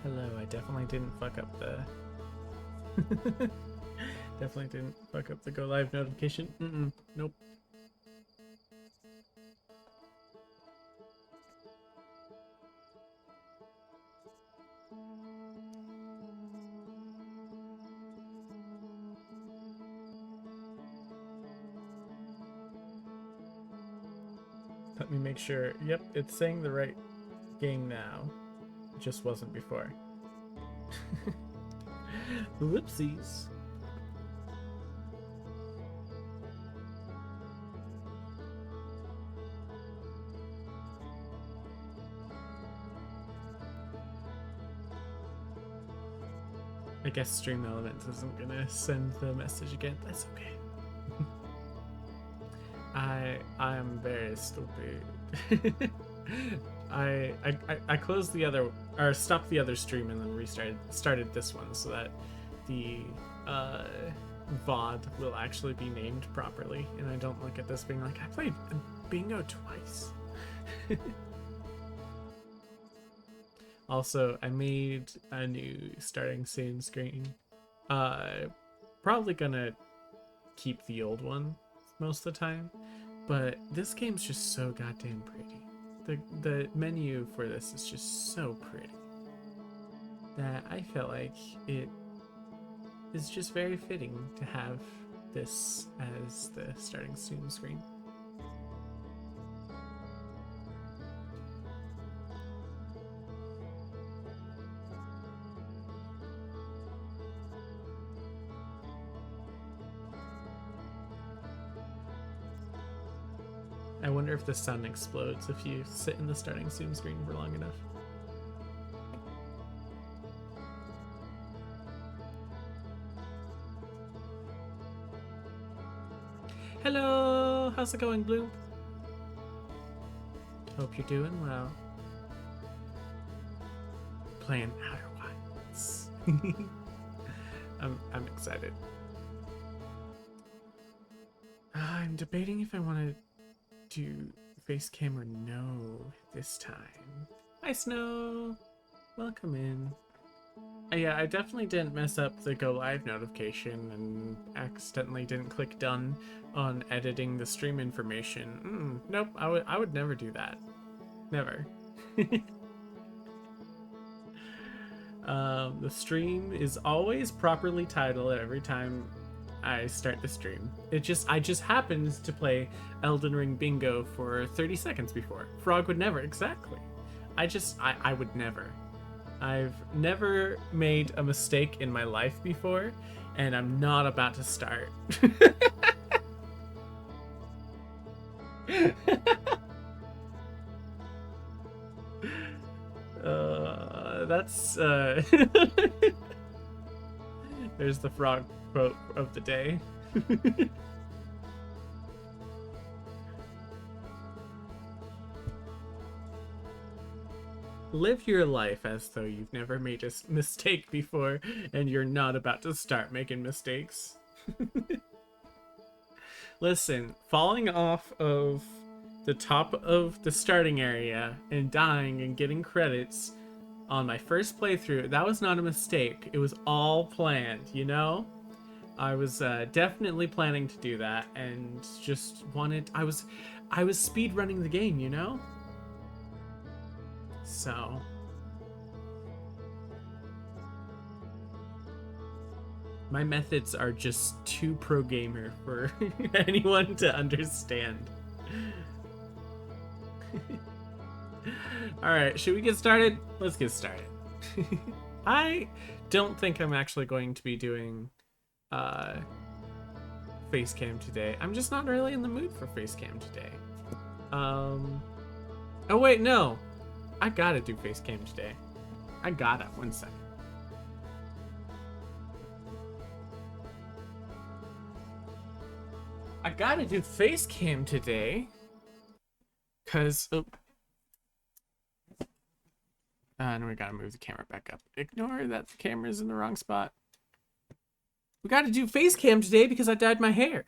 Hello, I definitely didn't fuck up the... definitely didn't fuck up the go live notification. Nope. Let me make sure. Yep, it's saying the right game now. It just wasn't before. Whoopsies. I guess Stream Elements isn't gonna send the message again. That's okay. I am very stupid. I closed the other, or stopped the other stream and then started this one so that the VOD will actually be named properly, and I don't look at this being like, I played bingo twice. Also, I made a new starting soon screen. Probably gonna keep the old one most of the time, but this game's just so goddamn pretty. The menu for this is just so pretty that I felt like it is just very fitting to have this as the starting soon screen. I wonder if the sun explodes if you sit in the starting soon screen for long enough. Hello! How's it going, Blue? Hope you're doing well. Playing Outer Wilds. I'm excited. I'm debating if I want to do face cam or no this time. Hi, Snow! Welcome in. Yeah, I definitely didn't mess up the go live notification and accidentally didn't click done on editing the stream information. Nope, I would never do that. Never. The stream is always properly titled every time I start the stream. I just happened to play Elden Ring bingo for 30 seconds before. Frog would never, exactly. I would never. I've never made a mistake in my life before, and I'm not about to start. That's there's the frog quote of the day. Live your life as though you've never made a mistake before and you're not about to start making mistakes. Listen, falling off of the top of the starting area and dying and getting credits on my first playthrough, that was not a mistake. It was all planned, you know? I was definitely planning to do that and just wanted... I was speed running the game, you know? So... my methods are just too pro gamer for anyone to understand. Alright, should we get started? Let's get started. I don't think I'm actually going to be doing face cam today. I'm just not really in the mood for face cam today. Oh wait, no. I gotta do face cam today. I gotta. 1 second. I gotta do face cam today. Cause and we gotta move the camera back up. Ignore that the camera's in the wrong spot. We gotta do face cam today because I dyed my hair.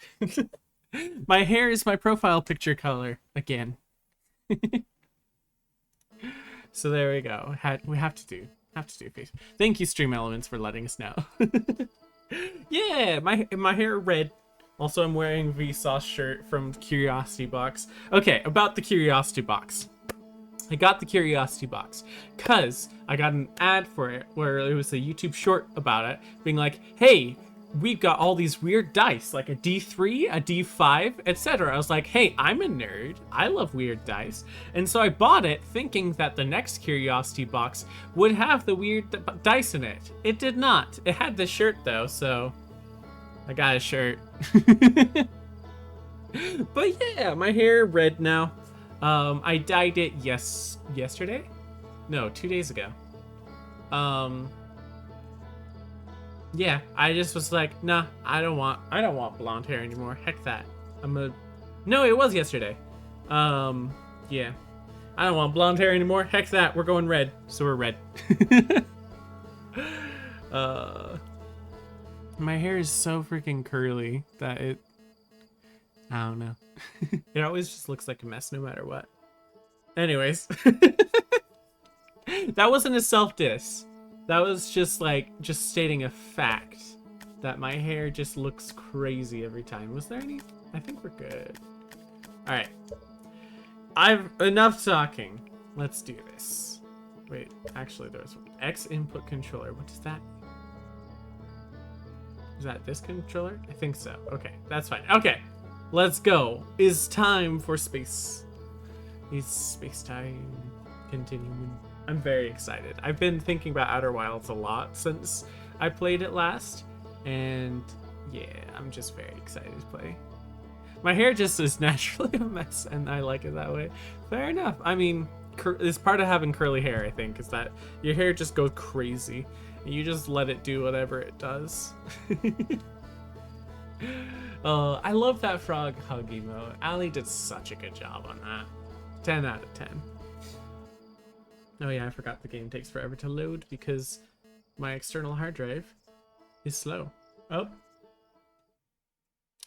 My hair is my profile picture color again. So there we go. We have to do Have to do face. Thank you, Stream Elements, for letting us know. Yeah, my hair red. Also, I'm wearing Vsauce shirt from Curiosity Box. Okay, about the Curiosity Box. I got the Curiosity Box because I got an ad for it where it was a YouTube short about it, being like, hey, we've got all these weird dice, like a D3, a D5, etc. I was like, hey, I'm a nerd. I love weird dice. And so I bought it thinking that the next Curiosity Box would have the weird dice in it. It did not. It had the shirt though, so I got a shirt. But yeah, my hair red now. I dyed it yesterday? No, 2 days ago. Yeah, I just was like, nah, I don't want blonde hair anymore. Heck that. No, it was yesterday. Yeah. I don't want blonde hair anymore. Heck that. We're going red. So we're red. My hair is so freaking curly that I don't know. It always just looks like a mess no matter what. Anyways. That wasn't a self-diss. That was just stating a fact that my hair just looks crazy every time. Was there any? I think we're good. All right. Enough talking. Let's do this. Wait, actually there's X input controller. What does that mean? Is that this controller? I think so. Okay, that's fine. Okay, let's go. It's time for space. It's space time continuum. I'm very excited. I've been thinking about Outer Wilds a lot since I played it last. And yeah, I'm just very excited to play. My hair just is naturally a mess and I like it that way. Fair enough. I mean, it's part of having curly hair, I think, is that your hair just goes crazy. And you just let it do whatever it does. I love that frog hug emote. Ali did such a good job on that. 10 out of 10. Oh yeah, I forgot the game takes forever to load because my external hard drive is slow. Oh.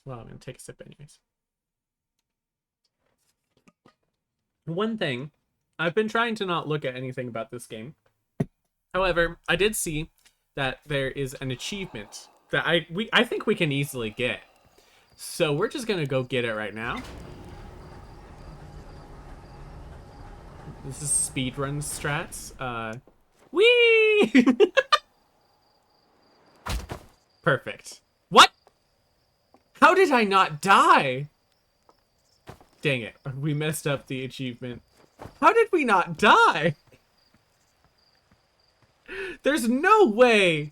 Well, I'm gonna take a sip anyways. One thing, I've been trying to not look at anything about this game. However, I did see that there is an achievement that I think we can easily get. So we're just gonna go get it right now. This is speedrun strats. Whee! Perfect. What? How did I not die? Dang it. We messed up the achievement. How did we not die? There's no way.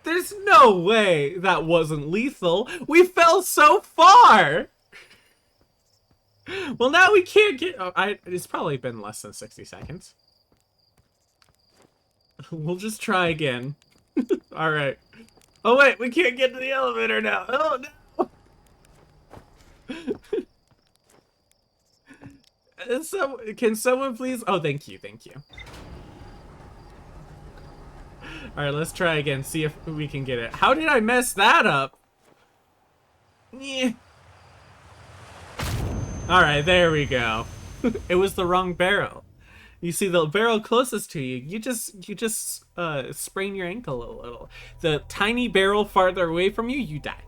There's no way that wasn't lethal. We fell so far. Well, now we can't get... Oh, it's probably been less than 60 seconds. We'll just try again. All right. Oh, wait. We can't get to the elevator now. Oh, no. So, can someone please... Oh, thank you. Thank you. All right, let's try again. See if we can get it. How did I mess that up? Yeah. All right, there we go. It was the wrong barrel. You see the barrel closest to you, you just sprain your ankle a little. The tiny barrel farther away from you, you die.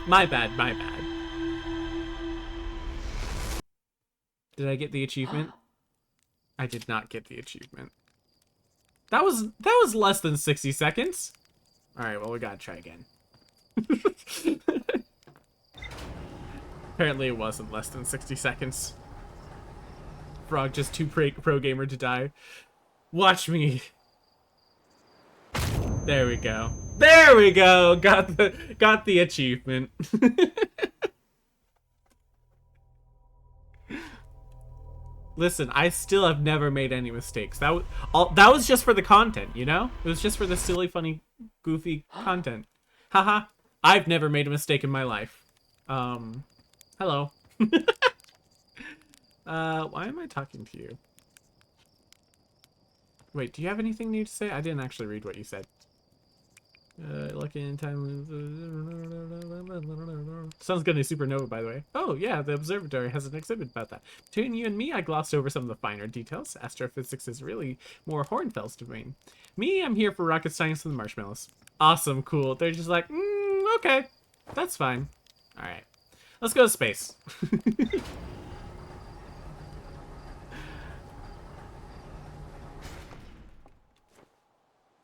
My bad, my bad. Did I get the achievement? I did not get the achievement. That was less than 60 seconds. All right, well, we gotta try again. Apparently it wasn't less than 60 seconds. Frog just too pro gamer to die. Watch me. There we go. There we go. Got the achievement. Listen, I still have never made any mistakes. That was just for the content, you know? It was just for the silly, funny, goofy content. Haha. I've never made a mistake in my life. Hello. Why am I talking to you? Wait, do you have anything new to say? I didn't actually read what you said. Lucky in time. Sounds good in a supernova, by the way. Oh, yeah, the observatory has an exhibit about that. Between you and me, I glossed over some of the finer details. Astrophysics is really more Hornfels domain. Me, I'm here for rocket science and the marshmallows. Awesome, cool. They're just like, okay, that's fine. All right, let's go to space.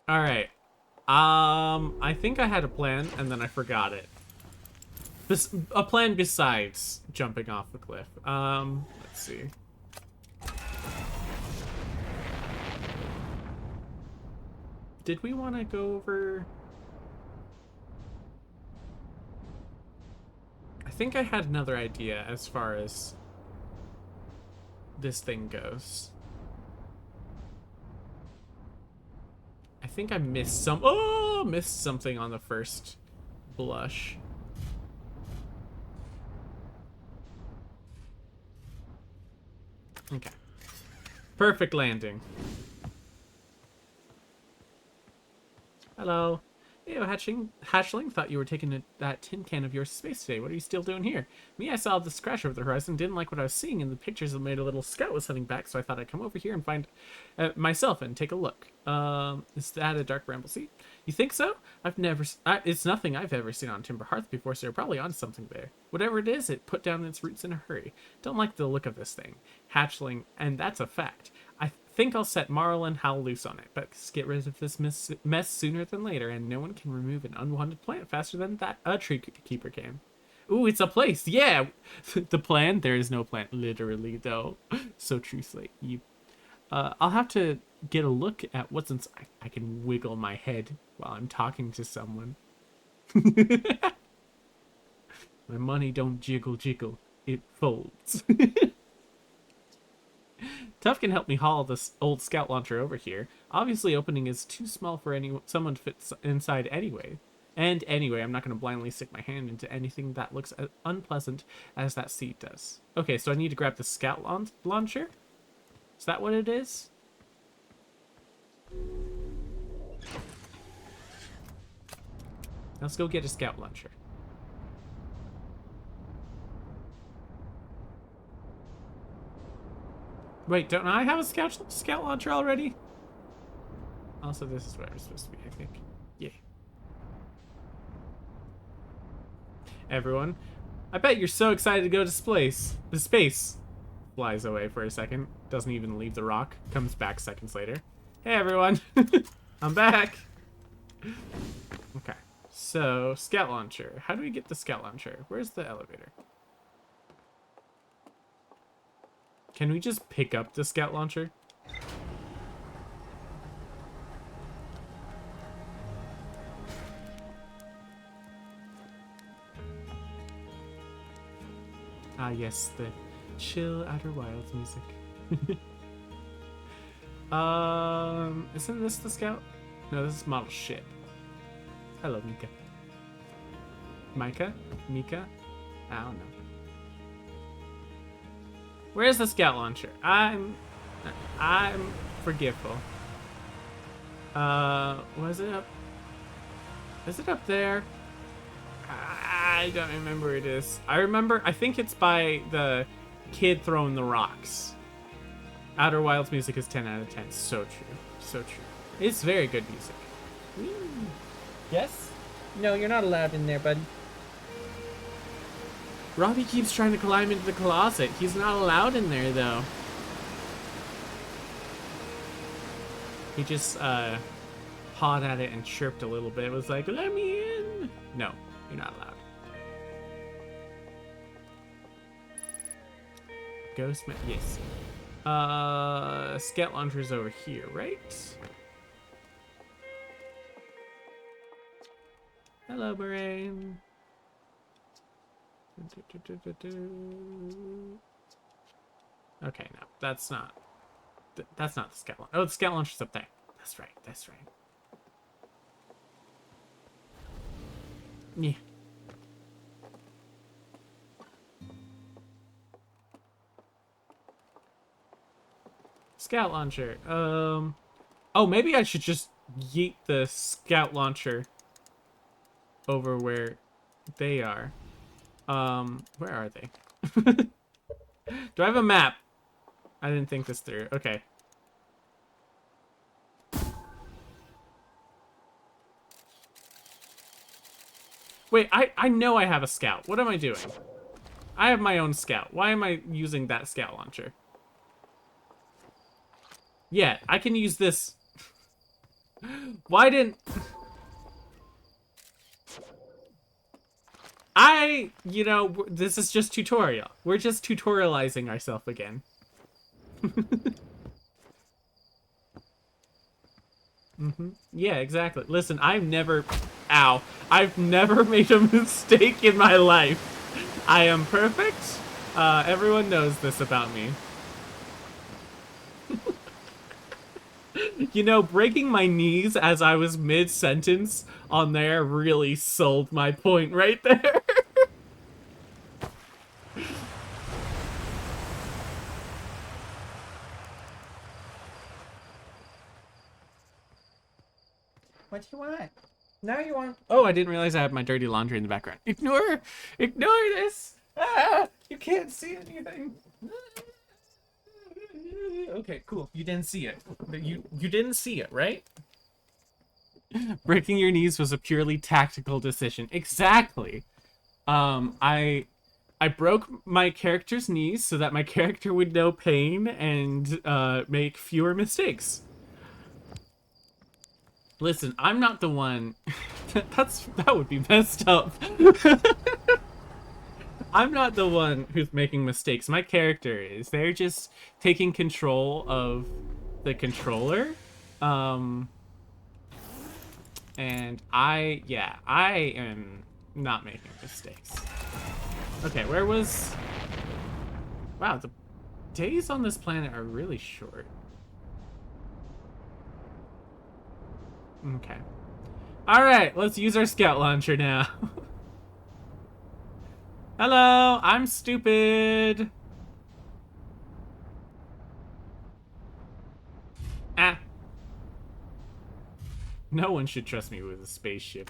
All right. I think I had a plan and then I forgot it. A plan besides jumping off the cliff. Let's see. Did we want to go over? I think I had another idea as far as this thing goes. I think I missed missed something on the first blush. Okay. Perfect landing. Hello. Hey, Hatchling, thought you were taking that tin can of yours to space today. What are you still doing here? Me, I saw this crash over the horizon, didn't like what I was seeing in the pictures that made a little scout was heading back, so I thought I'd come over here and find myself and take a look. Is that a dark bramble seed? You think so? It's nothing I've ever seen on Timber Hearth before, so you're probably onto something there. Whatever it is, it put down its roots in a hurry. Don't like the look of this thing. Hatchling, and that's a fact. I think I'll set Marl and Hal loose on it, but get rid of this mess sooner than later, and no one can remove an unwanted plant faster than that a tree keeper can. Ooh, it's a place. Yeah, the plan. There is no plant, literally though. So true, Slate. I'll have to get a look at what's inside. I can wiggle my head while I'm talking to someone. My money don't jiggle jiggle. It folds. Tuff can help me haul this old scout launcher over here. Obviously, opening is too small for someone to fit inside anyway. And anyway, I'm not going to blindly stick my hand into anything that looks as unpleasant as that seed does. Okay, so I need to grab the scout launcher? Is that what it is? Let's go get a scout launcher. Wait, don't I have a scout launcher already? Also, this is where I'm supposed to be, I think. Yeah. Everyone, I bet you're so excited to go to space. Flies away for a second, doesn't even leave the rock, comes back seconds later. Hey everyone, I'm back. Okay, so scout launcher. How do we get the scout launcher? Where's the elevator? Can we just pick up the scout launcher? Ah, yes, the chill Outer Wilds music. Isn't this the scout? No, this is model ship. Hello, Mika. Mika? I don't know. Where's the scout launcher? I'm forgetful. Was it up? Is it up there? I don't remember where it is. I think it's by the kid throwing the rocks. Outer Wilds music is 10 out of 10. So true. So true. It's very good music. Yes? No, you're not allowed in there, buddy. Robbie keeps trying to climb into the closet. He's not allowed in there, though. He just, pawed at it and chirped a little bit. It was like, let me in. No, you're not allowed. Ghostman, yes. Scout launcher's over here, right? Hello, Moraine. Okay, no, that's not the scout launcher. Oh, the scout launcher's up there. That's right, that's right. Yeah. Scout launcher. Oh, maybe I should just yeet the scout launcher over where they are. Where are they? Do I have a map? I didn't think this through. Okay. Wait, I know I have a scout. What am I doing? I have my own scout. Why am I using that scout launcher? Yeah, I can use this. Why didn't... you know, this is just tutorial. We're just tutorializing ourselves again. Yeah, exactly. Listen, I've never made a mistake in my life. I am perfect. Everyone knows this about me. You know, breaking my knees as I was mid-sentence on there really sold my point right there. What do you want? Now you want... Oh, I didn't realize I had my dirty laundry in the background. Ignore this. Ah, you can't see anything. Okay, cool. You didn't see it. You didn't see it, right? Breaking your knees was a purely tactical decision. Exactly. I broke my character's knees so that my character would know pain and make fewer mistakes. Listen, I'm not the one. That would be messed up. I'm not the one who's making mistakes. My character is. They're just taking control of the controller. And I am not making mistakes. Okay, where was... Wow, the days on this planet are really short. Okay. Alright, let's use our scout launcher now. Hello, I'm stupid. Ah. No one should trust me with a spaceship.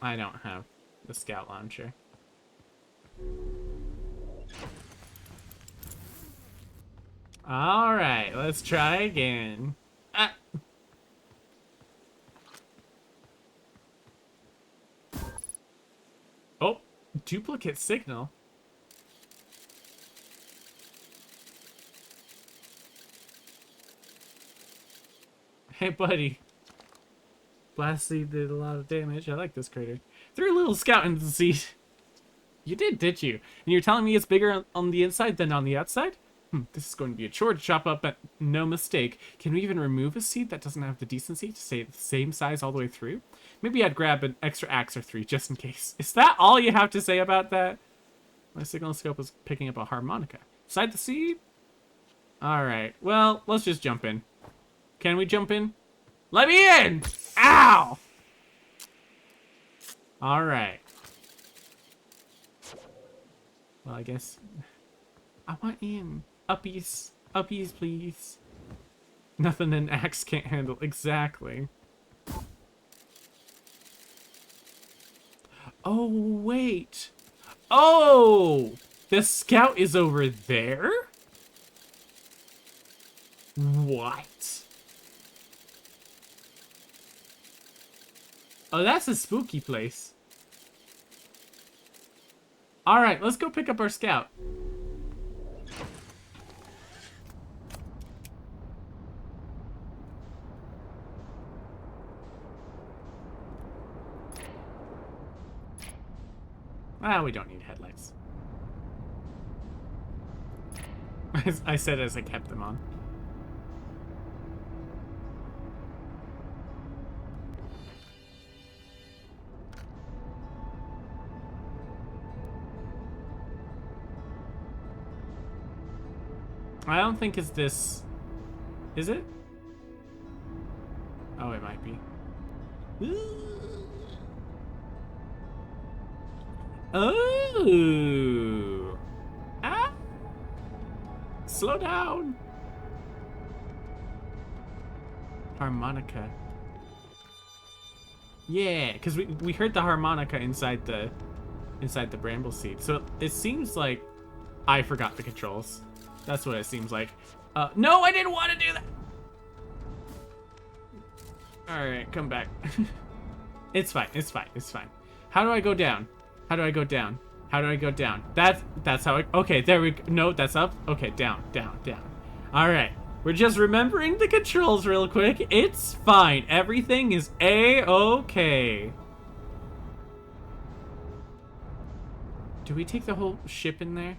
I don't have the scout launcher. Alright, let's try again. Ah. Oh, duplicate signal. Hey, buddy. Blast seed did a lot of damage. I like this crater. Threw a little scout into the seed. You did you? And you're telling me it's bigger on the inside than on the outside? This is going to be a chore to chop up, but no mistake. Can we even remove a seed that doesn't have the decency to stay the same size all the way through? Maybe I'd grab an extra axe or 3 just in case. Is that all you have to say about that? My signal scope was picking up a harmonica. Inside the seed? Alright, well, let's just jump in. Can we jump in? Let me in! Ow! Alright. Well, I guess... I want in. Uppies. Uppies, please. Nothing an axe can't handle. Exactly. Oh, wait. Oh! The scout is over there? What? Oh, that's a spooky place. Alright, let's go pick up our scout. Ah, we don't need headlights. I said as I kept them on. I don't think it's this... Is it? Oh, it might be. Oh! Ah! Slow down! harmonica. Yeah, because we heard the harmonica inside the bramble seed. So it seems like I forgot the controls. That's what it seems like. No, I didn't want to do that. All right, come back. It's fine. It's fine. It's fine. How do I go down? How do I go down? How do I go down? That's how I... Okay, there we go. No, that's up. Okay, down, down, down. All right. We're just remembering the controls real quick. It's fine. Everything is A-okay. Do we take the whole ship in there?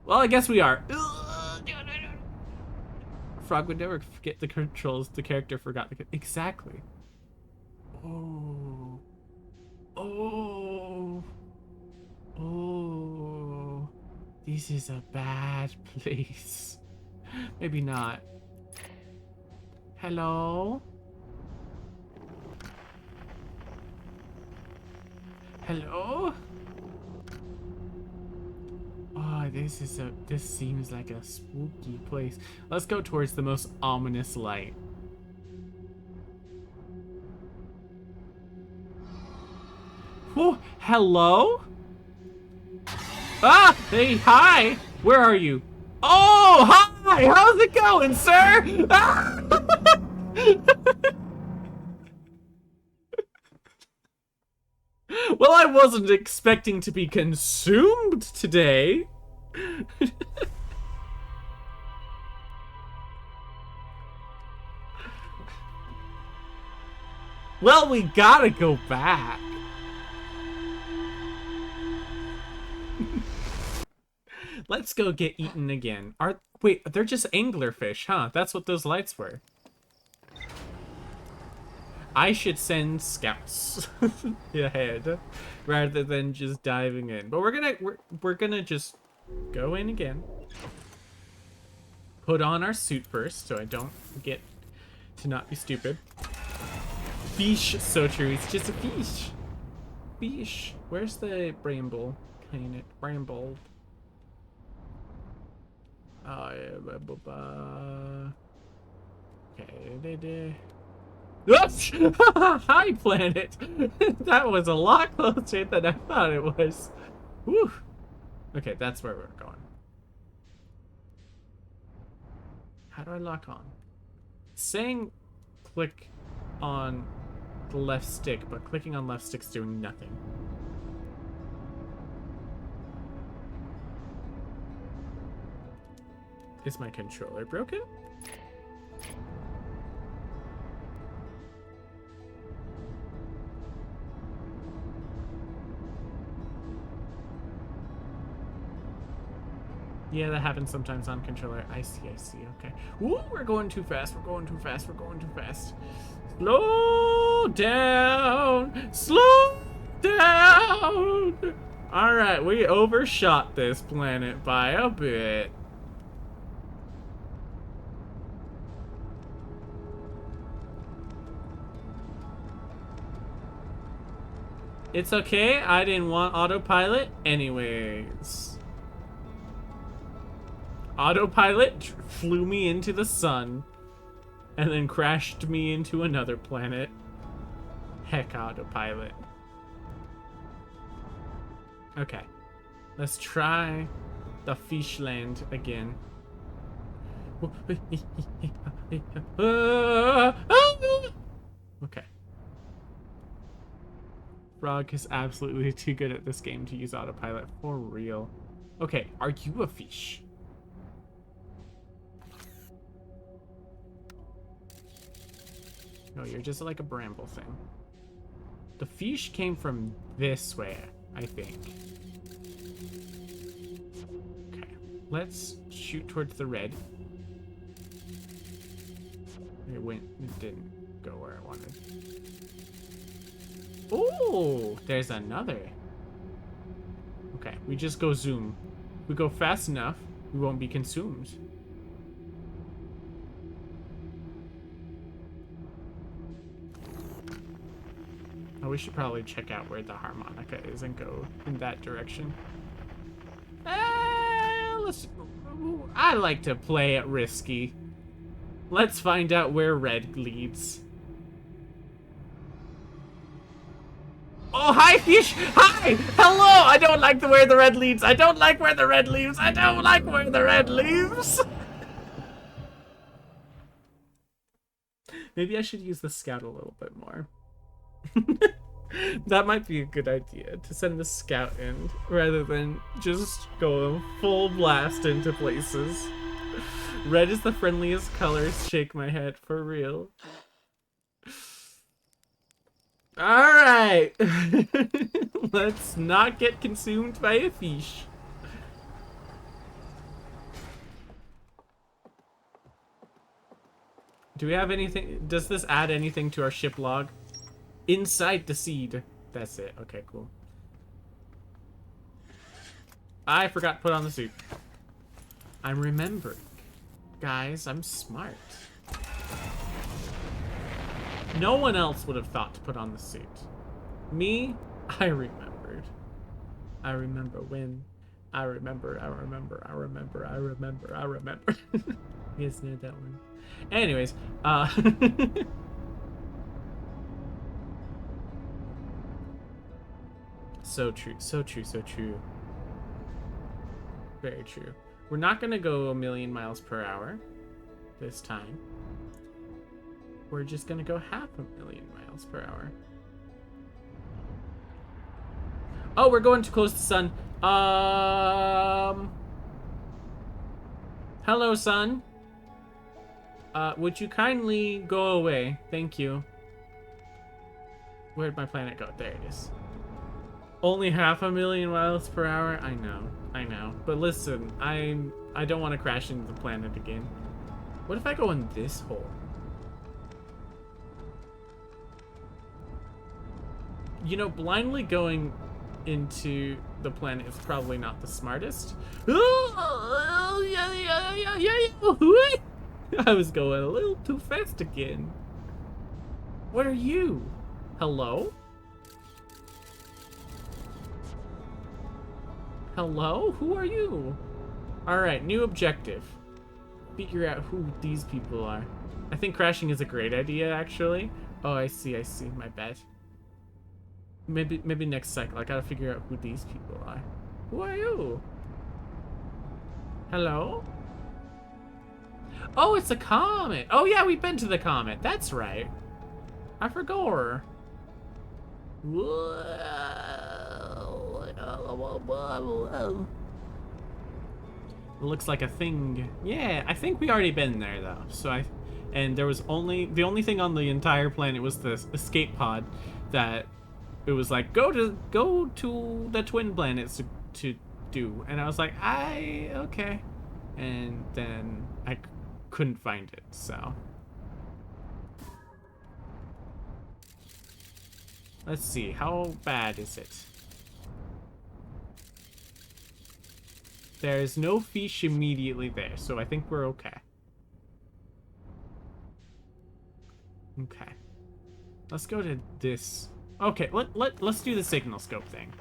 Well, I guess we are. Frog would never forget the controls. The character forgot the... Exactly. Oh. Oh. Oh. This is a bad place. Maybe not. Hello? Hello? Oh, this seems like a spooky place. Let's go towards the most ominous light. Oh, hello? Ah, hey, hi. Where are you? Oh, hi. How's it going, sir? Ah! Well, I wasn't expecting to be consumed today. Well, we gotta go back. Let's go get eaten again. Wait, they're just anglerfish, huh? That's what those lights were. I should send scouts ahead rather than just diving in. But we're gonna just go in again. Put on our suit first so I don't forget to not be stupid. Fish, so true. It's just a fish. Fish. Where's the bramble? Planet bramble. Oh, yeah. Okay. Hi, planet. That was a lot closer than I thought it was. Woo. Okay, that's where we're going. How do I lock on? It's saying click on the left stick, but clicking on left stick's doing nothing. Is my controller broken? Yeah, that happens sometimes on controller. I see, okay. Ooh, we're going too fast, we're going too fast. Slow down! Slow down! Alright, we overshot this planet by a bit. It's okay, I didn't want autopilot anyways. Autopilot flew me into the sun and then crashed me into another planet. Heck, autopilot. Okay, let's try the fish land again. Okay. Frog is absolutely too good at this game to use autopilot, for real. Okay, are you a fish? No, you're just like a bramble thing. The fish came from this way, I think. Okay, let's shoot towards the red. It didn't go where I wanted. Oh, there's another. Okay, we just go zoom. We go fast enough, we won't be consumed. Oh, we should probably check out where the harmonica is and go in that direction. I like to play it risky. Let's find out where red leads. Oh, hi, fish! Hi! Hello! I don't like where the red leads. I don't like where the red leaves. I don't like where the red leaves. Maybe I should use the scout a little bit more. That might be a good idea, to send the scout in rather than just go full blast into places. Red is the friendliest color. Shake my head for real. Alright. Let's not get consumed by a fish. Do we have anything? Does this add anything to our ship log? Inside the seed. That's it. Okay, cool. I forgot to put on the suit. I'm remembering. Guys, I'm smart. No one else would have thought to put on the suit. Me, I remembered. I remember when. I remember. You guys know that one. Anyways, so true, so true, so true. Very true. We're not gonna go 1,000,000 miles per hour this time. We're just gonna go 500,000 miles per hour. Oh, we're going too close to the sun. Hello, sun. Would you kindly go away? Thank you. Where'd my planet go? There it is. Only 500,000 miles per hour? I know. But listen, I don't want to crash into the planet again. What if I go in this hole? You know, blindly going into the planet is probably not the smartest. I was going a little too fast again. What are you? Hello? Hello? Who are you? Alright, new objective. Figure out who these people are. I think crashing is a great idea, actually. Oh, I see, my bad. Maybe next cycle I gotta figure out who these people are. Who are you? Hello? Oh, it's a comet. Oh yeah, we've been to the comet. That's right. I forgot. It looks like a thing. Yeah, I think we already been there though. And there was the only thing on the entire planet was the escape pod that it was like go to the twin planets to do. And I was like, okay. And then I couldn't find it, so. Let's see, how bad is it? There's no fish immediately there, so I think we're okay. Okay. Let's go to this. Okay, let's do the signal scope thing.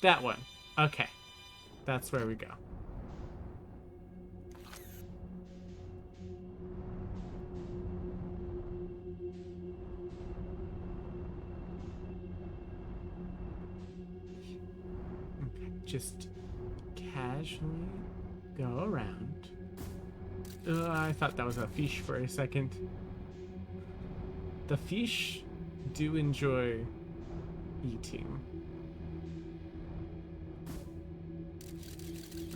That one. Okay. That's where we go. Okay, just casually go around. I thought that was a fish for a second. The fish do enjoy eating.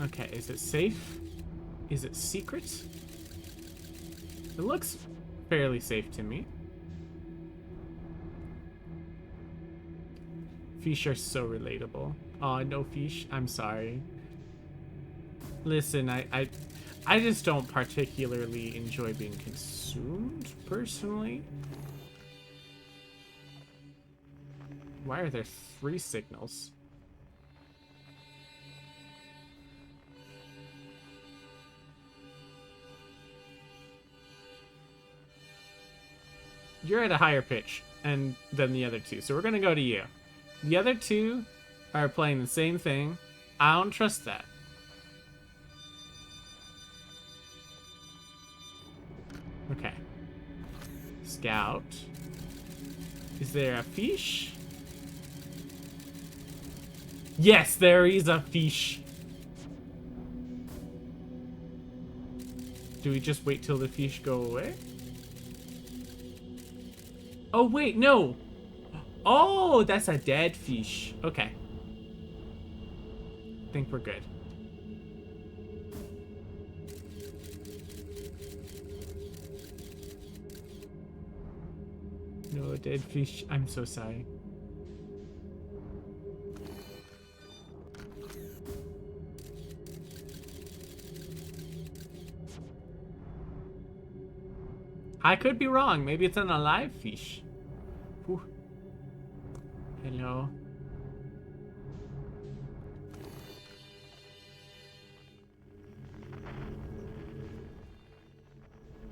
Okay, is it safe? Is it secret? It looks fairly safe to me. Fish are so relatable. Oh, no fish. I'm sorry. Listen, I just don't particularly enjoy being consumed, personally. Why are there 3 signals? You're at a higher pitch than the other 2, so we're gonna go to you. The other 2 are playing the same thing. I don't trust that. Okay. Scout. Is there a fish? Yes, there is a fish. Do we just wait till the fish go away? Oh, wait, no. Oh, that's a dead fish. Okay. I think we're good. No, dead fish. I'm so sorry. I could be wrong. Maybe it's an alive fish. Whew. Hello.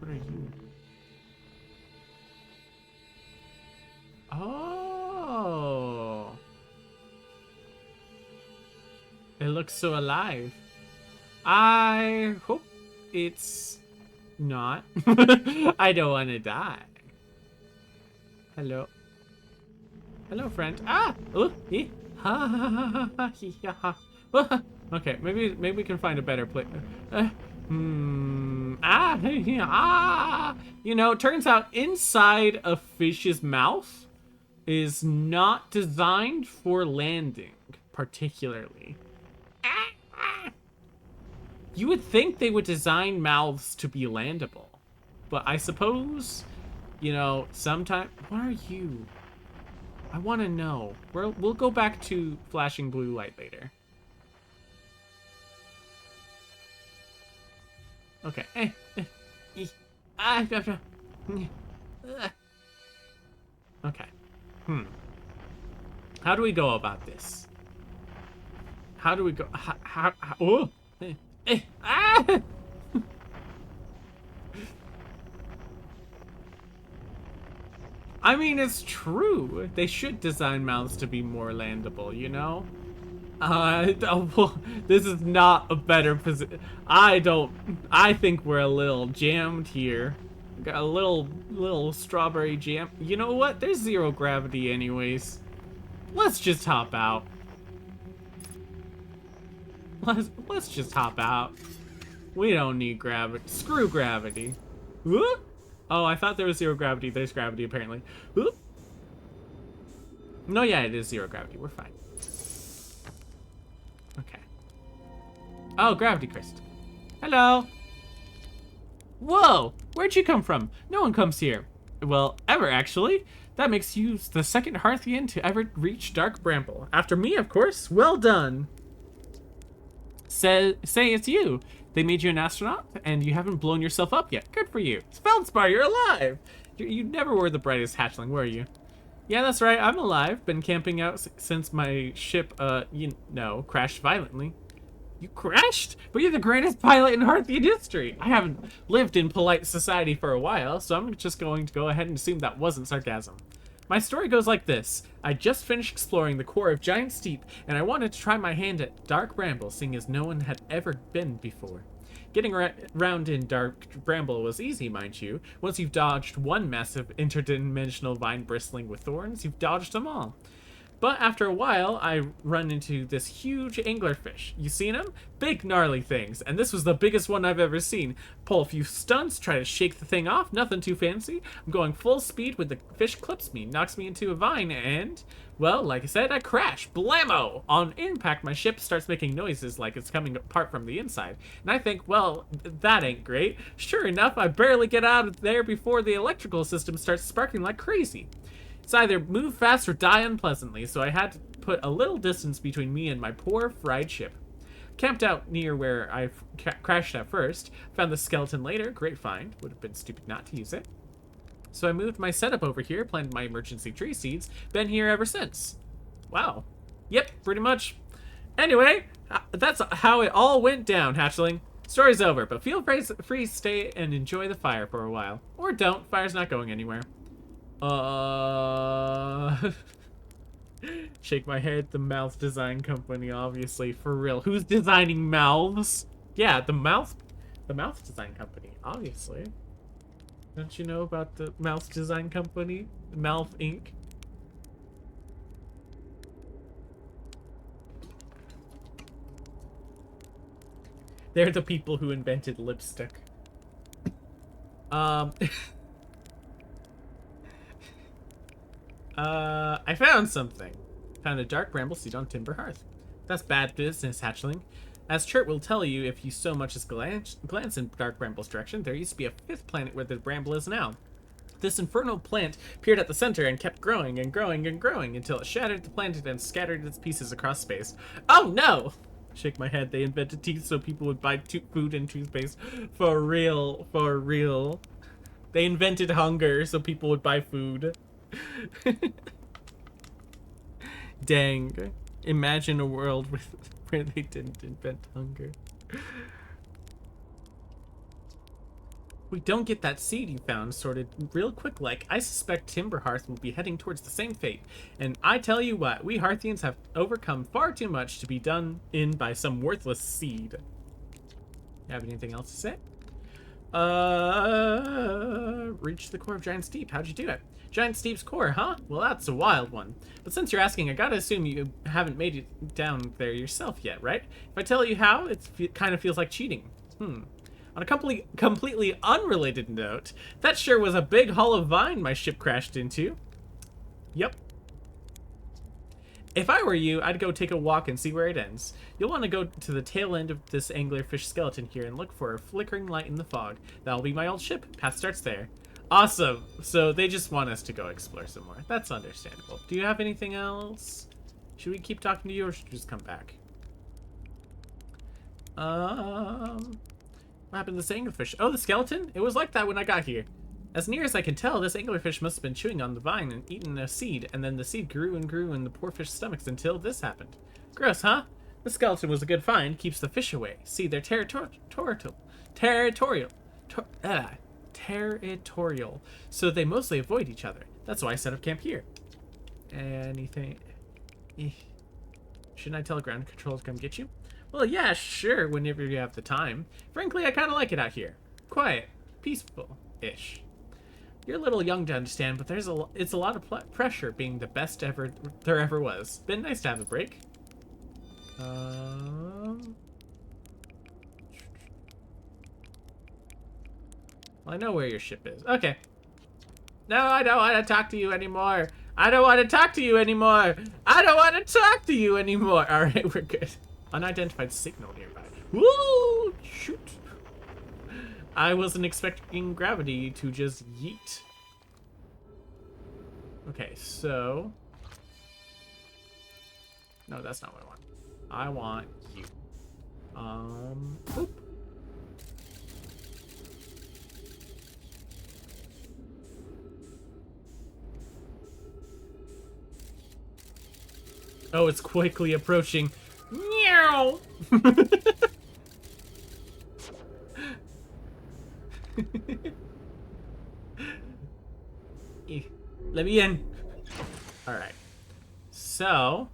What are you? Oh. It looks so alive. I hope it's not. I don't want to die. Hello. Hello, friend. Ah! Oh, okay, maybe we can find a better place. You know, it turns out inside a fish's mouth is not designed for landing, particularly. You would think they would design mouths to be landable, but I suppose, you know, sometimes. What are you? I want to know. We'll go back to flashing blue light later. Okay. Okay. How do we go about this? How do we go? Oh! I mean, it's true. They should design mouths to be more landable, you know? Well, this is not a better position. I think we're a little jammed here. Got a little strawberry jam. You know what? There's zero gravity anyways. Let's just hop out. Let's just hop out. We don't need gravity. Screw gravity. Whoop. Oh, I thought there was zero gravity. There's gravity, apparently. Whoop. No, yeah, it is zero gravity. We're fine. Okay. Oh, gravity crystal. Hello. Whoa! Where'd you come from? No one comes here. Well, ever, actually. That makes you the second Hearthian to ever reach Dark Bramble. After me, of course. Well done. Say it's you. They made you an astronaut, and you haven't blown yourself up yet. Good for you. Feldspar, you're alive! You never were the brightest hatchling, were you? Yeah, that's right. I'm alive. Been camping out since my ship, crashed violently. You crashed? But you're the greatest pilot in Hearthian history. I haven't lived in polite society for a while, so I'm just going to go ahead and assume that wasn't sarcasm. My story goes like this. I just finished exploring the core of Giant Steep, and I wanted to try my hand at Dark Bramble, seeing as no one had ever been before. Getting around in Dark Bramble was easy, mind you. Once you've dodged one massive interdimensional vine bristling with thorns, you've dodged them all. But after a while, I run into this huge anglerfish. You seen him? Big gnarly things, and this was the biggest one I've ever seen. Pull a few stunts, try to shake the thing off, nothing too fancy. I'm going full speed when the fish clips me, knocks me into a vine, and, well, like I said, I crash. Blammo! On impact, my ship starts making noises like it's coming apart from the inside. And I think, well, that ain't great. Sure enough, I barely get out of there before the electrical system starts sparking like crazy. It's either move fast or die unpleasantly, so I had to put a little distance between me and my poor fried ship. Camped out near where I crashed at first, found the skeleton later, great find, would have been stupid not to use it. So I moved my setup over here, planted my emergency tree seeds, been here ever since. Wow. Yep, pretty much. Anyway, that's how it all went down, hatchling. Story's over, but feel free to stay and enjoy the fire for a while. Or don't, fire's not going anywhere. Shake my head. The Mouth Design Company, obviously. For real. Who's designing mouths? Yeah, the Mouth Design Company, obviously. Don't you know about the Mouth Design Company? Mouth Inc. They're the people who invented lipstick. I found something. Found a dark bramble seed on timber hearth. That's bad business, hatchling. As Chert will tell you if you so much as glance in Dark Bramble's direction, there used to be a fifth planet where the bramble is now. This infernal plant appeared at the center and kept growing and growing and growing until it shattered the planet and scattered its pieces across space. Oh no! Shake my head. They invented teeth so people would buy food and toothpaste. For real. For real. They invented hunger so people would buy food. Dang. Imagine a world where they didn't invent hunger. We don't get that seed you found sorted real quick like. I suspect Timberhearth will be heading towards the same fate. And I tell you what, we Hearthians have overcome far too much to be done in by some worthless seed. You have anything else to say? Reach the core of Giant Steep. How'd you do it? Giant Steep's core, huh? Well, that's a wild one. But since you're asking, I gotta assume you haven't made it down there yourself yet, right? If I tell you how, it kind of feels like cheating. On a completely unrelated note, that sure was a big hollow vine my ship crashed into. Yep. If I were you, I'd go take a walk and see where it ends. You'll want to go to the tail end of this anglerfish skeleton here and look for a flickering light in the fog. That'll be my old ship. Path starts there. Awesome. So they just want us to go explore some more. That's understandable. Do you have anything else? Should we keep talking to you or should we just come back? What happened to this anglerfish? Oh, the skeleton? It was like that when I got here. As near as I can tell, this anglerfish must have been chewing on the vine and eaten a seed, and then the seed grew and grew in the poor fish's stomachs until this happened. Gross, huh? The skeleton was a good find, keeps the fish away. See, they're territorial, so they mostly avoid each other. That's why I set up camp here. Anything? Shouldn't I tell ground control to come get you? Well, yeah, sure, whenever you have the time. Frankly, I kind of like it out here. Quiet. Peaceful-ish. You're a little young to understand, but it's a lot of pressure being the best there ever was. Been nice to have a break. Well, I know where your ship is. Okay. No, I don't want to talk to you anymore. I don't want to talk to you anymore. I don't want to talk to you anymore. All right, we're good. Unidentified signal nearby. Woo! Shoot. I wasn't expecting gravity to just yeet. Okay, so... No, that's not what I want. I want you. Boop. Oh, it's quickly approaching. Meow! Let me in. Alright. So.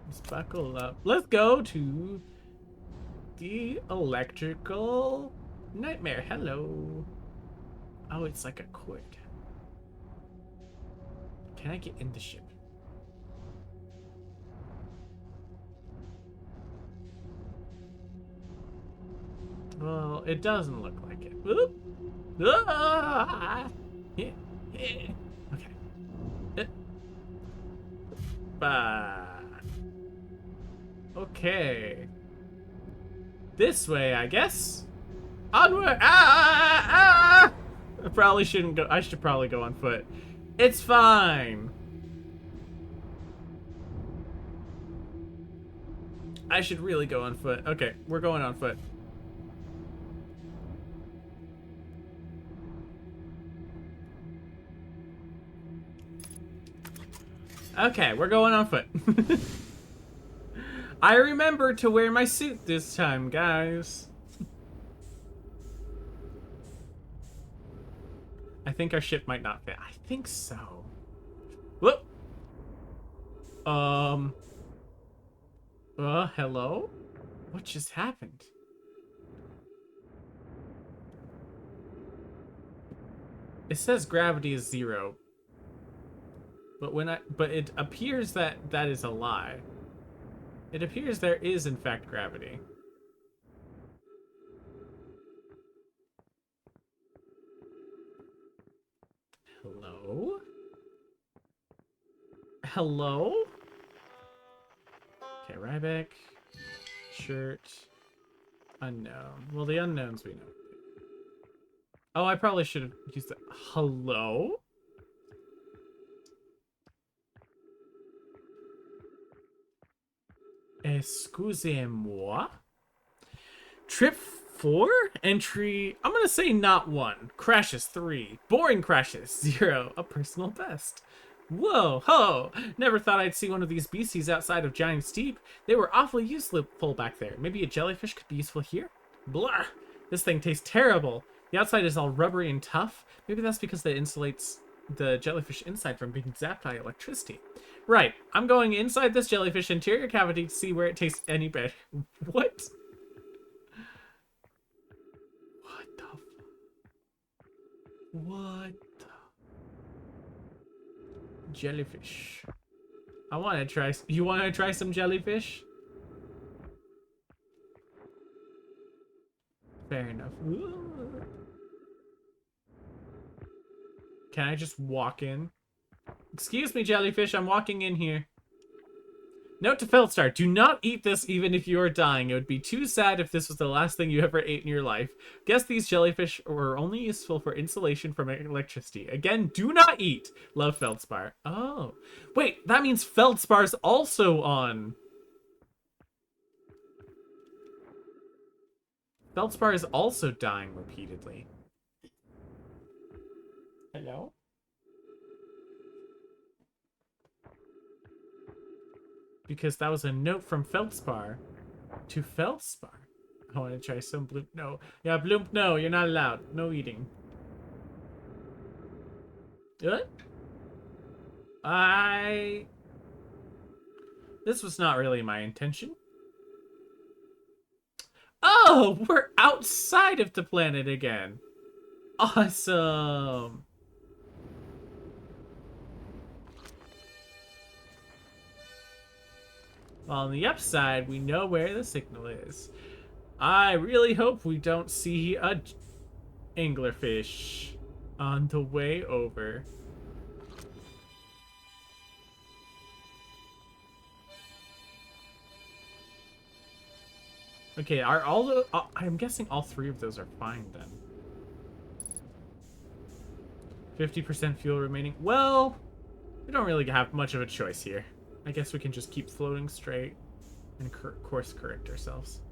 Let's buckle up. Let's go to the electrical nightmare. Hello. Oh, it's like a cord. Can I get in the ship? Well, it doesn't look like it. Whoop. Ah! Yeah. Yeah. Okay. Okay. This way, I guess. Onward! I probably shouldn't go. I should probably go on foot. It's fine. I should really go on foot. Okay, we're going on foot. Okay, we're going on foot. I remember to wear my suit this time, guys. I think our ship might not fit. I think so. Whoop. Hello? What just happened? It says gravity is 0. But it appears that that is a lie. It appears there is in fact gravity. Hello? Hello? Okay, Ryback. Shirt. Unknown. Well, the unknowns we know. Oh, I probably should have used that. Hello? Excusez-moi? Trip 4? Entry, I'm gonna say not 1. Crashes 3. Boring crashes 0. A personal best. Whoa, ho! Never thought I'd see one of these beasties outside of Giant's Deep. They were awfully useful back there. Maybe a jellyfish could be useful here? Blah! This thing tastes terrible. The outside is all rubbery and tough. Maybe that's because that insulates the jellyfish inside from being zapped by electricity. Right, I'm going inside this jellyfish interior cavity to see where it tastes any better. What? What the fuck? What the... Jellyfish. I want to try... You want to try some jellyfish? Fair enough. Ooh. Can I just walk in? Excuse me, jellyfish, I'm walking in here. Note to Feldstar, do not eat this even if you are dying. It would be too sad if this was the last thing you ever ate in your life. Guess these jellyfish were only useful for insulation from electricity. Again, do not eat. Love, Feldspar. Oh. Wait, that means Feldspar's also on. Feldspar is also dying repeatedly. Hello? Because that was a note from Feldspar to Feldspar. I want to try some Bloomp. No. Yeah, Bloomp, no. You're not allowed. No eating. What? This was not really my intention. Oh, we're outside of the planet again. Awesome. Well, on the upside, we know where the signal is. I really hope we don't see a anglerfish on the way over. Okay, are all the... I'm guessing all 3 of those are fine then. 50% fuel remaining. Well, we don't really have much of a choice here. I guess we can just keep floating straight and course correct ourselves.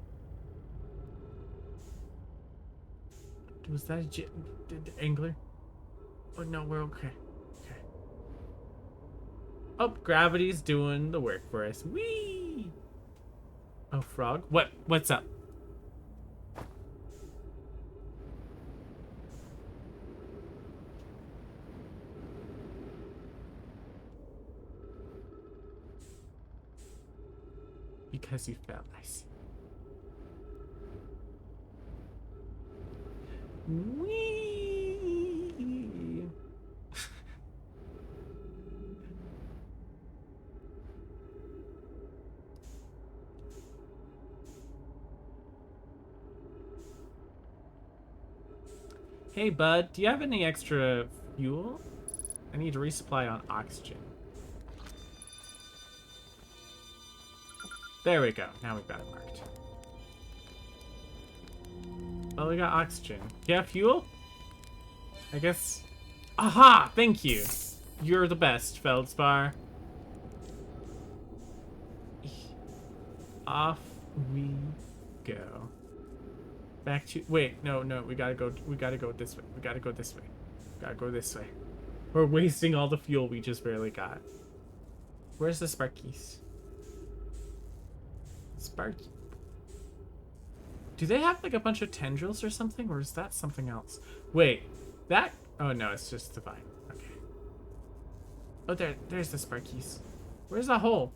Was that a angler? Oh no, we're okay. Okay. Oh, gravity's doing the work for us. Whee! Oh, frog. What's up? Because you fell, I see. Whee! Hey, bud, do you have any extra fuel? I need to resupply on oxygen. There we go. Now we've got it marked. Oh, we got oxygen. Yeah, fuel? I guess. Aha! Thank you. You're the best, Feldspar. Off we go. Back to... Wait, no. We gotta go this way. We gotta go this way. Gotta go this way. We're wasting all the fuel we just barely got. Where's the Sparkies? Sparky. Do they have like a bunch of tendrils or something, or is that something else? Wait, that Oh no, it's just the vine. Okay. Oh, there's the Sparkies. Where's the hole?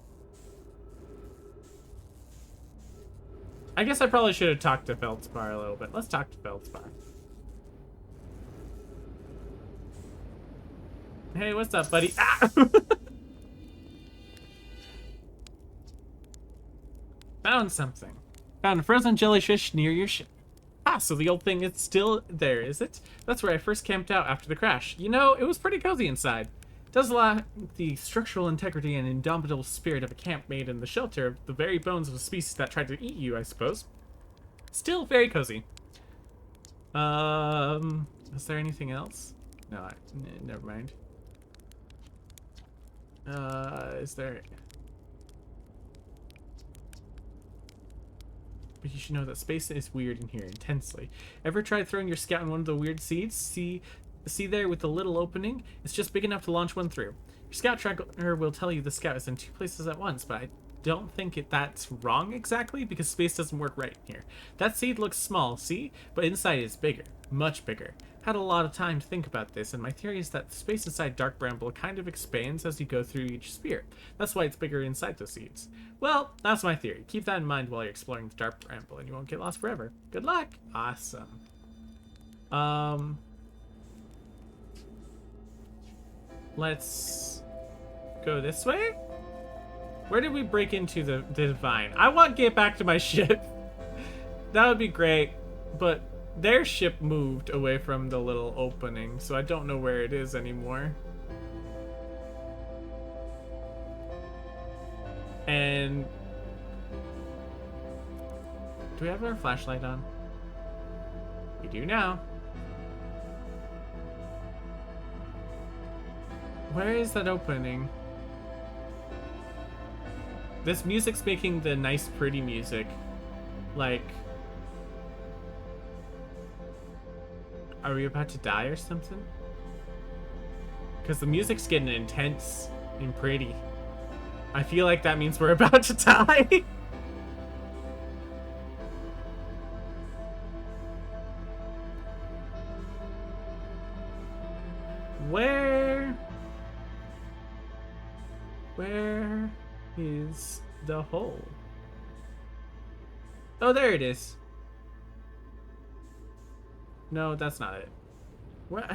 I guess I probably should have talked to Feldspar a little bit. Let's talk to Feldspar. Hey, what's up, buddy? Ah! Found something. Found a frozen jellyfish near your ship. Ah, so the old thing is still there, is it? That's where I first camped out after the crash. You know, it was pretty cozy inside. It does lack the structural integrity and indomitable spirit of a camp made in the shelter of the very bones of a species that tried to eat you, I suppose. Still very cozy. Is there anything else? No, never mind. Is there... But you should know that space is weird in here, intensely. Ever tried throwing your scout in one of the weird seeds? See there with the little opening? It's just big enough to launch one through. Your scout tracker will tell you the scout is in two places at once, but I don't think that's wrong exactly, because space doesn't work right here. That seed looks small, see? But inside it's bigger. Much bigger. Had a lot of time to think about this, and my theory is that the space inside Dark Bramble kind of expands as you go through each sphere. That's why it's bigger inside the seeds. Well, that's my theory. Keep that in mind while you're exploring the Dark Bramble, and you won't get lost forever. Good luck! Awesome. Let's go this way? Where did we break into the vine? I want to get back to my ship. That would be great, but their ship moved away from the little opening, so I don't know where it is anymore. And do we have our flashlight on? We do now. Where is that opening? This music's making the nice, pretty music. Like, are we about to die or something? Because the music's getting intense and pretty. I feel like that means we're about to die. Where is the hole? Oh, there it is. No, that's not it. What?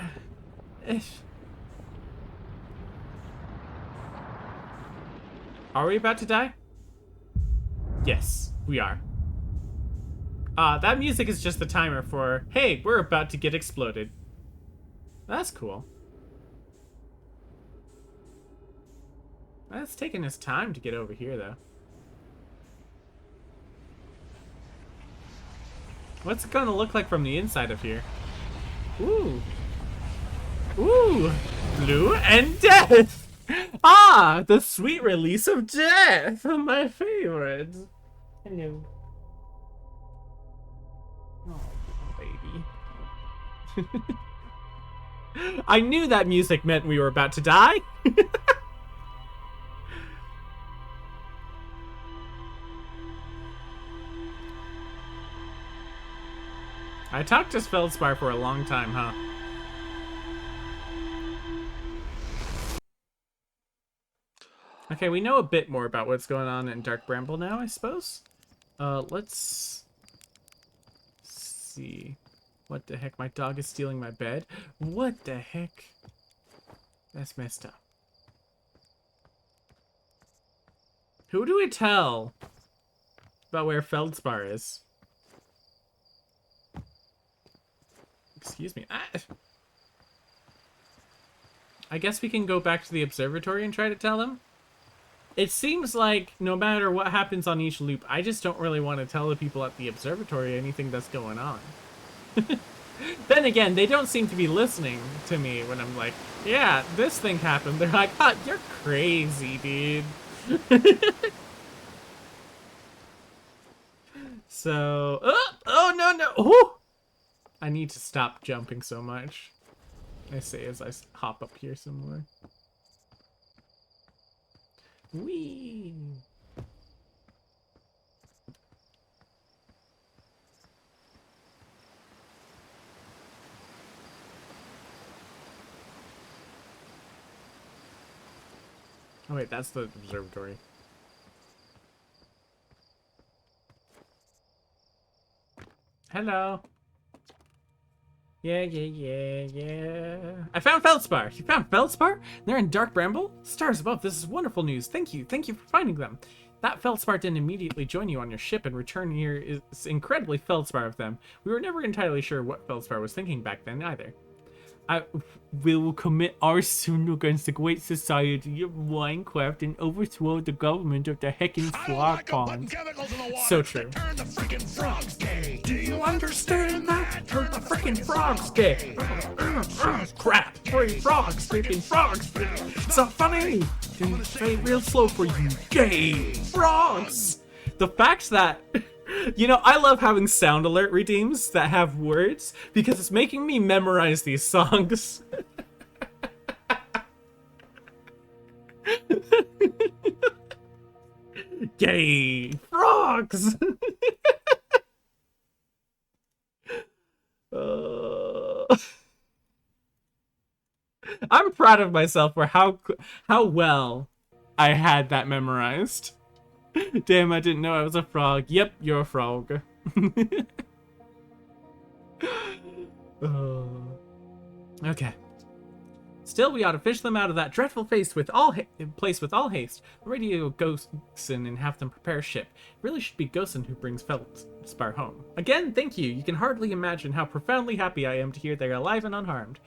Are we about to die? Yes, we are. That music is just the timer for, hey, we're about to get exploded. That's cool. It's taking us time to get over here, though. What's it gonna look like from the inside of here? Ooh. Ooh. Blue and death! Ah, the sweet release of death! My favorite. Hello. Oh, baby. I knew that music meant we were about to die. I talked to Feldspar for a long time, huh? Okay, we know a bit more about what's going on in Dark Bramble now, I suppose. Let's see. What the heck? My dog is stealing my bed? What the heck? That's messed up. Who do we tell about where Feldspar is? Excuse me. I guess we can go back to the observatory and try to tell them. It seems like no matter what happens on each loop, I just don't really want to tell the people at the observatory anything that's going on. Then again, they don't seem to be listening to me when I'm like, yeah, this thing happened. They're like, oh, you're crazy, dude. So, oh no, no. Ooh! I need to stop jumping so much. I say as I hop up here some more. Whee! Oh wait, that's the observatory. Hello. Yeah. I found Feldspar. You found Feldspar? They're in Dark Bramble? Stars above, this is wonderful news. Thank you for finding them. That Feldspar didn't immediately join you on your ship and return here is incredibly Feldspar of them. We were never entirely sure what Feldspar was thinking back then either. I will commit arson against the great society of Minecraft and overthrow the government of the heckin' frog pond. So true. Turn the freaking frogs gay. Do you understand that? Turn the freaking frogs gay. Crap. Free frogs. Freaking frogs. It's not funny. Gonna say it real slow for you. Gay frogs. The fact that... You know, I love having sound alert redeems that have words because it's making me memorize these songs. Gay frogs. I'm proud of myself for how well I had that memorized. Damn, I didn't know I was a frog. Yep, you're a frog. Okay. Still, we ought to fish them out of that dreadful place with all haste. Radio Ghosten and have them prepare a ship. It really should be Ghosten who brings Feldspar home. Again, thank you. You can hardly imagine how profoundly happy I am to hear they're alive and unharmed.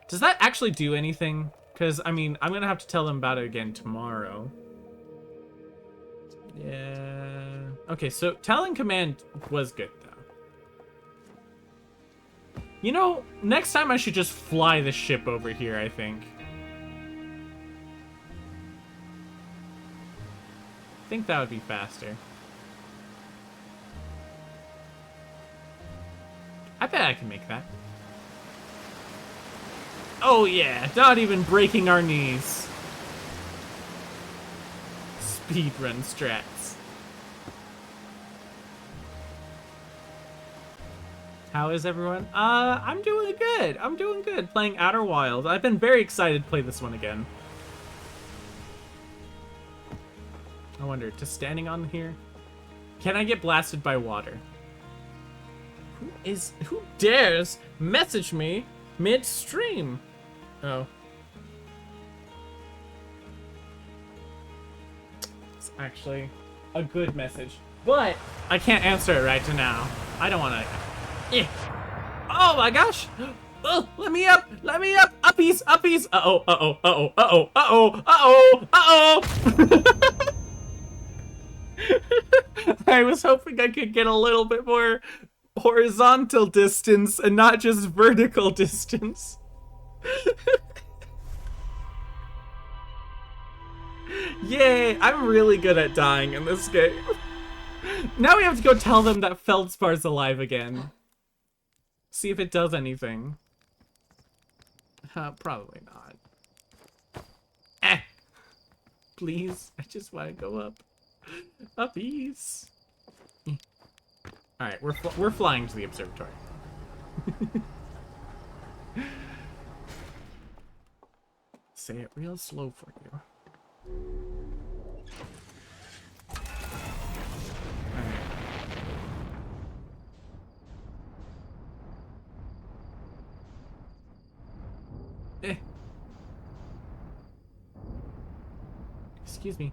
Does that actually do anything? Because, I mean, I'm going to have to tell them about it again tomorrow. Yeah. Okay, so telling command was good, though. You know, next time I should just fly the ship over here, I think. I think that would be faster. I bet I can make that. Oh yeah, not even breaking our knees. Speedrun strats. How is everyone? I'm doing good. I'm doing good playing Outer Wilds. I've been very excited to play this one again. I wonder, just standing on here? Can I get blasted by water? Who dares message me midstream? Oh. It's actually a good message. But I can't answer it right now. I don't want to... Oh my gosh! Oh, let me up! Let me up! Uppies! Uppies! Uh-oh, uh-oh, uh-oh, uh-oh, uh-oh, uh-oh, uh-oh! I was hoping I could get a little bit more horizontal distance and not just vertical distance. Yay! I'm really good at dying in this game. Now we have to go tell them that Feldspar's alive again. See if it does anything. Probably not. Please, I just want to go up. Uppies. Alright, we're flying to the observatory. Say it real slow for you. Excuse me.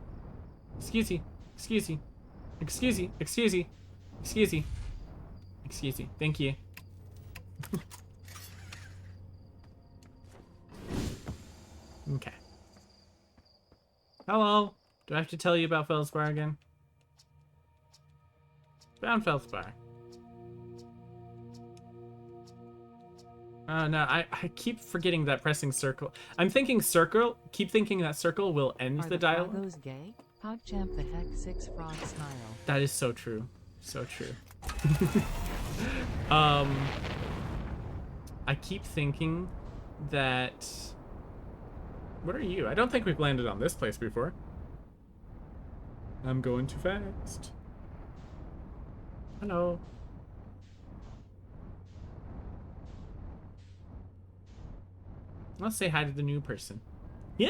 Excuse me. Excuse me. Excuse me. Excuse me. Excuse me. Excuse me. Thank you. Okay. Hello. Do I have to tell you about Feldspar again? Found Feldspar. No, I keep forgetting that pressing circle. I'm thinking circle. Keep thinking that circle will end the dialogue. Are the Frogos gay? PogChamp the heck 6 frog smile. That is so true. So true. I keep thinking that... What are you? I don't think we've landed on this place before. I'm going too fast. Hello. Let's say hi to the new person. Yeah.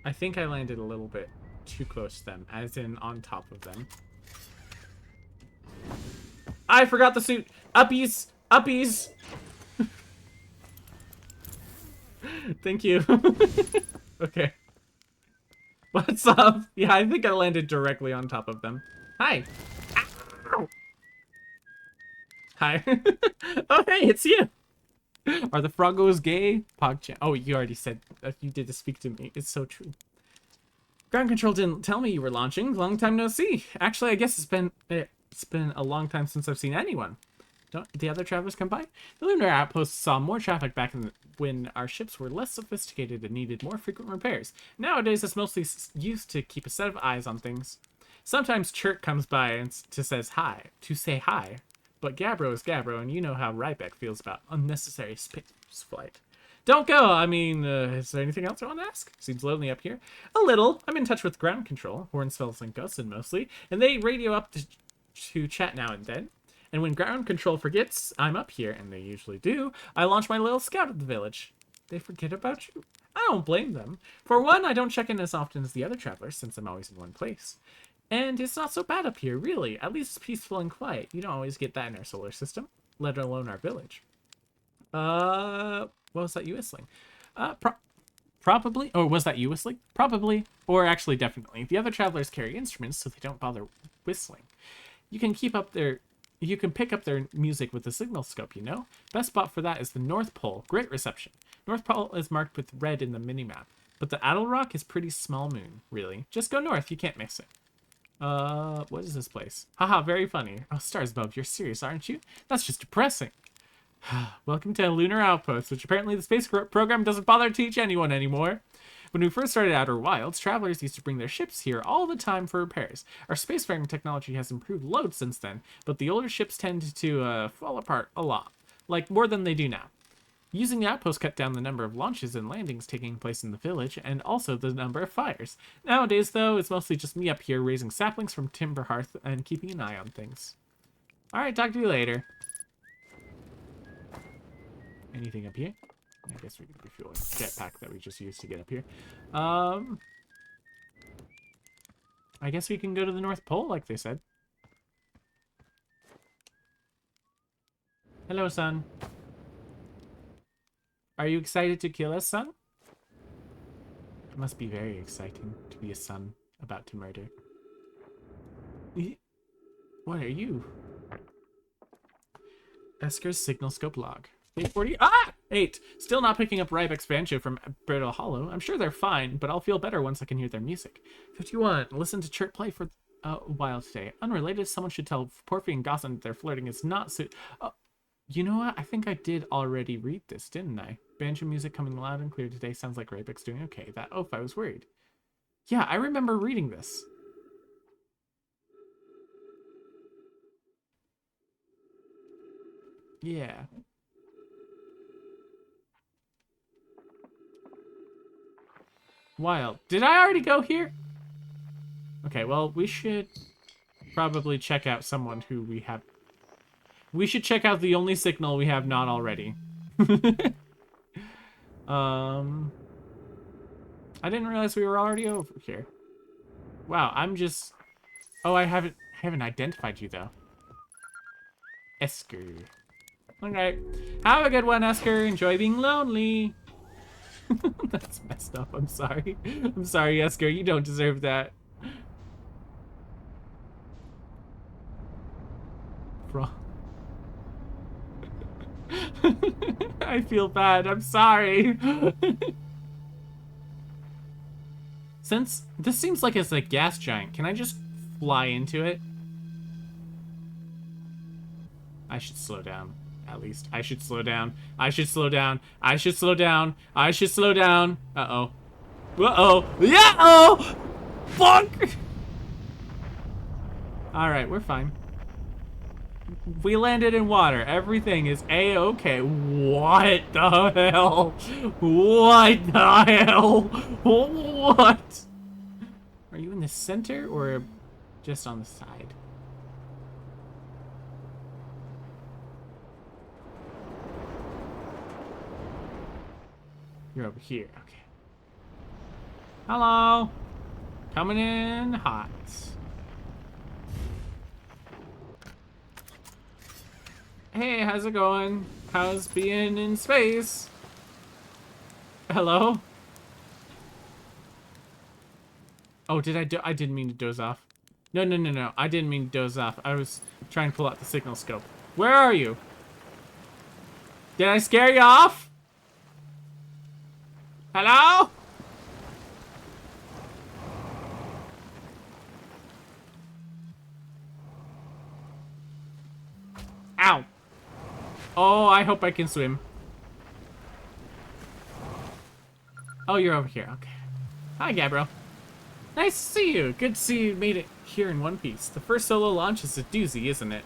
I think I landed a little bit too close to them, as in on top of them. I forgot the suit. Uppies. Uppies. Thank you. Okay. What's up? Yeah, I think I landed directly on top of them. Hi. Ow. Hi. Oh, hey, it's you. Are the Froggos gay? PogChamp. Oh, you already said you did to speak to me. It's so true. Ground Control didn't tell me you were launching. Long time no see. Actually, I guess it's been a long time since I've seen anyone. Don't the other travelers come by? The lunar outpost saw more traffic back when our ships were less sophisticated and needed more frequent repairs. Nowadays, it's mostly used to keep a set of eyes on things. Sometimes Chirk comes by and to say hi. But Gabbro is Gabbro, and you know how Rybeck feels about unnecessary space flight. Don't go! I mean, is there anything else I want to ask? Seems lonely up here. A little. I'm in touch with ground control, Hornsfells and Gustin mostly, and they radio up to chat now and then. And when ground control forgets I'm up here, and they usually do, I launch my little scout at the village. They forget about you. I don't blame them. For one, I don't check in as often as the other travelers, since I'm always in one place. And it's not so bad up here, really. At least it's peaceful and quiet. You don't always get that in our solar system, let alone our village. What was that you whistling? Probably. Or was that you whistling? Probably. Or actually, definitely. The other travelers carry instruments, so they don't bother whistling. You can pick up their music with the signal scope, you know? Best spot for that is the North Pole. Great reception. North Pole is marked with red in the minimap. But the Adel Rock is pretty small moon, really. Just go north, you can't miss it. What is this place? Haha, very funny. Oh, stars above, you're serious, aren't you? That's just depressing. Welcome to Lunar Outpost, which apparently the space program doesn't bother to teach anyone anymore. When we first started Outer Wilds, travelers used to bring their ships here all the time for repairs. Our spacefaring technology has improved loads since then, but the older ships tend to fall apart a lot, like more than they do now. Using the outpost cut down the number of launches and landings taking place in the village, and also the number of fires. Nowadays, though, it's mostly just me up here raising saplings from Timber Hearth and keeping an eye on things. Alright, talk to you later. Anything up here? I guess we can refuel a jetpack that we just used to get up here. I guess we can go to the North Pole, like they said. Hello, son. Are you excited to kill us, son? It must be very exciting to be a son about to murder. What are you? Esker's signal scope log. 840. Ah! 8. Still not picking up Rybeck's banjo from Brittle Hollow. I'm sure they're fine, but I'll feel better once I can hear their music. 51. Listen to Chirk play for a while today. Unrelated, someone should tell Porphy and Gossin that their flirting is not you know what? I think I did already read this, didn't I? Banjo music coming loud and clear today. Sounds like Rybeck's doing okay. I was worried. Yeah, I remember reading this. Yeah. Wild. Did I already go here? Okay, well, we should probably check out someone who we have. We should check out the only signal we have not already. I didn't realize we were already over here. Wow, I'm just... Oh, I haven't identified you, though. Esker. Okay. Have a good one, Esker. Enjoy being lonely. That's messed up. I'm sorry. I'm sorry, Esker. You don't deserve that. Bro. I feel bad. I'm sorry. Since this seems like it's a gas giant, can I just fly into it? I should slow down. At least. I should slow down. I should slow down. I should slow down. I should slow down. Uh-oh. Uh-oh. Yeah-oh! Fuck! Alright, we're fine. We landed in water. Everything is A-okay. What the hell? What the hell? What? Are you in the center or just on the side? You're over here. Okay. Hello. Coming in hot. Hey, how's it going? How's being in space? Hello? Oh, I didn't mean to doze off. No. I didn't mean to doze off. I was trying to pull out the signal scope. Where are you? Did I scare you off? Hello? Ow. Oh, I hope I can swim. Oh, you're over here. Okay. Hi, Gabriel. Nice to see you. Good to see you made it here in one piece. The first solo launch is a doozy, isn't it?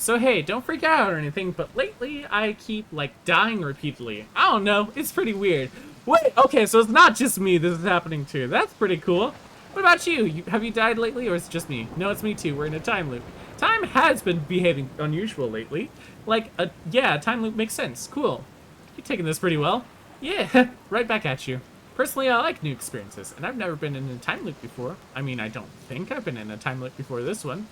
Hey, don't freak out or anything, but lately I keep, like, dying repeatedly. I don't know. It's pretty weird. Wait, okay, so it's not just me this is happening to. That's pretty cool. What about you? Have you died lately, or is it just me? No, it's me too. We're in a time loop. Time has been behaving unusual lately. Like, yeah, a time loop makes sense. Cool. You're taking this pretty well. Yeah, right back at you. Personally, I like new experiences, and I've never been in a time loop before. I mean, I don't think I've been in a time loop before this one.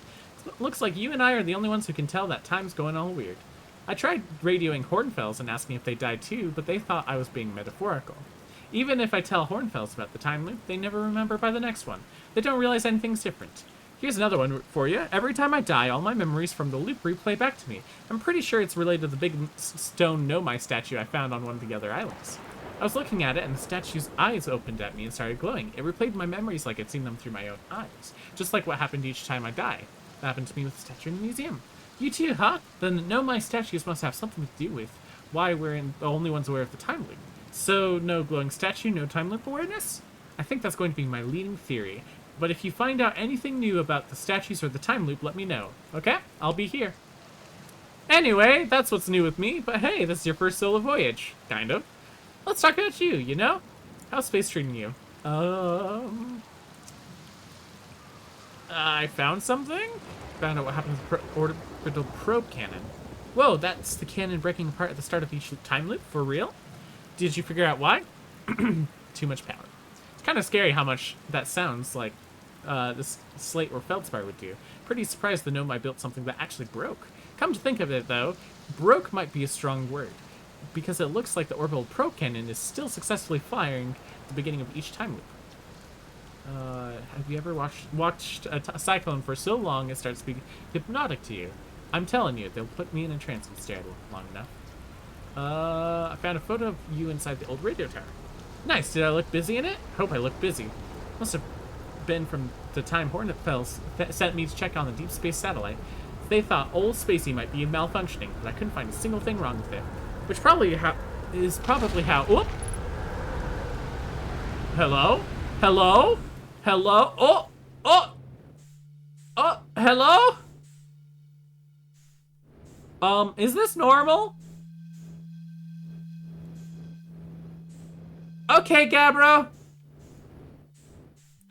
It looks like you and I are the only ones who can tell that time's going all weird. I tried radioing Hornfells and asking if they died too, but they thought I was being metaphorical. Even if I tell Hornfells about the time loop, they never remember by the next one. They don't realize anything's different. Here's another one for you. Every time I die, all my memories from the loop replay back to me. I'm pretty sure it's related to the big stone Nomai statue I found on one of the other islands. I was looking at it, and the statue's eyes opened at me and started glowing. It replayed my memories like I'd seen them through my own eyes, just like what happened each time I die. That happened to me with the statue in the museum. You too, huh? Then Nomai statues must have something to do with why we're the only ones aware of the time loop. So, no glowing statue, no time loop awareness? I think that's going to be my leading theory. But if you find out anything new about the statues or the time loop, let me know. Okay? I'll be here. Anyway, that's what's new with me, but hey, this is your first solo voyage. Kind of. Let's talk about you, you know? How's space treating you? I found something? Found out what happened to the orbital probe cannon. Whoa, that's the cannon breaking apart at the start of each time loop? For real? Did you figure out why? Too much power. It's kind of scary how much that sounds like this slate or feldspar would do. Pretty surprised the Nomai built something that actually broke. Come to think of it, though, broke might be a strong word, because it looks like the orbital probe cannon is still successfully firing at the beginning of each time loop. Have you ever watched a cyclone for so long it starts being hypnotic to you? I'm telling you, they'll put me in a trance if you stare at it long enough. I found a photo of you inside the old radio tower. Nice. Did I look busy in it? Hope I look busy. Must have been from the time Hornfells sent me to check on the deep space satellite. They thought old Spacey might be malfunctioning, but I couldn't find a single thing wrong with it. Which is probably how. Whoop! Hello? Hello? Hello? Oh! Oh! Oh! Hello? Is this normal? Okay, Gabbro.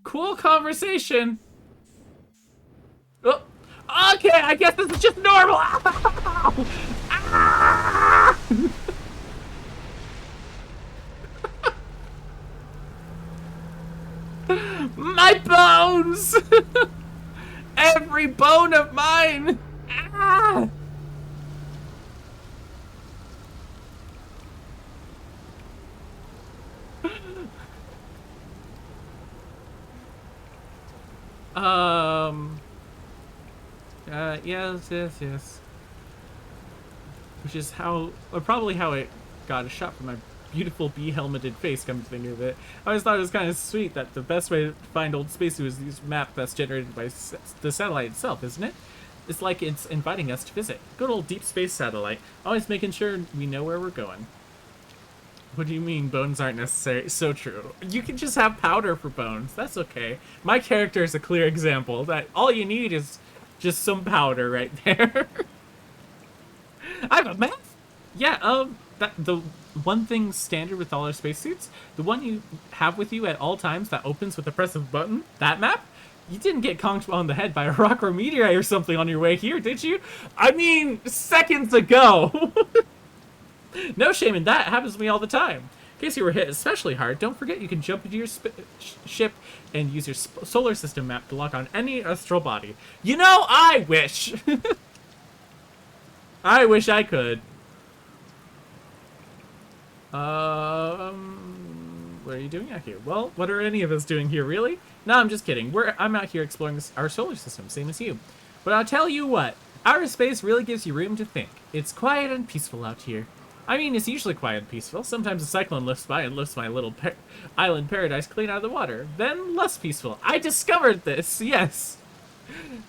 Cool conversation. Oh. Okay, I guess this is just normal. Ow! Ah! My bones! Every bone of mine! Ah! Yes. Which is probably how it got a shot from my beautiful bee-helmeted face, come to think of it. I always thought it was kind of sweet that the best way to find old space is use a map that's generated by the satellite itself, isn't it? It's like it's inviting us to visit. Good old deep space satellite, always making sure we know where we're going. What do you mean bones aren't necessary? So true. You can just have powder for bones. That's okay. My character is a clear example that all you need is just some powder right there. I have a map. Yeah, the one thing standard with all our spacesuits, the one you have with you at all times that opens with the press of a button, that map, you didn't get conked on the head by a rock or meteorite or something on your way here, did you? I mean, seconds ago. No shame in that. It happens to me all the time. In case you were hit especially hard, don't forget you can jump into your ship and use your solar system map to lock on any astral body. You know, I wish! I wish I could. What are you doing out here? Well, what are any of us doing here, really? No, I'm just kidding. I'm out here exploring our solar system, same as you. But I'll tell you what, outer space really gives you room to think. It's quiet and peaceful out here. I mean, it's usually quiet and peaceful. Sometimes a cyclone lifts by and lifts my little island paradise clean out of the water. Then less peaceful. I discovered this, yes.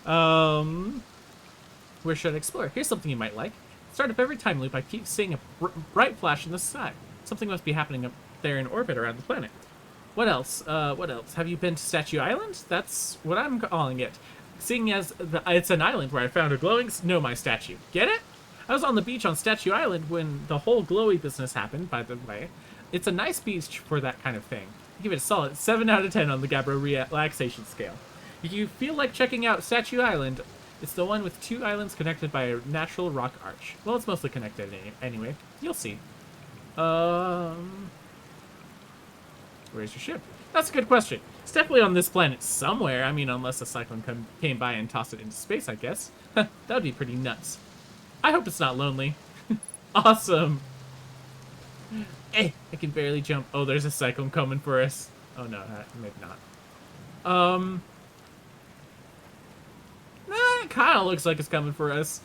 Where should I explore? Here's something you might like. Start up every time loop, I keep seeing a bright flash in the sky. Something must be happening up there in orbit around the planet. What else? What else? Have you been to Statue Island? That's what I'm calling it. Seeing as it's an island where I found a glowing my statue. Get it? I was on the beach on Statue Island when the whole glowy business happened, by the way. It's a nice beach for that kind of thing. I give it a solid 7 out of 10 on the Gabbro relaxation scale. If you feel like checking out Statue Island, it's the one with 2 islands connected by a natural rock arch. Well, it's mostly connected anyway. You'll see. Where's your ship? That's a good question. It's definitely on this planet somewhere. I mean, unless a cyclone came by and tossed it into space, I guess. That'd be pretty nuts. I hope it's not lonely. Awesome. I can barely jump. Oh, there's a cyclone coming for us. Oh no, maybe not. It kind of looks like it's coming for us.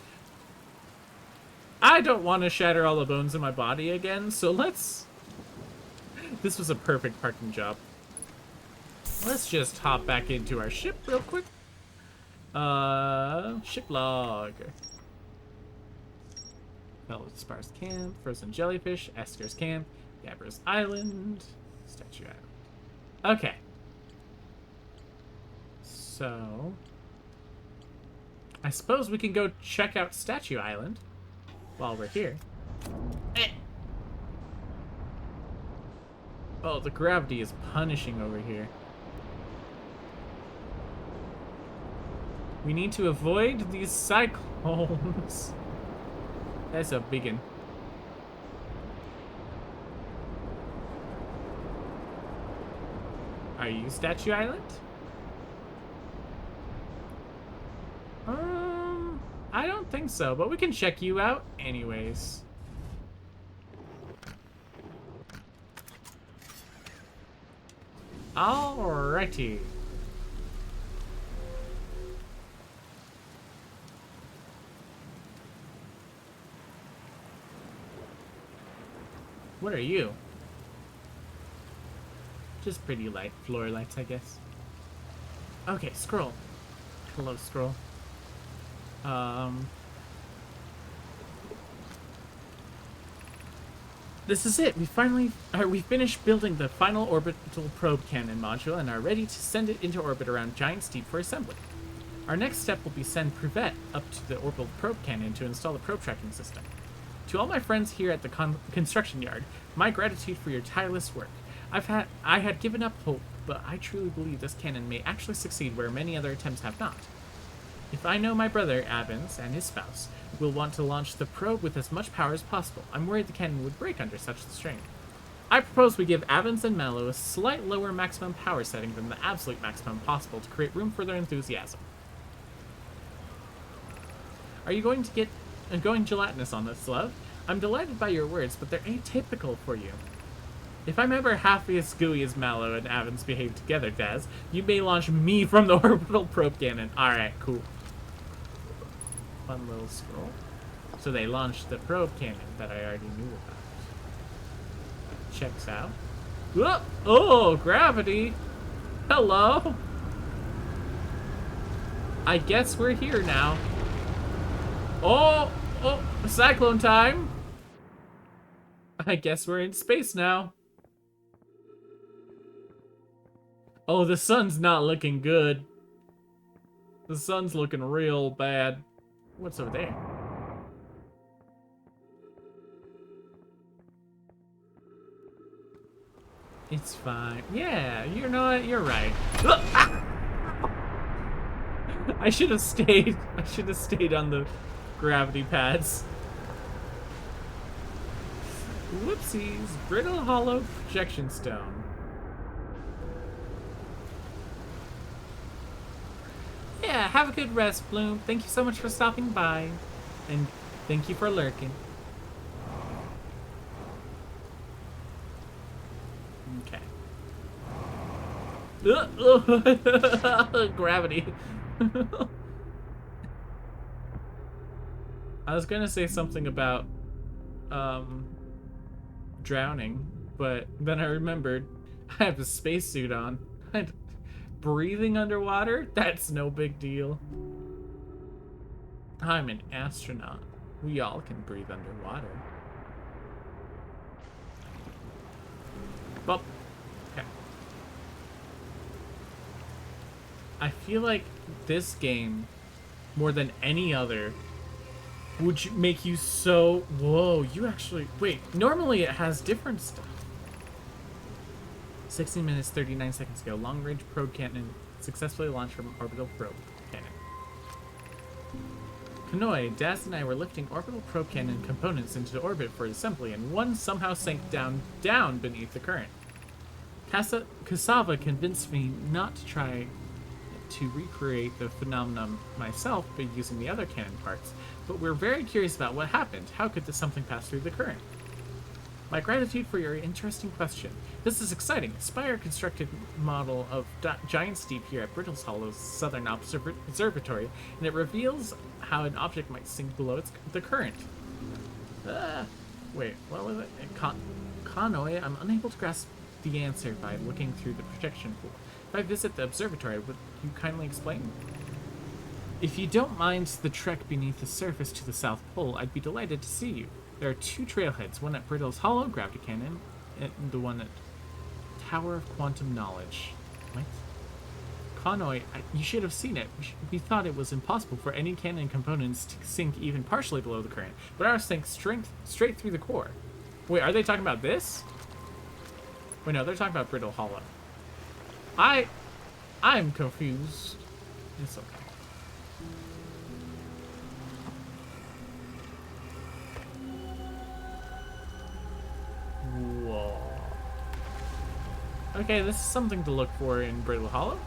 I don't want to shatter all the bones in my body again, so let's... This was a perfect parking job. Let's just hop back into our ship real quick. Ship log. Feldspars Camp, Frozen Jellyfish, Esther's Camp, Gabbro's Island, Statue Island. Okay. So... I suppose we can go check out Statue Island while we're here. Oh, the gravity is punishing over here. We need to avoid these cyclones. That's a biggin. Are you Statue Island? I don't think so, but we can check you out anyways. Alrighty. What are you? Just pretty light floor lights, I guess. Okay, scroll. Hello, scroll. This is it. We finished building the final orbital probe cannon module and are ready to send it into orbit around Giant Steep for assembly. Our next step will be send Privette up to the orbital probe cannon to install the probe tracking system. To all my friends here at the construction yard, my gratitude for your tireless work. I had given up hope, but I truly believe this cannon may actually succeed where many other attempts have not. If I know my brother, Avins, and his spouse will want to launch the probe with as much power as possible, I'm worried the cannon would break under such strain. I propose we give Avins and Mallow a slight lower maximum power setting than the absolute maximum possible to create room for their enthusiasm. Are you going gelatinous on this, love? I'm delighted by your words, but they're atypical for you. If I'm ever half as gooey as Mallow and Avins behave together, Daz, you may launch me from the orbital probe cannon. Alright, cool. Fun little scroll. So they launched the probe cannon that I already knew about. Checks out. Whoa! Oh, gravity! Hello! I guess we're here now. Oh! Cyclone time! I guess we're in space now. Oh, the sun's not looking good. The sun's looking real bad. What's over there? It's fine. Yeah, you know what? You're right. I should have stayed. I should have stayed on the gravity pads. Whoopsies. Brittle hollow projection stone. Yeah, have a good rest, Bloom. Thank you so much for stopping by. And thank you for lurking. Okay. Gravity. I was gonna say something about drowning, but then I remembered I have a spacesuit on. Breathing underwater? That's no big deal. I'm an astronaut. We all can breathe underwater. Well, okay. I feel like this game, more than any other, would make you so... Whoa, you actually... Wait, normally it has different stuff. 16 minutes, 39 seconds ago, long-range probe cannon successfully launched from orbital probe cannon. Kanoi, Daz and I were lifting orbital probe cannon components into orbit for assembly, and one somehow sank down beneath the current. Cassava convinced me not to try to recreate the phenomenon myself by using the other cannon parts, but we're very curious about what happened. How could something pass through the current? My gratitude for your interesting question. This is exciting. Spire constructed model of Giant Steep here at Brittle's Hollow's Southern Observatory, and it reveals how an object might sink below the current. Wait, what was it? Kanoi, I'm unable to grasp the answer by looking through the projection pool. If I visit the observatory, would you kindly explain? If you don't mind the trek beneath the surface to the South Pole, I'd be delighted to see you. There are two trailheads, one at Brittle's Hollow, Gravity Cannon, and the one at Tower of Quantum Knowledge. What? Kanoi, you should have seen it. We thought it was impossible for any cannon components to sink even partially below the current, but ours sank straight through the core. Wait, are they talking about this? Wait, no, they're talking about Brittle Hollow. I'm confused. It's okay. Whoa. Okay, this is something to look for in Brittle Hollow.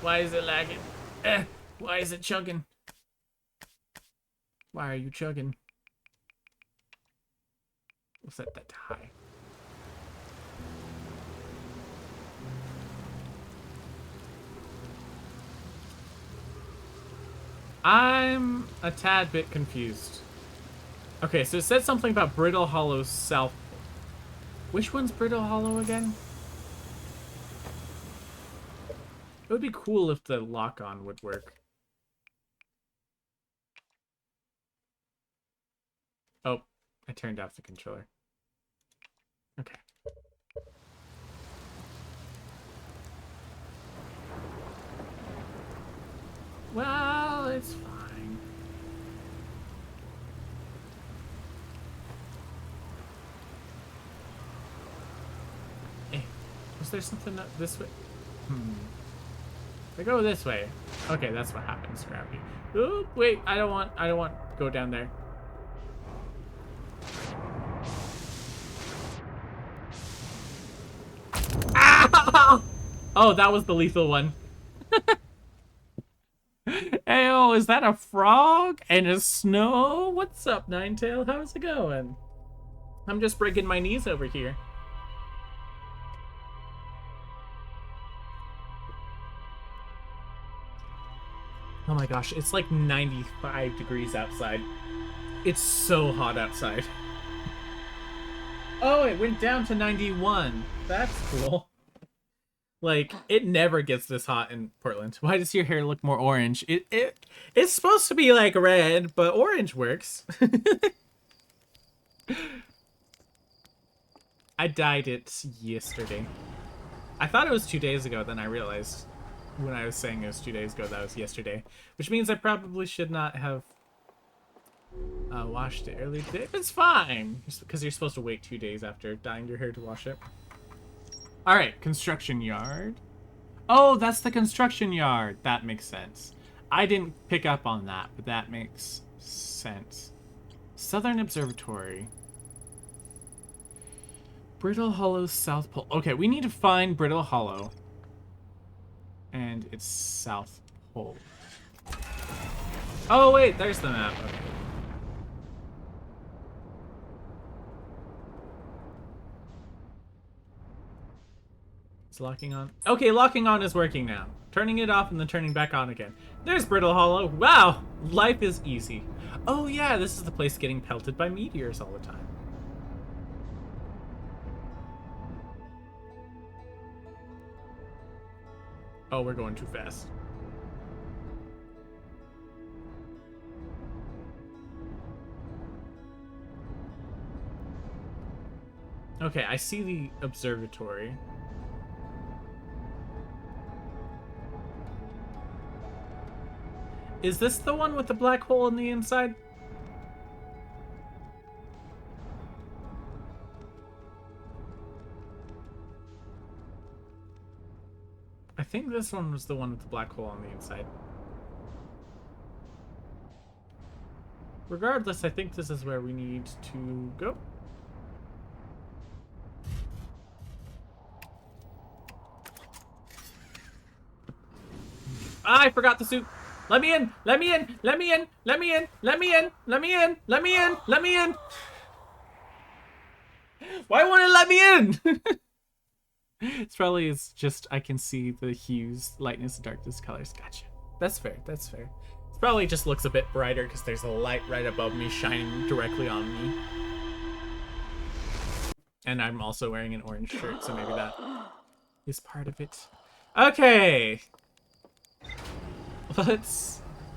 Why is it lagging? Why is it chugging? Why are you chugging? We'll set that to high. I'm a tad bit confused. Okay, so it said something about Brittle Hollow South. Which one's Brittle Hollow again? It would be cool if the lock-on would work. Oh, I turned off the controller. Okay. Well, it's fine. Hey, was there something up this way? If I go this way. Okay, that's what happens, Gravity. Oop, wait, I don't want to go down there. Ah! Oh, that was the lethal one. Ayo, is that a frog and a snow? What's up, Ninetail? How's it going? I'm just breaking my knees over here. Oh my gosh, it's like 95 degrees outside. It's so hot outside. Oh, it went down to 91. That's cool. Like, it never gets this hot in Portland. Why does your hair look more orange? It's supposed to be like red, but orange works. I dyed it yesterday. I thought it was 2 days ago, then I realized when I was saying it was 2 days ago that was yesterday. Which means I probably should not have washed it earlier today. It's fine! Just because you're supposed to wait 2 days after dyeing your hair to wash it. All right, construction yard. Oh, that's the construction yard. That makes sense. I didn't pick up on that, but that makes sense. Southern Observatory. Brittle Hollow South Pole. Okay, we need to find Brittle Hollow. And its South Pole. Oh, wait, there's the map. Okay. It's locking on. Okay, locking on is working now. Turning it off and then turning back on again. There's Brittle Hollow. Wow, life is easy. Oh yeah, this is the place getting pelted by meteors all the time. Oh, we're going too fast. Okay, I see the observatory. Is this the one with the black hole on the inside? I think this one was the one with the black hole on the inside. Regardless, I think this is where we need to go. I forgot the suit. Let me in! Let me in! Let me in! Let me in! Let me in! Let me in! Let me in! Let me in! Why won't it let me in? It's probably just I can see the hues, lightness, and darkness colors. Gotcha. That's fair. That's fair. It probably just looks a bit brighter because there's a light right above me shining directly on me. And I'm also wearing an orange shirt, so maybe that is part of it. Okay.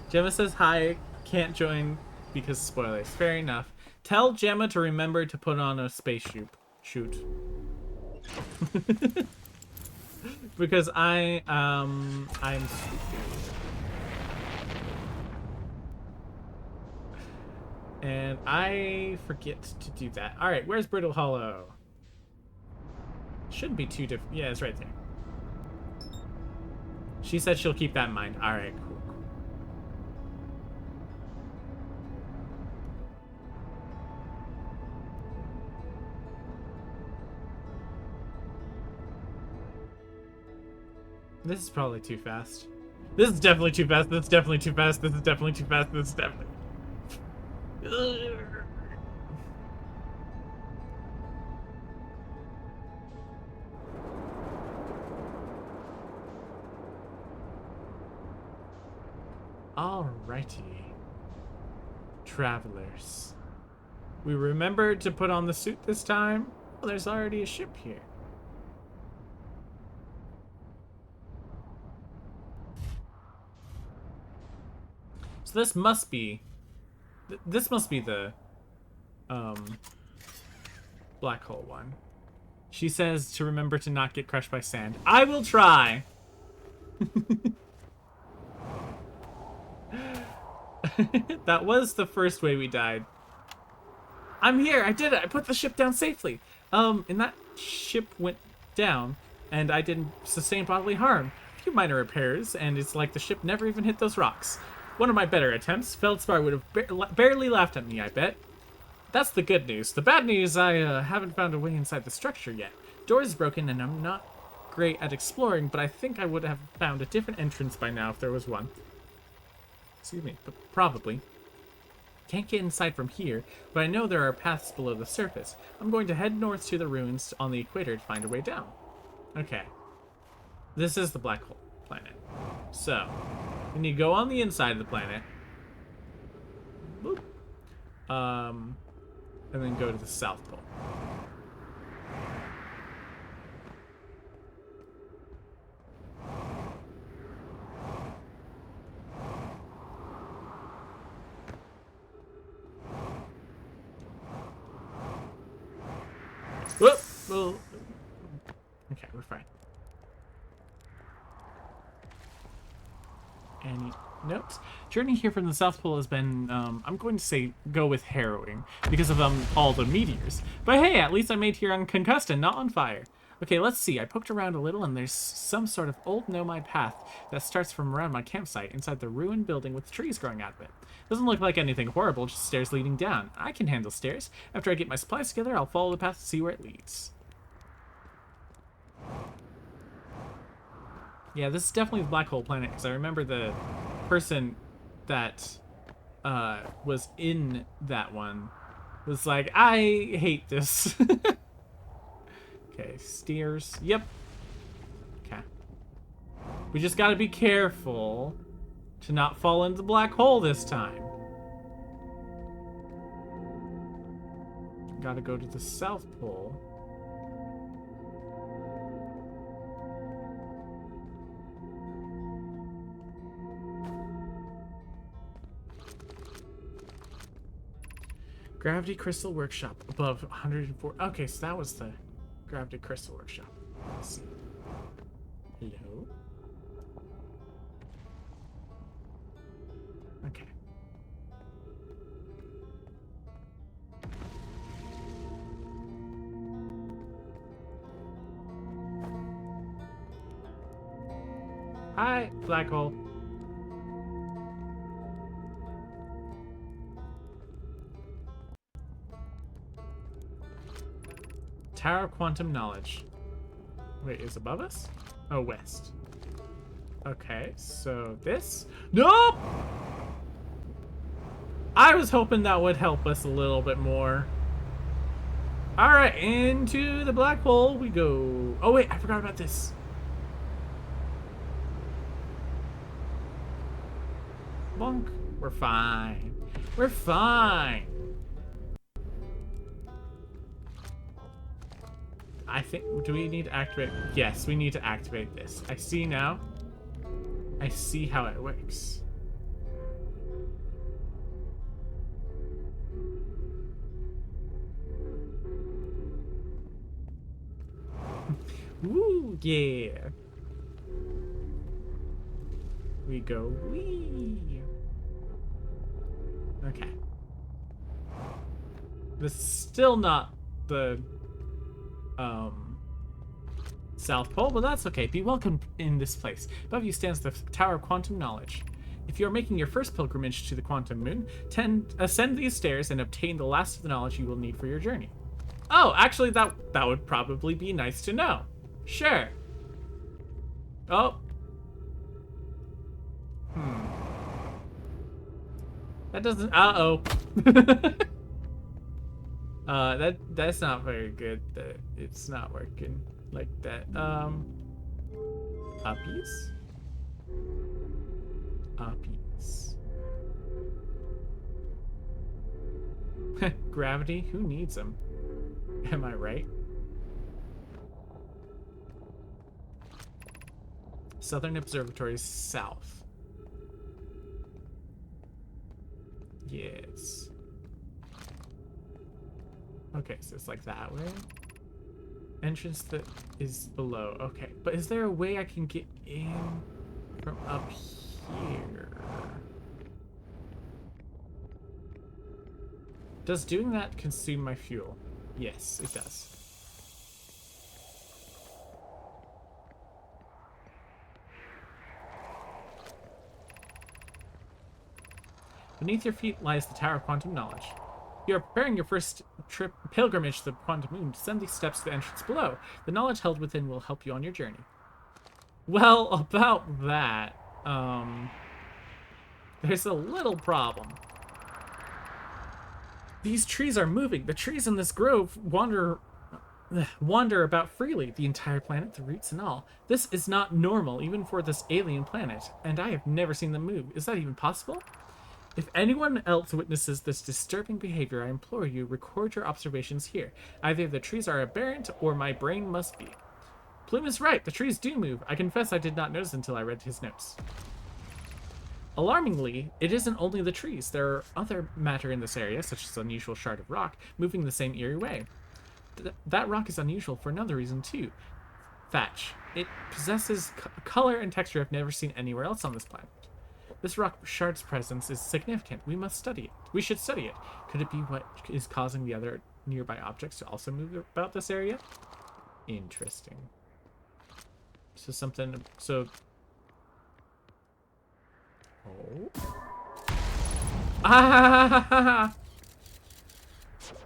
Gemma says hi, can't join because spoilers. Fair enough. Tell Gemma to remember to put on a spacesuit. Shoot. Because I'm stupid. And I forget to do that. Alright, where's Brittle Hollow? Shouldn't be too different. Yeah, it's right there. She said she'll keep that in mind. Alright, cool. This is probably too fast. This is definitely too fast. This is definitely too fast. This is definitely too fast. This is definitely... Alrighty. Travelers. We remembered to put on the suit this time. Well, there's already a ship here. So this must be... This must be the... black hole one. She says to remember to not get crushed by sand. I will try! That was the first way we died. I'm here! I did it! I put the ship down safely! And that ship went down, and I didn't sustain bodily harm. A few minor repairs, and it's like the ship never even hit those rocks. One of my better attempts. Feldspar would have barely laughed at me, I bet. That's the good news. The bad news, I haven't found a way inside the structure yet. Door is broken, and I'm not great at exploring, but I think I would have found a different entrance by now if there was one. Excuse me, but probably. Can't get inside from here, but I know there are paths below the surface. I'm going to head north to the ruins on the equator to find a way down. Okay. This is the black hole planet. So, we need to go on the inside of the planet. Boop. And then go to the South Pole. Whoop! Well, okay, we're fine. Any notes? Journey here from the South Pole has been, I'm going to say go with harrowing because of all the meteors. But hey, at least I made here unconcussed and not on fire. Okay, let's see. I poked around a little and there's some sort of old nomad path that starts from around my campsite inside the ruined building with trees growing out of it. Doesn't look like anything horrible, just stairs leading down. I can handle stairs. After I get my supplies together, I'll follow the path to see where it leads. Yeah, this is definitely the black hole planet because I remember the person that was in that one was like, I hate this. Okay, stairs. Yep. Okay. We just gotta be careful to not fall into the black hole this time. Gotta go to the South Pole. Gravity Crystal Workshop above 104. Okay, so that was the Gravity Crystal Workshop. Let's see. Hello? Okay. Hi, black hole. Tower of Quantum Knowledge. Wait, is above us? Oh, west. Okay, so this? Nope! I was hoping that would help us a little bit more. Alright, into the black hole we go. Oh wait, I forgot about this. Bonk. We're fine. We're fine. I think, do we need to activate? Yes, we need to activate this. I see now. I see how it works. Woo, yeah. We go wee. Okay. This is still not the South Pole, but that's okay. Be welcome in this place. Above you stands the Tower of Quantum Knowledge. If you are making your first pilgrimage to the Quantum Moon, ascend these stairs and obtain the last of the knowledge you will need for your journey. Oh, actually, that would probably be nice to know. Sure. Oh. That doesn't. Uh-oh. That's not very good. That it's not working like that. Uppies? Uppies. Gravity? Who needs them? Am I right? Southern Observatory south. Yes. Okay, so it's like that way. Entrance that is below. Okay, but is there a way I can get in from up here? Does doing that consume my fuel? Yes, it does. Beneath your feet lies the Tower of Quantum Knowledge. You are preparing your first pilgrimage to the Quantum Moon. Descend these steps to the entrance below. The knowledge held within will help you on your journey. Well, about that, there's a little problem. These trees are moving. The trees in this grove wander about freely. The entire planet, the roots and all. This is not normal, even for this alien planet, and I have never seen them move. Is that even possible? If anyone else witnesses this disturbing behavior, I implore you, record your observations here. Either the trees are aberrant, or my brain must be. Plume is right, the trees do move. I confess I did not notice until I read his notes. Alarmingly, it isn't only the trees. There are other matter in this area, such as an unusual shard of rock, moving the same eerie way. That rock is unusual for another reason, too. Thatch. It possesses color and texture I've never seen anywhere else on this planet. This rock shard's presence is significant. We must study it. We should study it. Could it be what is causing the other nearby objects to also move about this area? Interesting. So something... So... Oh. Ah!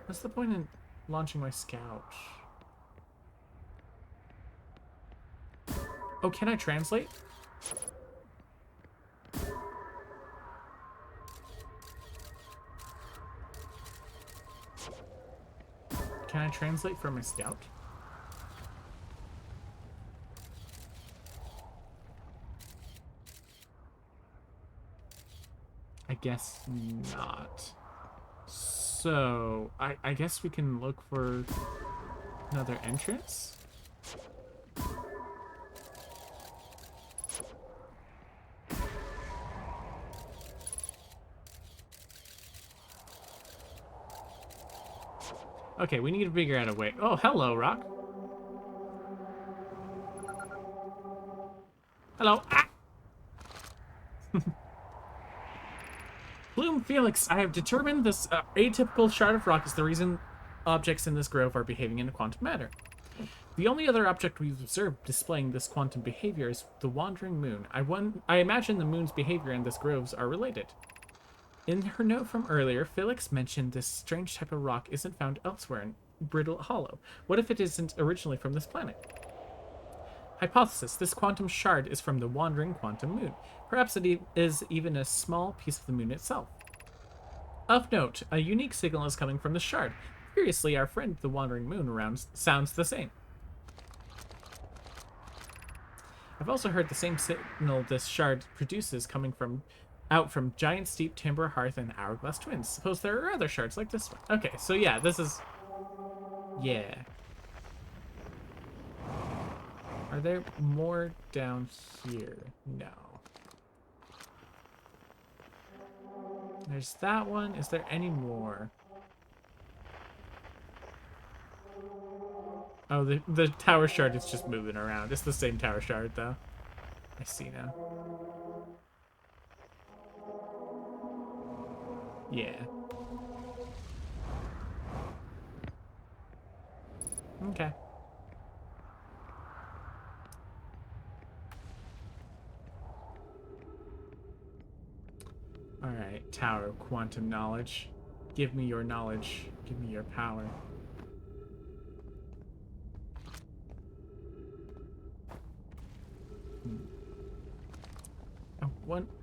What's the point in launching my scout? Oh, can I translate? Can I translate for my scout? I guess not. So, I guess we can look for another entrance? Okay, we need to figure out a way. Oh, hello, Rock. Hello. Ah! Bloom Felix, I have determined this atypical shard of rock is the reason objects in this grove are behaving in a quantum manner. The only other object we've observed displaying this quantum behavior is the wandering moon. I imagine the moon's behavior and this groves are related. In her note from earlier, Felix mentioned this strange type of rock isn't found elsewhere in Brittle Hollow. What if it isn't originally from this planet? Hypothesis: this quantum shard is from the wandering quantum moon. Perhaps it is even a small piece of the moon itself. Of note, a unique signal is coming from the shard. Curiously, our friend the wandering moon around sounds the same. I've also heard the same signal this shard produces coming out from Giant Steep, Timber Hearth, and Hourglass Twins. Suppose there are other shards like this one. Okay, so yeah, this is... Yeah. Are there more down here? No. There's that one. Is there any more? Oh, the tower shard is just moving around. It's the same tower shard, though. I see now. Yeah. Okay. Alright, tower, quantum knowledge. Give me your knowledge. Give me your power.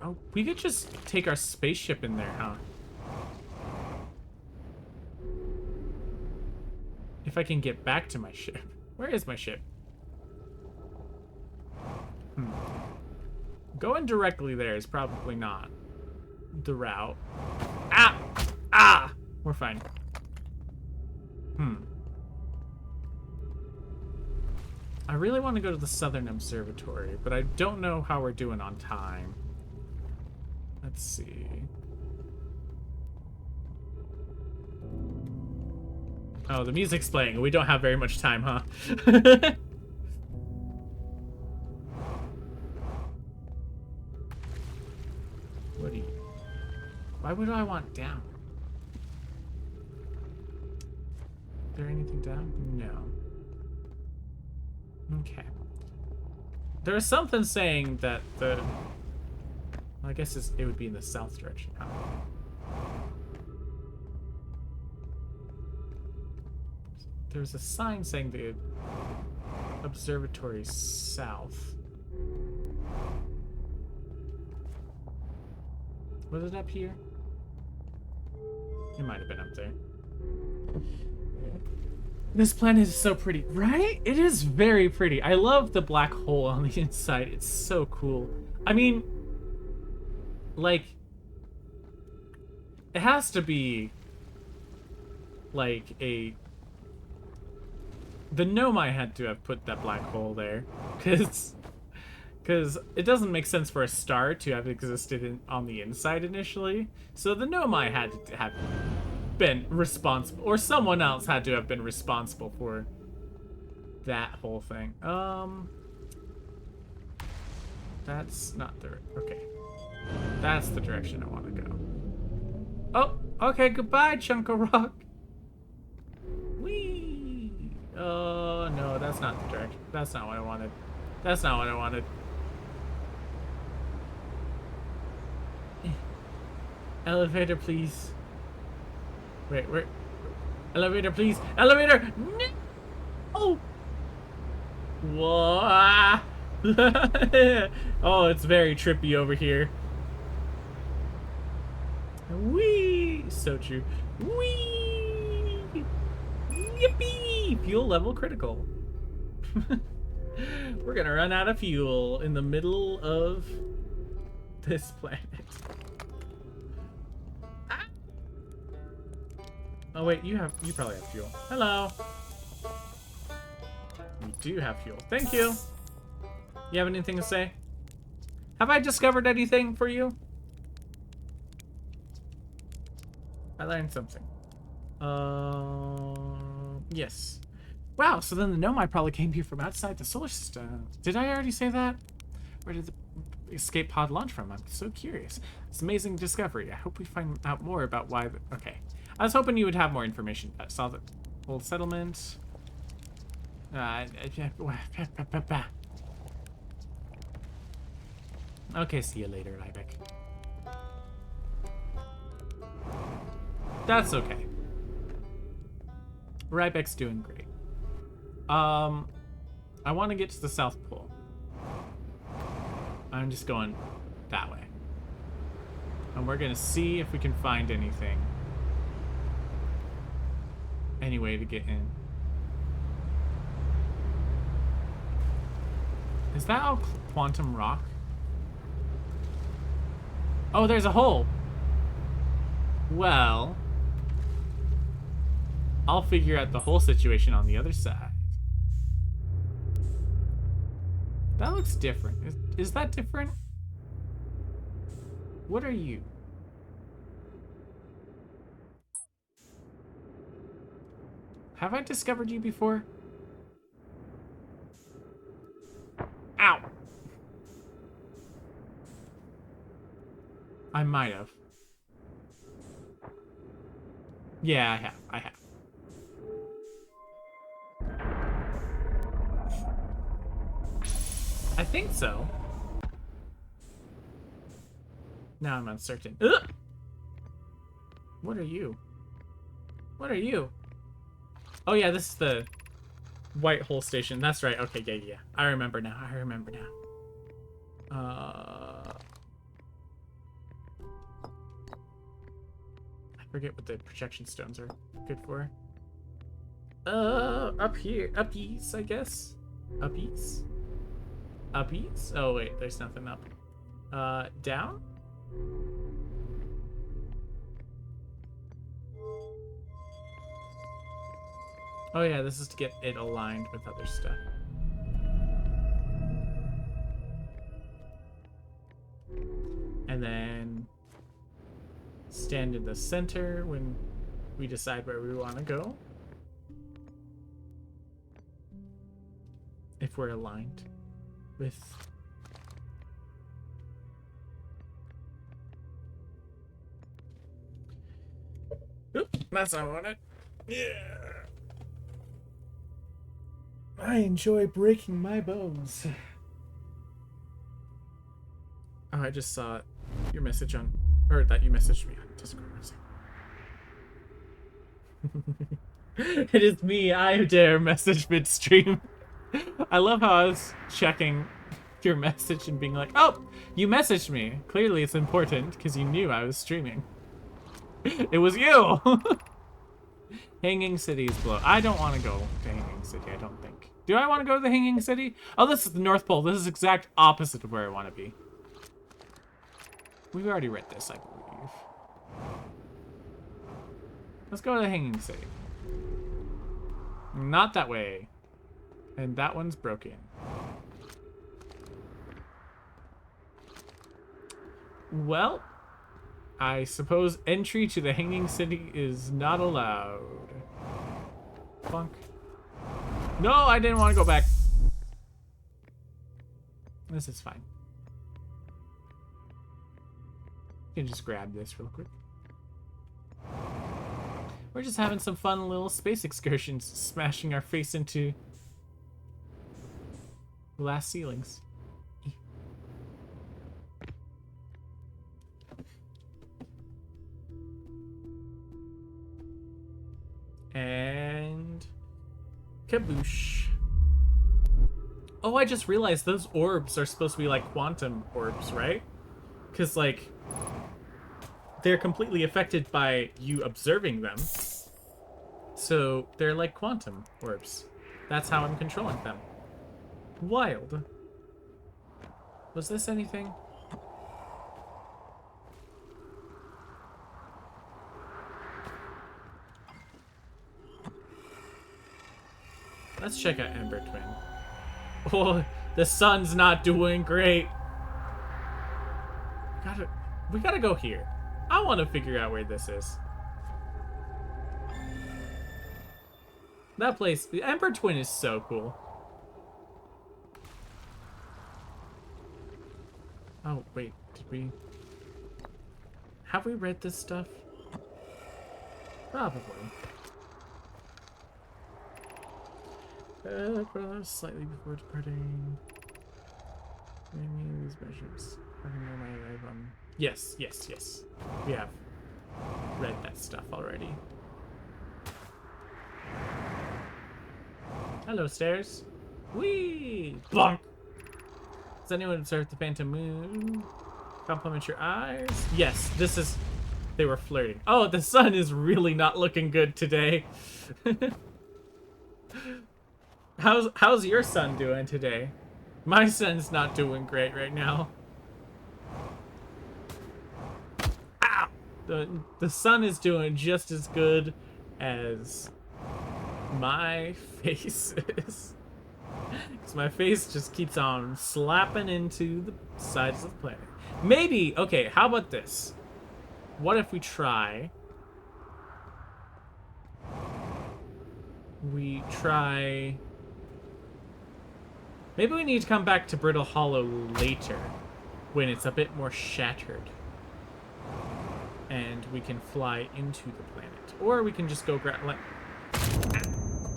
Oh, we could just take our spaceship in there, huh? If I can get back to my ship. Where is my ship? Going directly there is probably not the route. Ah! Ah! We're fine. I really want to go to the Southern Observatory, but I don't know how we're doing on time. Let's see. Oh, the music's playing. We don't have very much time, huh? What do you... Why would I want down? Is there anything down? No. Okay. There is something saying that the... Well, I guess it would be in the south direction. Huh? There's a sign saying the observatory south. Was it up here? It might have been up there. This planet is so pretty, right? It is very pretty. I love the black hole on the inside. It's so cool. I mean, like, it has to be like the Nomai had to have put that black hole there, because it doesn't make sense for a star to have existed on the inside initially. So the Nomai had to have been responsible, or someone else had to have been responsible for that whole thing. That's not the... Okay. That's the direction I want to go. Oh, okay, goodbye, chunk of rock. Whee! Oh, no, That's not the direction. That's not what I wanted. That's not what I wanted. Elevator, please. Wait, where? Elevator, please. Elevator! No! Oh! Whoa! Oh, it's very trippy over here. Whee! So true. Whee! Yippee! Fuel level critical. We're gonna run out of fuel in the middle of this planet. Ah! Oh wait, you probably have fuel. Hello. You do have fuel. Thank you. You have anything to say? Have I discovered anything for you? I learned something. Yes. Wow, so then the Nomai probably came here from outside the solar system. Did I already say that? Where did the escape pod launch from? I'm so curious. It's an amazing discovery. I hope we find out more about why okay. I was hoping you would have more information. I saw the old settlement. Okay, see you later, Rybeck. That's okay. Rybeck's doing great. I want to get to the South Pole. I'm just going that way. And we're gonna see if we can find anything. Any way to get in. Is that all quantum rock? Oh, there's a hole. Well, I'll figure out the whole situation on the other side. That looks different. Is that different? What are you? Have I discovered you before? Ow! I might have. Yeah, I have. I have. I think so. Now I'm uncertain. Ugh! What are you? What are you? Oh yeah, this is the White Hole Station. That's right. Okay, yeah. I remember now. I remember now. I forget what the projection stones are good for. Up here. Uppies, I guess. Uppies? Uppies? Oh wait, there's nothing up. Down? Oh yeah, this is to get it aligned with other stuff. And then stand in the center when we decide where we want to go. If we're aligned with... Oop, that's not what I wanted. Yeah. I enjoy breaking my bones. Oh, I just saw your message on... Or that you messaged me on Discord. It is me, I dare message midstream. I love how I was checking your message and being like, oh, you messaged me. Clearly it's important because you knew I was streaming. It was you! Hanging City is below. I don't want to go to Hanging City, I don't think. Do I want to go to the Hanging City? Oh, this is the North Pole. This is exact opposite of where I want to be. We've already read this, I believe. Let's go to the Hanging City. Not that way. And that one's broken. Well, I suppose entry to the Hanging City is not allowed. Funk. No, I didn't want to go back. This is fine. You can just grab this real quick. We're just having some fun little space excursions, smashing our face into Glass ceilings. And kaboosh. Oh, I just realized those orbs are supposed to be like quantum orbs, right? Because, like, they're completely affected by you observing them. So they're like quantum orbs. That's how I'm controlling them. Wild. Was this anything? Let's check out Ember Twin. Oh, the sun's not doing great. We gotta go here. I want to figure out where this is. That place, the Ember Twin is so cool. Oh, wait, have we read this stuff? Probably. Slightly before departing. These measures. I can know my arrive on. Yes. We have read that stuff already. Hello, stairs. Whee! Bonk! Has anyone observed the phantom moon? Compliment your eyes? Yes, this is... They were flirting. Oh, the sun is really not looking good today. How's your sun doing today? My sun's not doing great right now. Ow! The sun is doing just as good as my face is. Because my face just keeps on slapping into the sides of the planet. Maybe, okay, how about this? What if we try... Maybe we need to come back to Brittle Hollow later, when it's a bit more shattered. And we can fly into the planet. Or we can just go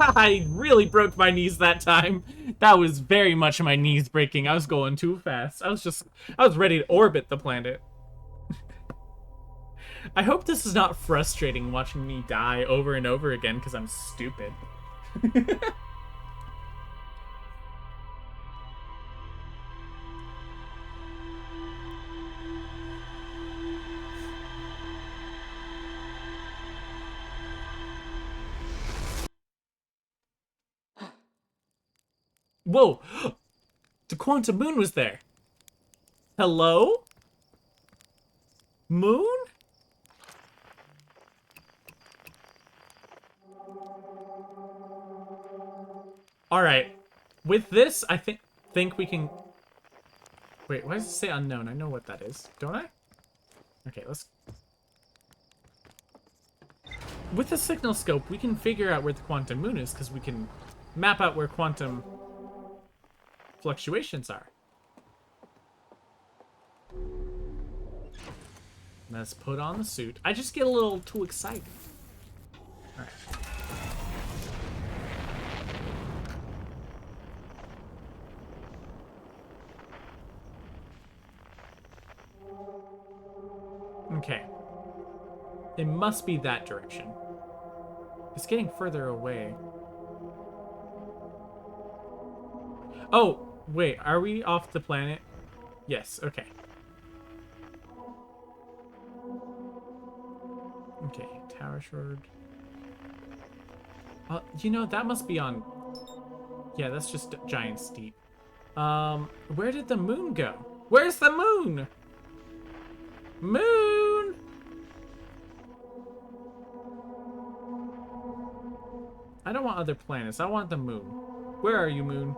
I really broke my knees that time. That was very much my knees breaking. I was going too fast. I was ready to orbit the planet. I hope this is not frustrating watching me die over and over again because I'm stupid. Whoa! The quantum moon was there. Hello? Moon? Alright. With this, I think we can... Wait, why does it say unknown? I know what that is. Don't I? Okay, let's... With the signal scope, we can figure out where the quantum moon is, because we can map out where quantum fluctuations are. Let's put on the suit. I just get a little too excited. Alright. Okay. It must be that direction. It's getting further away. Oh, wait, are we off the planet? Yes, okay. Okay, Tower Shore. You know, that must be on... Yeah, that's just Giant Steep. Where did the moon go? Where's the moon? Moon! I don't want other planets. I want the moon. Where are you, moon?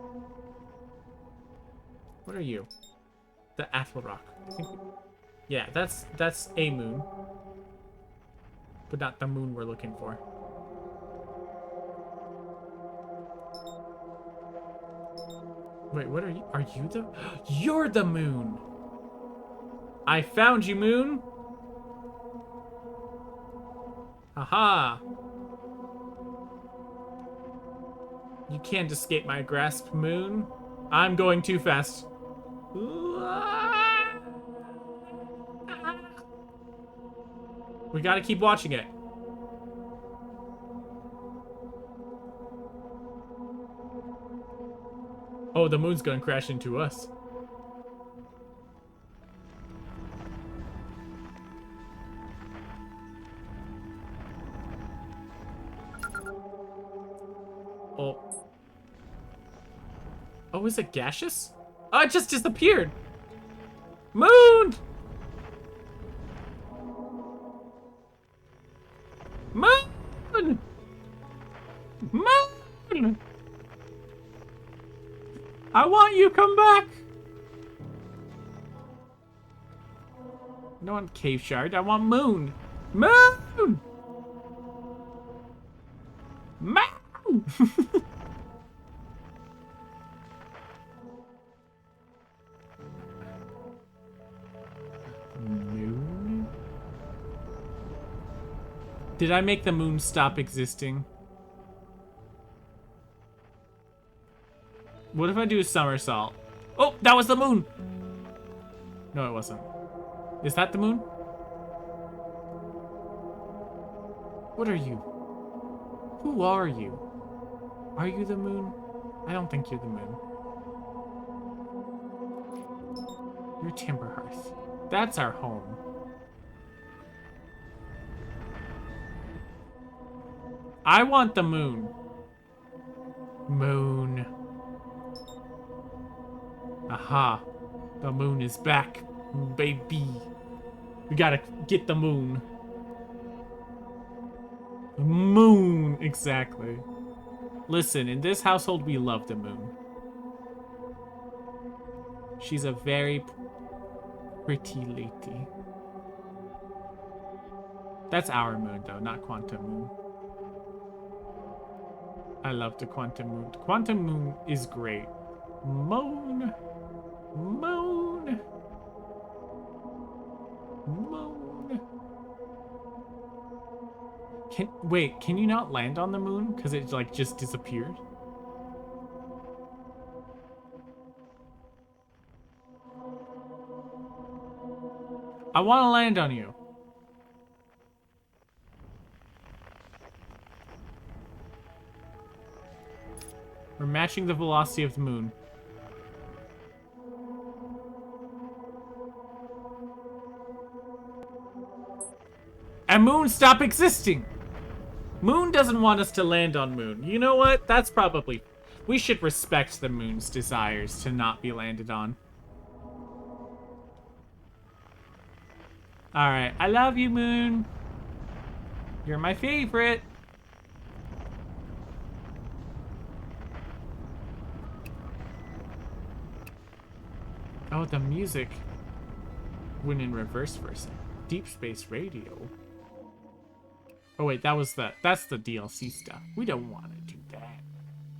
What are you? The Athel Rock. Yeah, that's a moon. But not the moon we're looking for. Wait, what are you? Are you the... You're the moon! I found you, moon! Aha! You can't escape my grasp, moon. I'm going too fast. We gotta keep watching it. Oh, the moon's gonna crash into us. Oh. Oh, is it gaseous? Oh, it just disappeared. Moon! Moon! Moon! I want you, come back! I don't want cave shard, I want moon! Moon! Moon! Moon? Did I make the moon stop existing? What if I do a somersault? Oh, that was the moon! No, it wasn't. Is that the moon? What are you? Who are you? Are you the moon? I don't think you're the moon. You're Timber Hearth. That's our home. I want the moon. Moon. Aha. The moon is back, baby. We gotta get the moon. The moon, exactly. Listen, in this household, we love the moon. She's a very pretty lady. That's our moon, though, not Quantum Moon. I love the Quantum Moon. The Quantum Moon is great. Moon. Moon. Moon. Wait, can you not land on the moon? Because it, like, just disappeared? I want to land on you. We're matching the velocity of the moon. And moon, stop existing! Moon doesn't want us to land on moon. You know what? That's probably... We should respect the moon's desires to not be landed on. Alright, I love you, moon. You're my favorite. Oh, the music went in reverse for a second. Deep Space Radio. Oh wait, that's the DLC stuff. We don't want to do that.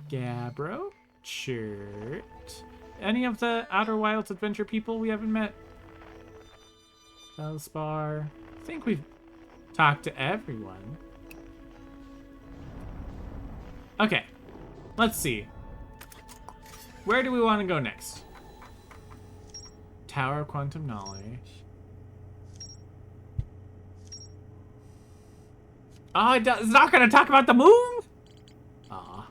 Gabbro, Chert. Any of the Outer Wilds adventure people we haven't met? Bellspar. I think we've talked to everyone. Okay, let's see. Where do we want to go next? Tower of Quantum Knowledge. Oh, it's not going to talk about the moon? Aw.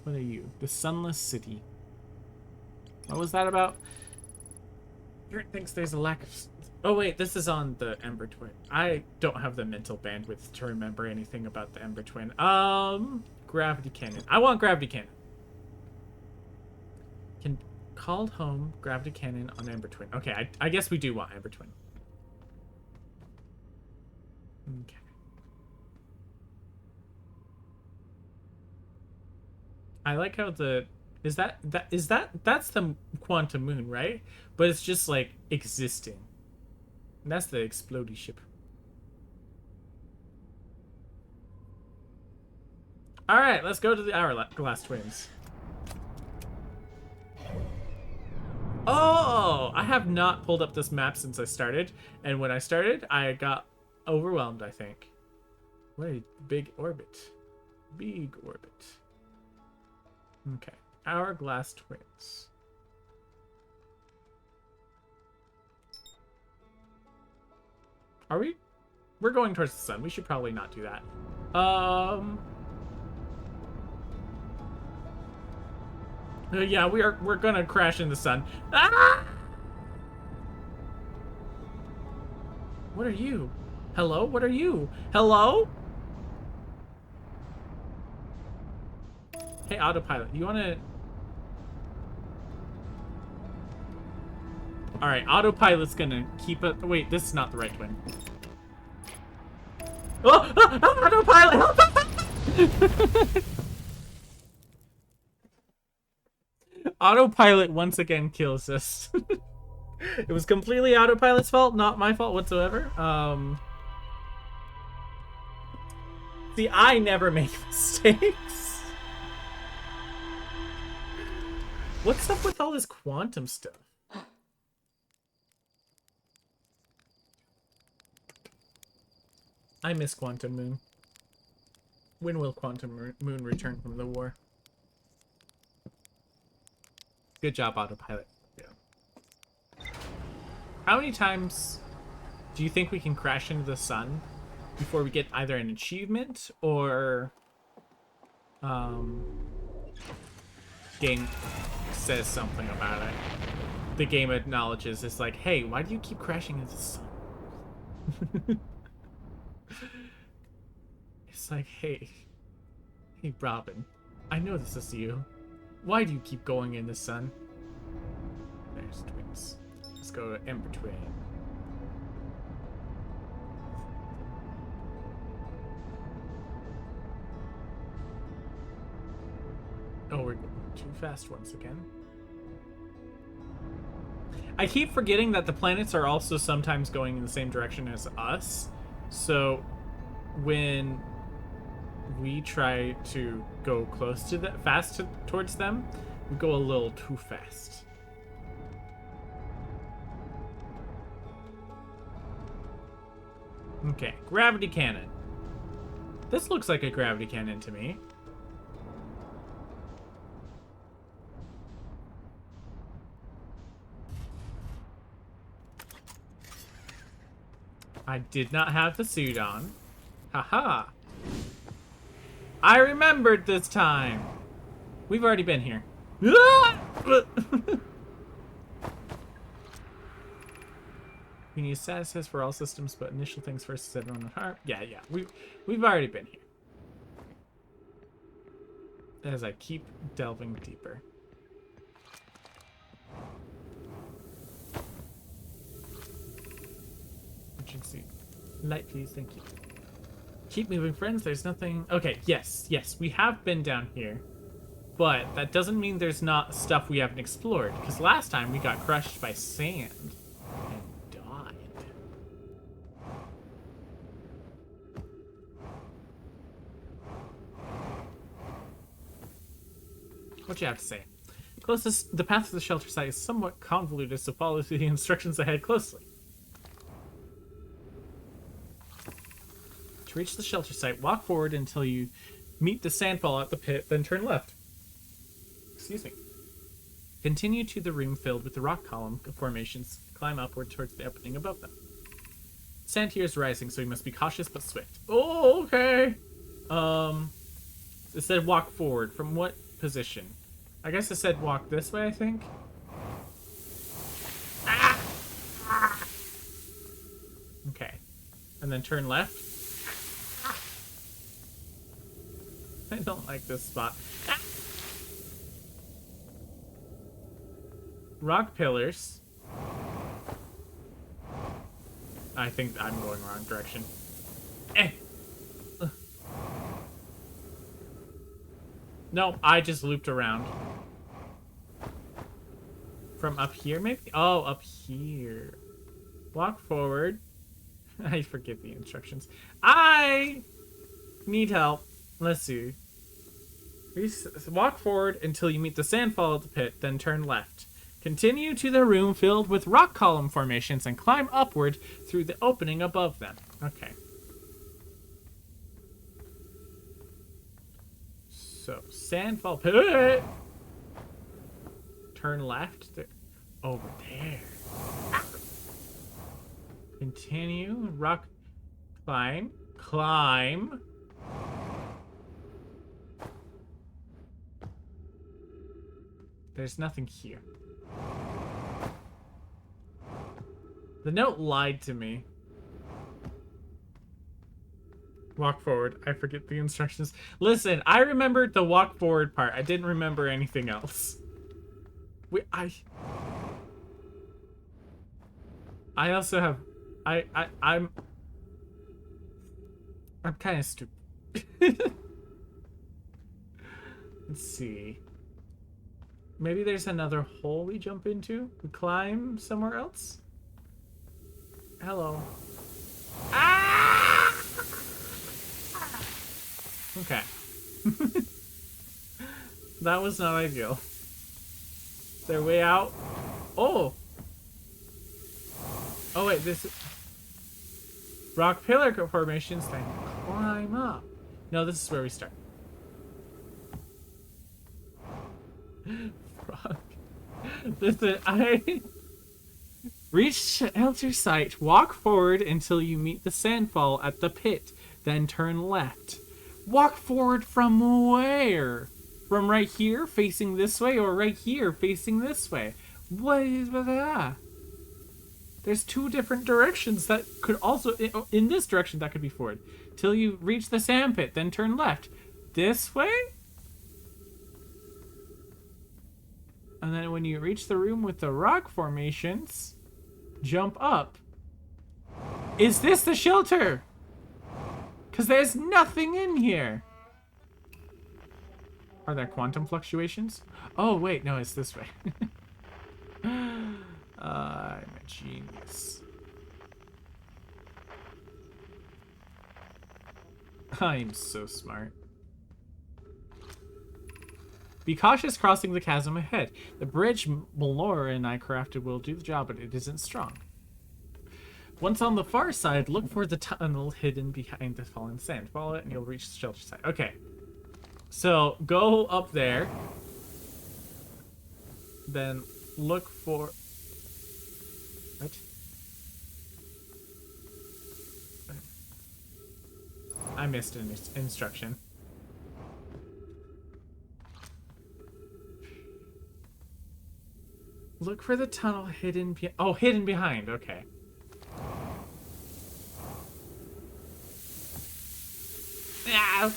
What are you? The Sunless City. What was that about? Kurt thinks there's a lack of... Oh, wait, this is on the Ember Twin. I don't have the mental bandwidth to remember anything about the Ember Twin. Gravity Cannon. I want Gravity Cannon. Called home, Gravity Cannon on Ember Twin. Okay, I guess we do want Ember Twin. Okay. I like how that's the Quantum Moon, right? But it's just like existing. And that's the explodey ship. All right, let's go to the Hourglass Twins. Oh, I have not pulled up this map since I started, and when I started, I got overwhelmed, I think. What a big orbit. Big orbit. Okay. Hourglass twins. Are we? We're going towards the sun. We should probably not do that. Yeah, we're gonna crash in the sun. Ah! What are you? Hello? What are you? Hello? Hey, autopilot, you wanna... Alright, autopilot's gonna keep it... Wait, this is not the right twin. Oh! Autopilot! Autopilot once again kills us. It was completely autopilot's fault, not my fault whatsoever. See, I never make mistakes. What's up with all this quantum stuff? I miss Quantum Moon. When will Quantum Moon return from the war? Good job, autopilot. Yeah. How many times do you think we can crash into the sun before we get either an achievement or game says something about it? The game acknowledges it's like, hey, why do you keep crashing into the sun? It's like, hey, Robin, I know this is you. Why do you keep going in the sun? There's twins. Let's go to Ember Twin. Oh, we're going too fast once again. I keep forgetting that the planets are also sometimes going in the same direction as us. So when we try to go close to that, towards them, we go a little too fast. Okay, gravity cannon. This looks like a gravity cannon to me. I did not have the suit on. Haha. I remembered this time. We've already been here. We need status test for all systems, but initial things first is everyone at heart. Yeah. We've already been here. As I keep delving deeper. Emergency light, please. Thank you. Keep moving, friends. There's nothing... Okay, yes. We have been down here. But that doesn't mean there's not stuff we haven't explored. Because last time we got crushed by sand. And died. What you have to say? The path to the shelter site is somewhat convoluted, so follow the instructions ahead closely. To reach the shelter site, walk forward until you meet the sandfall at the pit, then turn left. Excuse me. Continue to the room filled with the rock column formations. Climb upward towards the opening above them. Sand here is rising, so you must be cautious but swift. Oh, okay. It said walk forward. From what position? I guess it said walk this way, I think. Ah! Okay. And then turn left. I don't like this spot. Ah! Rock pillars. I think I'm going wrong direction. No, I just looped around. From up here, maybe? Oh, up here. Walk forward. I forget the instructions. I need help. Let's see. Walk forward until you meet the sandfall at the pit, then turn left. Continue to the room filled with rock column formations and climb upward through the opening above them. Okay. So, sandfall pit. Turn left. Over there. Continue. Rock. Climb. Climb. There's nothing here. The note lied to me. Walk forward. I forget the instructions. Listen, I remembered the walk forward part. I didn't remember anything else. I also have... I'm kind of stupid. Let's see. Maybe there's another hole we jump into? We climb somewhere else? Hello. Ah! Okay. That was not ideal. Their way out. Oh! Oh wait, this... Rock pillar formations, then climb up. No, this is where we start. Frog. Listen, reach shelter site. Walk forward until you meet the sandfall at the pit. Then turn left. Walk forward from where? From right here, facing this way, or right here, facing this way? What is that? There's two different directions that could also... In this direction, that could be forward. Till you reach the sand pit, then turn left. This way? And then when you reach the room with the rock formations, jump up. Is this the shelter? Because there's nothing in here. Are there quantum fluctuations? Oh, wait, no, it's this way. I'm a genius. I'm so smart. Be cautious crossing the chasm ahead. The bridge Melora and I crafted will do the job, but it isn't strong. Once on the far side, look for the tunnel hidden behind the fallen sand. Follow it and you'll reach the shelter side. Okay. So, go up there. Then look for... What? I missed an instruction. Look for the tunnel hidden behind... Oh, hidden behind. Okay. Ah!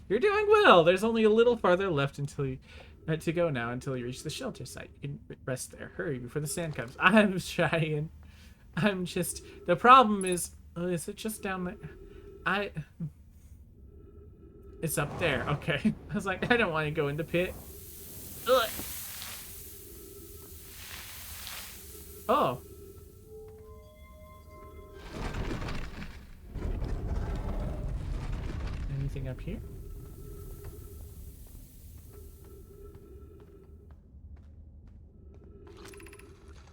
You're doing well. There's only a little farther left until you... to go now until you reach the shelter site. You can rest there. Hurry before the sand comes. I'm trying. I'm just... The problem is... Oh, is it just down there? It's up there. Okay. I was like, I don't want to go in the pit. Ugh. Oh. Anything up here?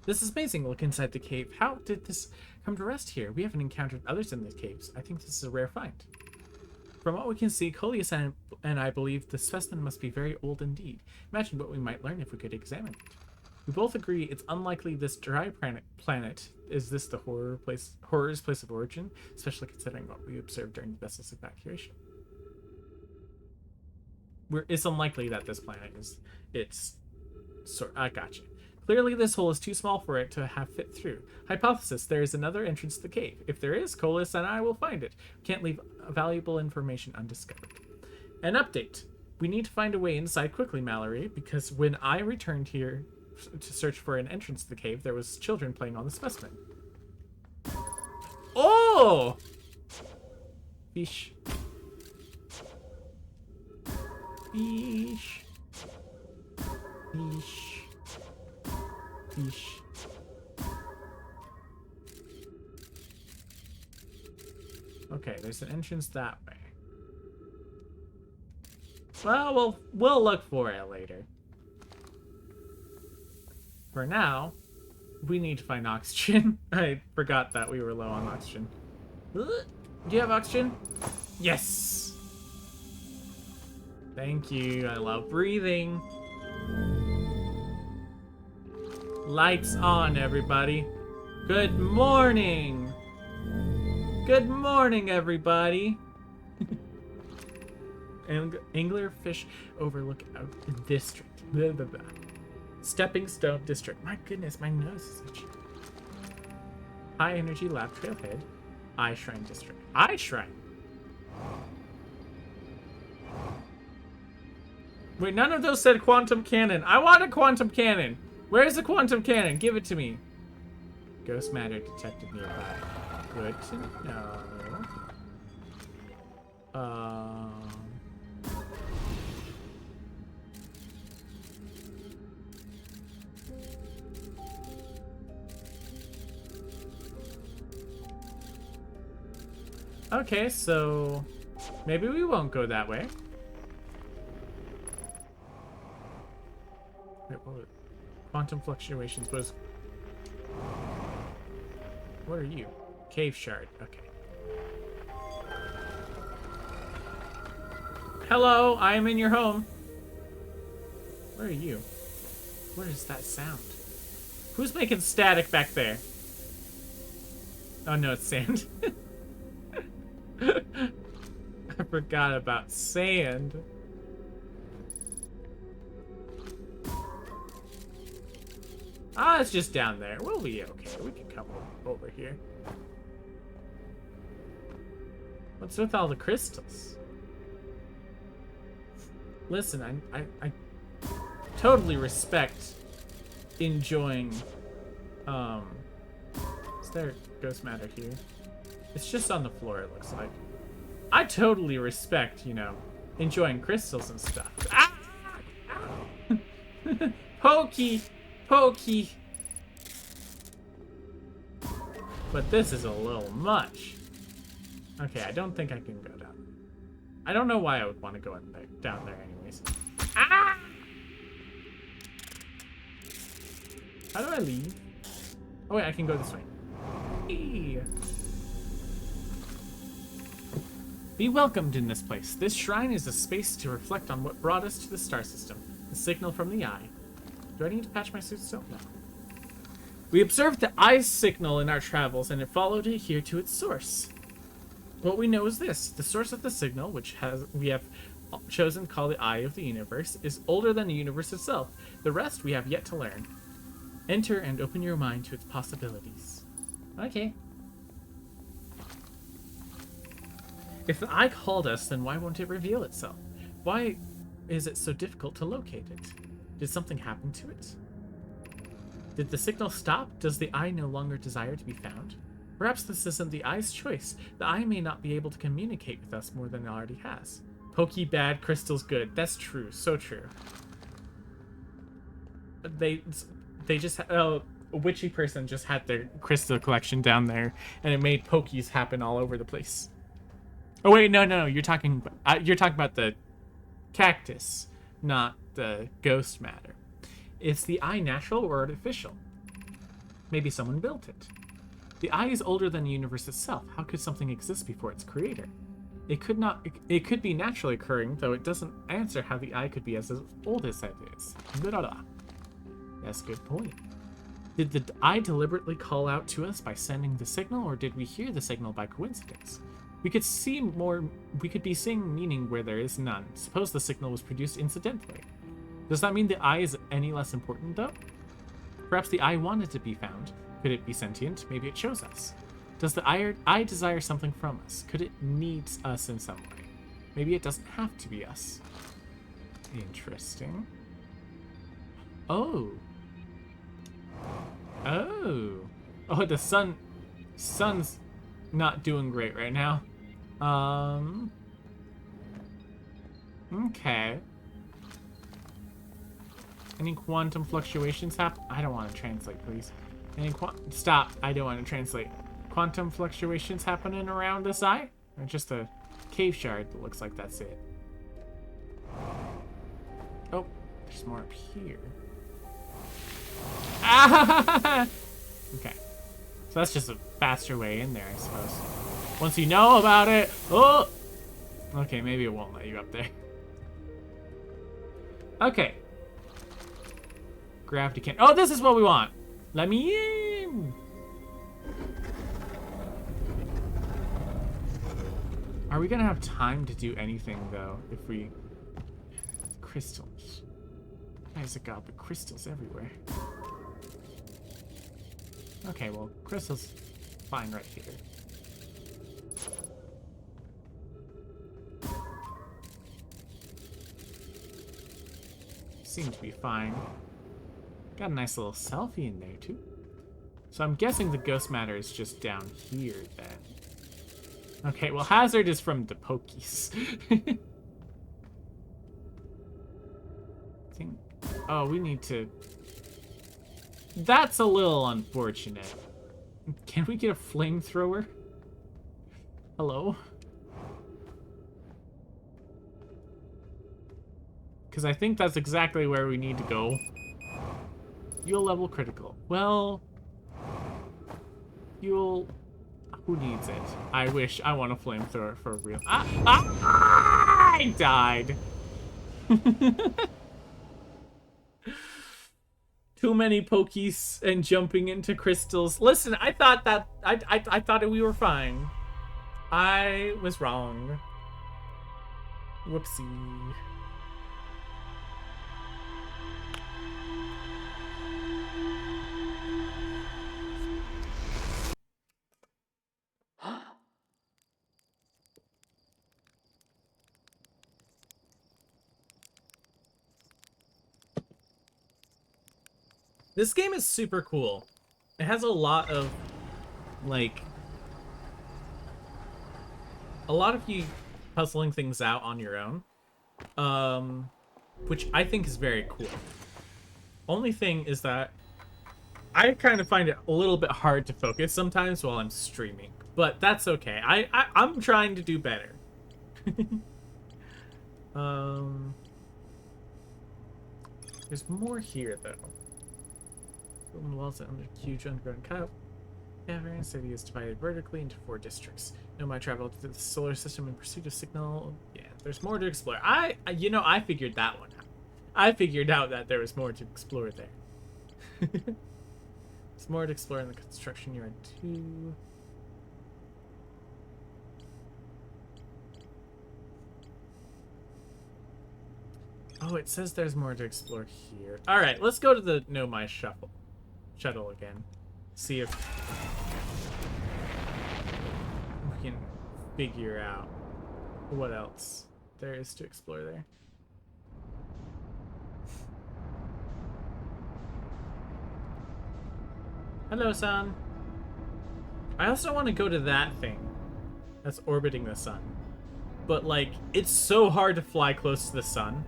This is amazing. Look inside the cave. How did this come to rest here? We haven't encountered others in the caves. I think this is a rare find. From what we can see, Coleus and I believe the specimen must be very old indeed. Imagine what we might learn if we could examine it. We both agree it's unlikely this dry planet is this the horror's place of origin, especially considering what we observed during the vessel's evacuation. It's unlikely that this planet is... I gotcha. Clearly, this hole is too small for it to have fit through. Hypothesis, there is another entrance to the cave. If there is, Coleus and I will find it. We can't leave valuable information undiscovered. An update. We need to find a way inside quickly, Mallory, because when I returned here to search for an entrance to the cave, there was children playing on the specimen. Oh! Fish. Fish. Fish. Fish. Okay, there's an entrance that way. Well, we'll look for it later. For now, we need to find oxygen. I forgot that we were low on oxygen. Do you have oxygen? Yes! Thank you. I love breathing. Lights on, everybody. Good morning. Good morning, everybody. Anglerfish Overlook District. Blah, blah, blah. Stepping Stone District. My goodness, my nose is itchy. High Energy Lab Trailhead. Eye Shrine District. Eye Shrine. Wait, none of those said quantum cannon. I want a quantum cannon. Where's the quantum cannon? Give it to me. Ghost matter detected nearby. Good to know. Okay, so maybe we won't go that way. Wait, what was it? Quantum fluctuations was... What are you? Cave shard. Okay. Hello, I am in your home. Where are you? Where is that sound? Who's making static back there? Oh no, it's sand. I forgot about sand. Ah, it's just down there. We'll be okay. We can come over here. What's with all the crystals? Listen, I totally respect enjoying, is there ghost matter here? It's just on the floor, it looks like. I totally respect, you know, enjoying crystals and stuff. Ah! Pokey! Pokey! But this is a little much. Okay, I don't think I can go down. I don't know why I would want to go in there, down there anyways. Ah! How do I leave? Oh wait, I can go this way. Eee. Be welcomed in this place. This shrine is a space to reflect on what brought us to the star system. The signal from the eye. Do I need to patch my suit still? No. We observed the eye's signal in our travels, and it followed it here to its source. What we know is this. The source of the signal, which we have chosen to call the eye of the universe, is older than the universe itself. The rest we have yet to learn. Enter and open your mind to its possibilities. Okay. If the eye called us, then why won't it reveal itself? Why is it so difficult to locate it? Did something happen to it? Did the signal stop? Does the eye no longer desire to be found? Perhaps this isn't the eye's choice. The eye may not be able to communicate with us more than it already has. Pokey bad, crystals good. That's true. So true. They just... a witchy person just had their crystal collection down there, and it made pokies happen all over the place. Oh wait, no. You're talking about the cactus, not the ghost matter. Is the eye natural or artificial? Maybe someone built it. The eye is older than the universe itself. How could something exist before its creator? It could be naturally occurring, though it doesn't answer how the eye could be as old as it is. Blah, blah. That's a good point. Did the eye deliberately call out to us by sending the signal, or did we hear the signal by coincidence? We could be seeing meaning where there is none. Suppose the signal was produced incidentally. Does that mean the eye is any less important, though? Perhaps the eye wanted to be found. Could it be sentient? Maybe it chose us. Does the eye desire something from us? Could it need us in some way? Maybe it doesn't have to be us. Interesting. Oh. Oh, the sun's not doing great right now. Okay. Any quantum fluctuations happen? I don't want to translate, please. Stop. I don't want to translate. Quantum fluctuations happening around this eye? Or just a cave shard that looks like that's it? Oh, there's more up here. Ah! Okay. So that's just a faster way in there, I suppose. Once you know about it... Oh! Okay, maybe it won't let you up there. Okay. Gravity can. Oh, this is what we want. Let me in. Are we gonna have time to do anything though if we crystals? Guys, I got the crystals everywhere. Okay, well, crystals fine right here. Seem to be fine. Got a nice little selfie in there too. So I'm guessing the ghost matter is just down here then. Okay, well, hazard is from the pokies. I think. Oh, we need to. That's a little unfortunate. Can we get a flamethrower? Hello? Because I think that's exactly where we need to go. Fuel level critical. Well, fuel. Who needs it? I wish. I want a flamethrower for real. I died. Too many pokies and jumping into crystals. Listen, I thought that I thought we were fine. I was wrong. Whoopsie. This game is super cool. It has a lot of, like, a lot of you puzzling things out on your own, which I think is very cool. Only thing is that I kind of find it a little bit hard to focus sometimes while I'm streaming, but that's okay. I'm trying to do better. There's more here though. The walls under a huge underground cavern. City is divided vertically into 4 districts. Nomad traveled through the solar system in pursuit of signal. Yeah, there's more to explore. I figured that one out. I figured out that there was more to explore there. There's more to explore in the construction yard too. Oh, it says there's more to explore here. All right, let's go to the Nomai shuttle again. See if we can figure out what else there is to explore there. Hello, son. I also want to go to that thing that's orbiting the sun. But, like, it's so hard to fly close to the sun.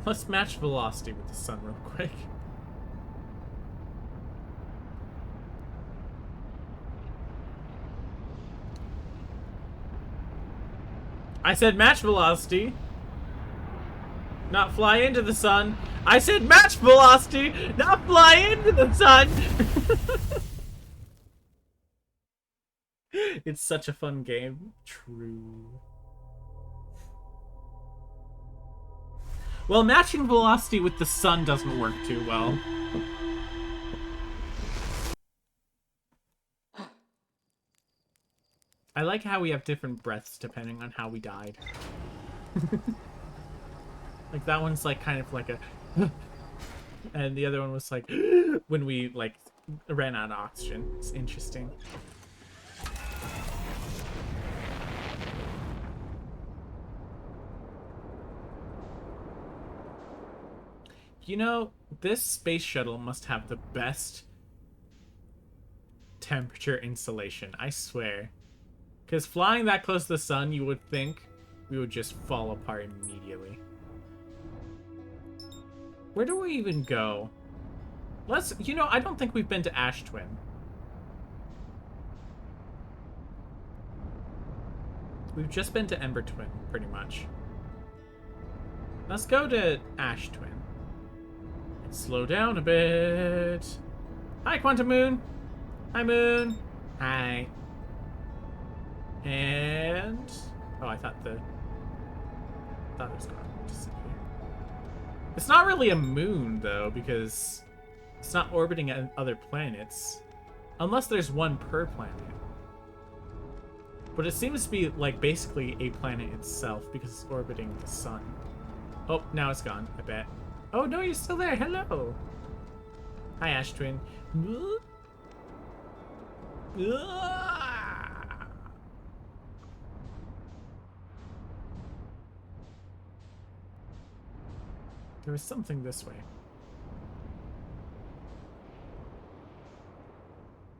Let's match velocity with the sun real quick. I said match velocity, not fly into the sun. I said match velocity, not fly into the sun. It's such a fun game. True. Well, matching velocity with the sun doesn't work too well. I like how we have different breaths depending on how we died. Like, that one's like kind of like a... and the other one was like when we like ran out of oxygen. It's interesting. You know, this space shuttle must have the best temperature insulation, I swear. Because flying that close to the sun, you would think we would just fall apart immediately. Where do we even go? You know, I don't think we've been to Ash Twin. We've just been to Ember Twin, pretty much. Let's go to Ash Twin. Slow down a bit. Hi, Quantum Moon. Hi, Moon. Hi. And... oh, I thought it was going to disappear. It's not really a moon, though, because it's not orbiting other planets. Unless there's one per planet. But it seems to be, like, basically a planet itself because it's orbiting the sun. Oh, now it's gone, I bet. Oh, no, you're still there. Hello. Hi, Ash Twin. There was something this way.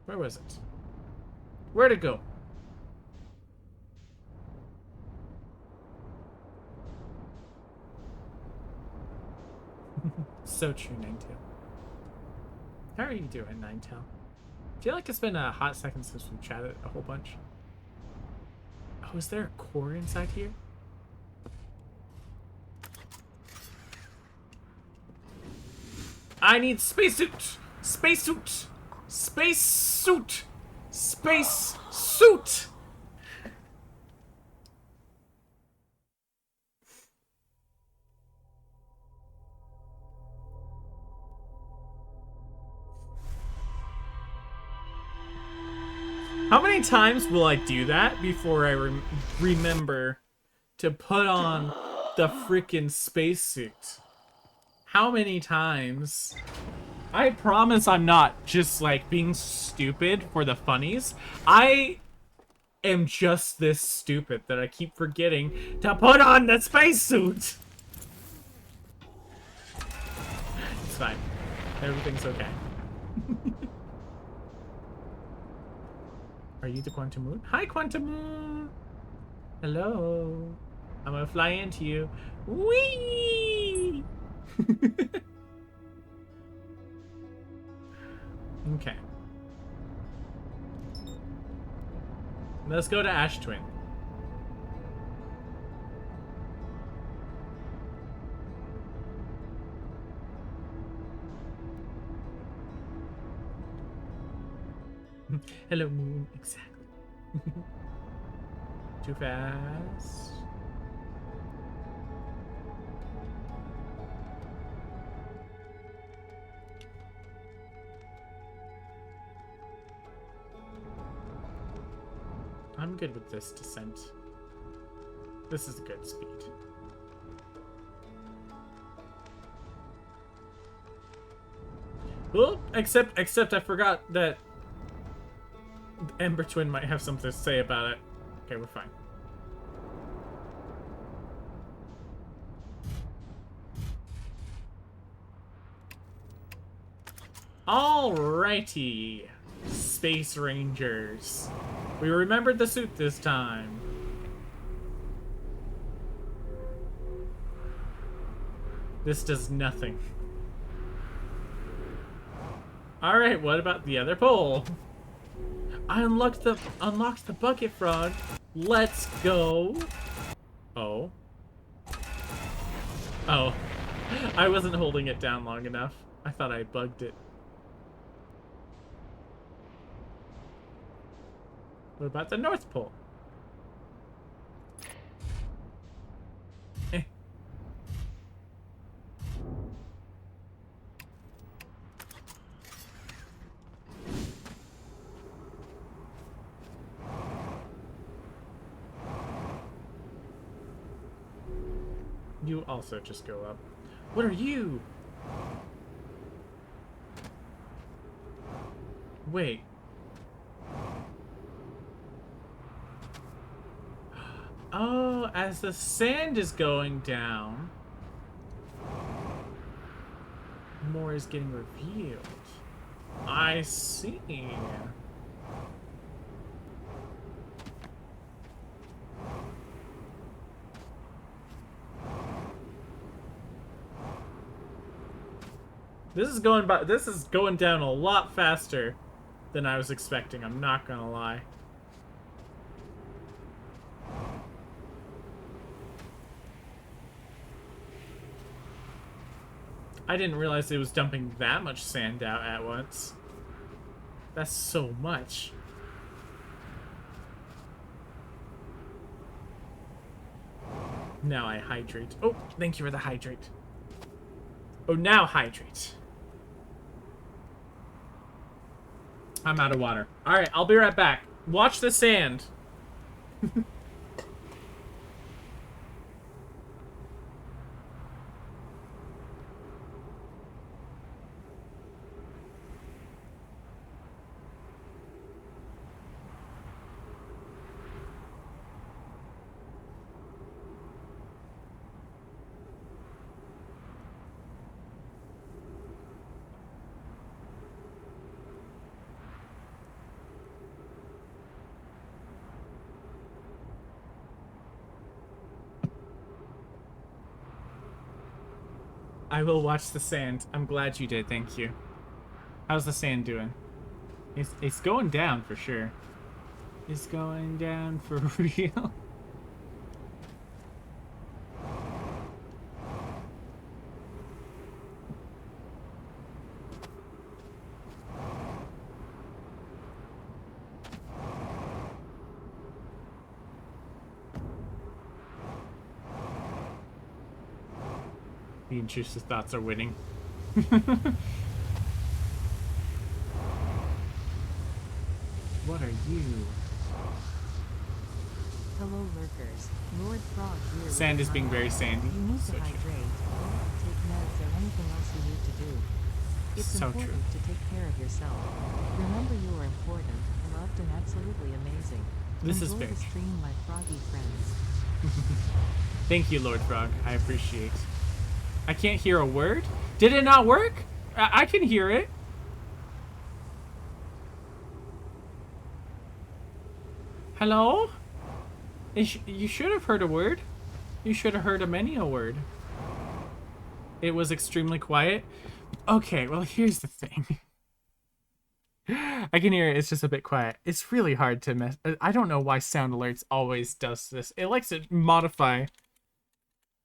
Where was it? Where'd it go? So true, Ninetail. How are you doing, Ninetail? I feel like it's been a hot second since we chatted a whole bunch. Oh, is there a core inside here? I need spacesuit! Spacesuit! Spacesuit! Spacesuit! How many times will I do that before I remember to put on the freaking spacesuit? How many times? I promise I'm not just like being stupid for the funnies. I am just this stupid that I keep forgetting to put on the spacesuit. It's fine. Everything's okay. Are you the Quantum Moon? Hi, Quantum Moon! Hello. I'm gonna fly into you. Whee! Okay. Let's go to Ash Twin. Hello, Moon. Exactly. Too fast. I'm good with this descent. This is a good speed. Oh, except I forgot that Ember Twin might have something to say about it. Okay, we're fine. Alrighty, Space Rangers. We remembered the suit this time. This does nothing. Alright, what about the other pole? I unlocked the bucket frog. Let's go. Oh. Oh. I wasn't holding it down long enough. I thought I bugged it. What about the North Pole? Eh. You also just go up. What are you? Wait. Oh, as the sand is going down, more is getting revealed. I see. This is going down a lot faster than I was expecting, I'm not gonna lie. I didn't realize it was dumping that much sand out at once. That's so much. Now I hydrate. Oh, thank you for the hydrate. Oh, now hydrate. I'm out of water. All right, I'll be right back. Watch the sand. I will watch the sand. I'm glad you did. Thank you. How's the sand doing? It's going down for sure. It's going down for real. The intrusive thoughts are winning. What are you? Hello lurkers. Lord Frog here. Sand is being very sandy. You need So to true. hydrate, take meds, or anything else you need to do. It's So important true. to take care of yourself. Remember you are important, loved, and absolutely amazing. This is Enjoy very the true. stream, my froggy friends. Thank you, Lord Frog. I appreciate. I can't hear a word? Did it not work? I can hear it. Hello? You should have heard a word. You should have heard a many a word. It was extremely quiet. Okay, well, here's the thing. I can hear it. It's just a bit quiet. It's really hard to mess. I don't know why Sound Alerts always does this. It likes to modify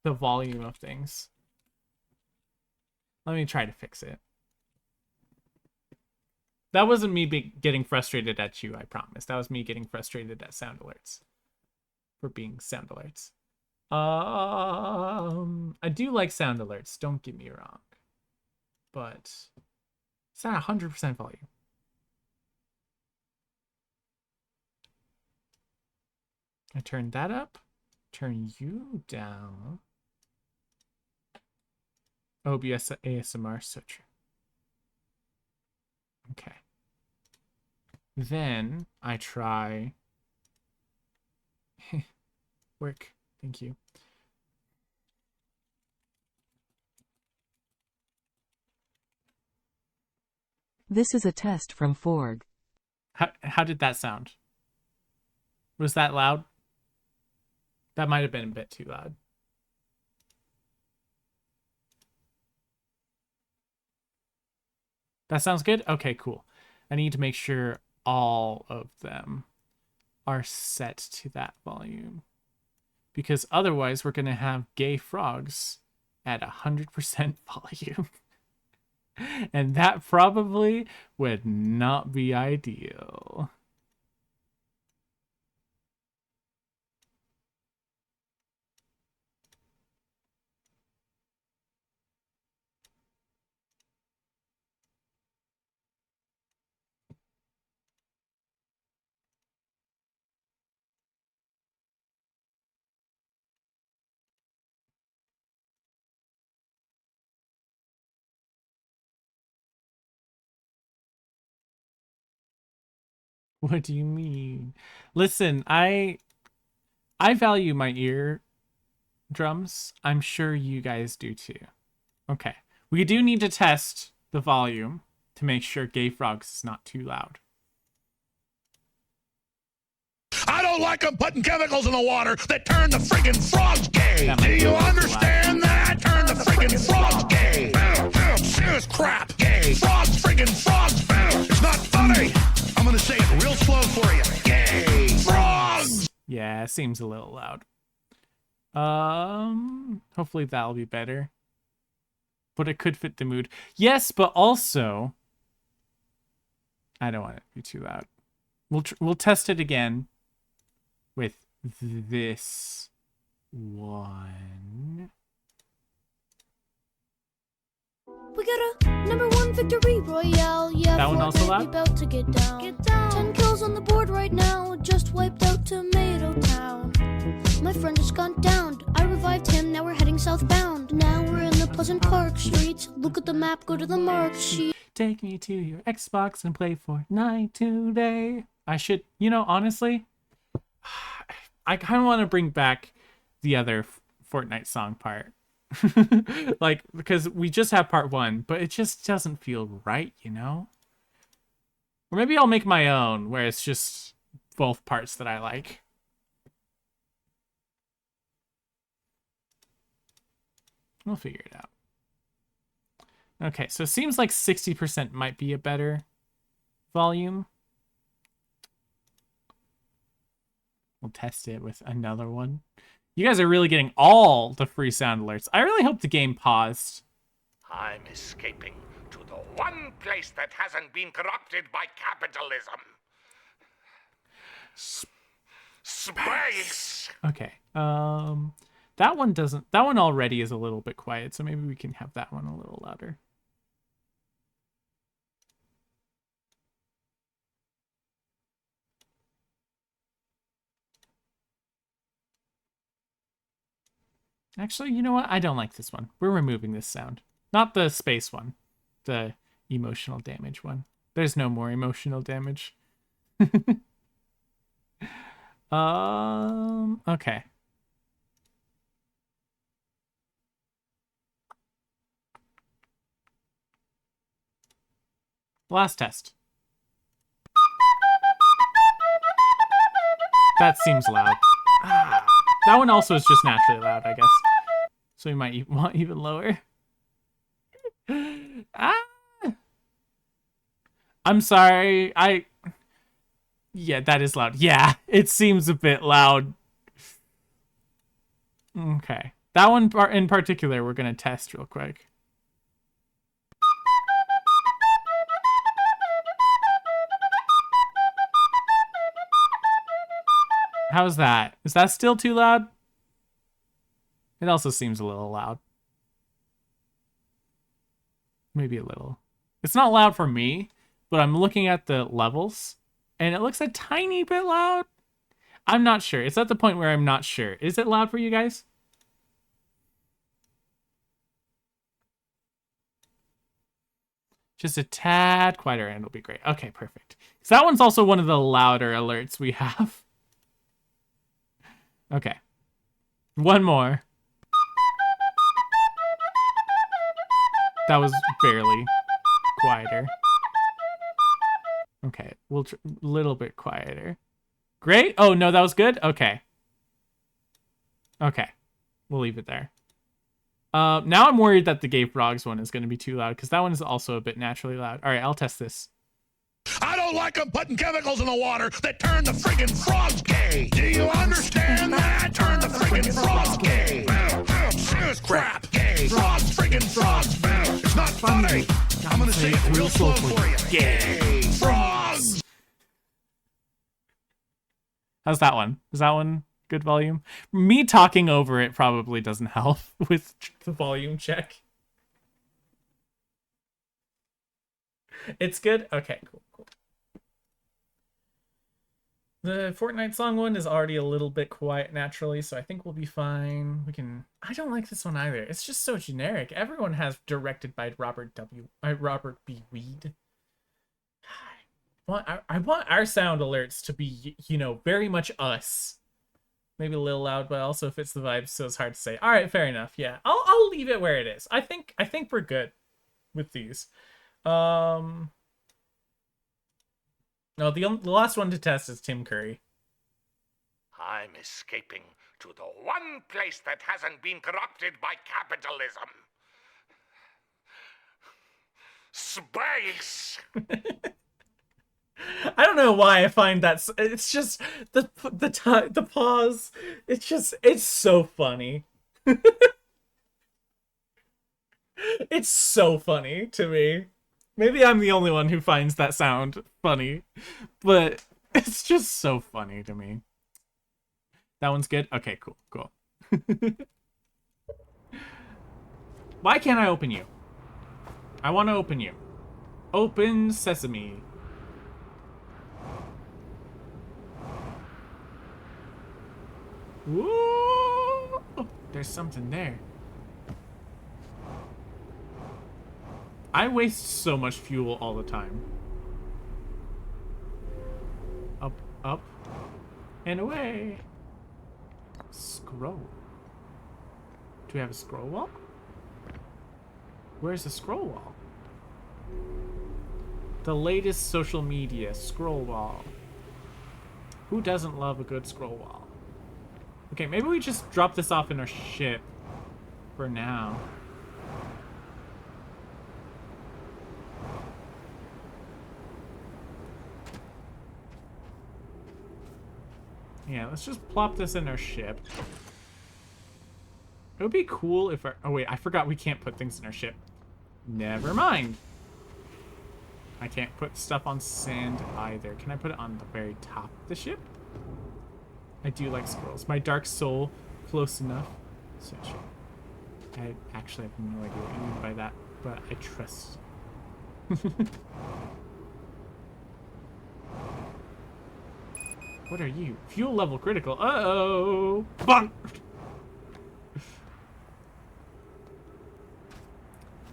the volume of things. Let me try to fix it. That wasn't me getting frustrated at you, I promise. That was me getting frustrated at Sound Alerts. For being Sound Alerts. I do like Sound Alerts, don't get me wrong. But it's not 100% volume. I turn that up. Turn you down. OBS ASMR, so true. Okay. Then I try. Work. Thank you. This is a test from Forg. How did that sound? Was that loud? That might have been a bit too loud. That sounds good? Okay, cool. I need to make sure all of them are set to that volume. Because otherwise we're going to have gay frogs at 100% volume. And that probably would not be ideal. What do you mean? Listen, I value my ear drums. I'm sure you guys do too. Okay. We do need to test the volume to make sure Gay Frogs is not too loud. I don't like them putting chemicals in the water that turn the friggin' frogs gay. That might Do be you a little understand that? Turn the friggin' frogs gay. Serious crap. Gay. Frogs, friggin' frogs. It's not funny. I'm gonna say it real slow for you. Gay. Frogs. Yeah, it seems a little loud. Hopefully that'll be better. but it could fit the mood. Yes, but also, I don't want it to be too loud. We'll test it again with this one. We got a #1 victory royale. Yeah, that one also loud? We about to get down. 10 kills on the board right now. Just wiped out Tomato Town. My friend just gone down. I revived him. Now we're heading southbound. Now we're in the Pleasant Park streets. Look at the map. Go to the mark sheet. Take me to your Xbox and play Fortnite today. I should, you know, honestly, I kind of want to bring back the other Fortnite song part. Like, because we just have part 1, but it just doesn't feel right, you know? Or maybe I'll make my own, where it's just both parts that I like. We'll figure it out. Okay, so it seems like 60% might be a better volume. We'll test it with another one. You guys are really getting all the free sound alerts. I really hope the game paused. I'm escaping to the one place that hasn't been corrupted by capitalism. Space! Okay. That one doesn't... That one already is a little bit quiet, so maybe we can have that one a little louder. Actually, you know what? I don't like this one. We're removing this sound. Not the space one. The emotional damage one. There's no more emotional damage. Okay. Last test. That seems loud. That one also is just naturally loud, I guess. So we might want even lower. I'm sorry. Yeah, that is loud. Yeah, it seems a bit loud. Okay. That one in particular we're going to test real quick. How's that? Is that still too loud? It also seems a little loud. Maybe a little. It's not loud for me, but I'm looking at the levels, and it looks a tiny bit loud. I'm not sure. It's at the point where I'm not sure. Is it loud for you guys? Just a tad quieter, and it'll be great. Okay, perfect. So that one's also one of the louder alerts we have. Okay. One more. That was barely quieter. Okay, we'll little bit quieter. Great. Oh, no, that was good? Okay. Okay. We'll leave it there. Now I'm worried that the Gay Frogs one is going to be too loud, because that one is also a bit naturally loud. All right, I'll test this. I don't like them putting chemicals in the water that turn the friggin' frogs gay. Do you understand that? Turn the friggin' frogs gay. Serious crap. Gay. Frogs, friggin' frogs. It's not funny. I'm gonna say it real slow for you. Gay. Frogs. How's that one? Is that one good volume? Me talking over it probably doesn't help with the volume check. It's good? Okay, cool. The Fortnite song one is already a little bit quiet naturally, so I think we'll be fine. I don't like this one either. It's just so generic. Everyone has directed by Robert B. Weed. I want our sound alerts to be, you know, very much us. Maybe a little loud, but also fits the vibe, so it's hard to say. All right, fair enough. Yeah, I'll leave it where it is. I think we're good with these. No, the last one to test is Tim Curry. I'm escaping to the one place that hasn't been corrupted by capitalism. Space. I don't know why I find that it's just the pause. It's so funny. It's so funny to me. Maybe I'm the only one who finds that sound funny, but it's just so funny to me. That one's good? Okay, cool, cool. Why can't I open you? I want to open you. Open sesame. Woo! There's something there. I waste so much fuel all the time. Up, up, and away. Scroll. Do we have a scroll wall? Where's the scroll wall? The latest social media scroll wall. Who doesn't love a good scroll wall? Okay, maybe we just drop this off in our ship for now. Yeah, let's just plop this in our ship. It would be cool if our... Oh, wait, I forgot we can't put things in our ship. Never mind. I can't put stuff on sand either. Can I put it on the very top of the ship? I do like squirrels. My dark soul, close enough. Search. I actually have no idea what you mean by that, but I trust. What are you? Fuel level critical. Uh-oh! Bonk!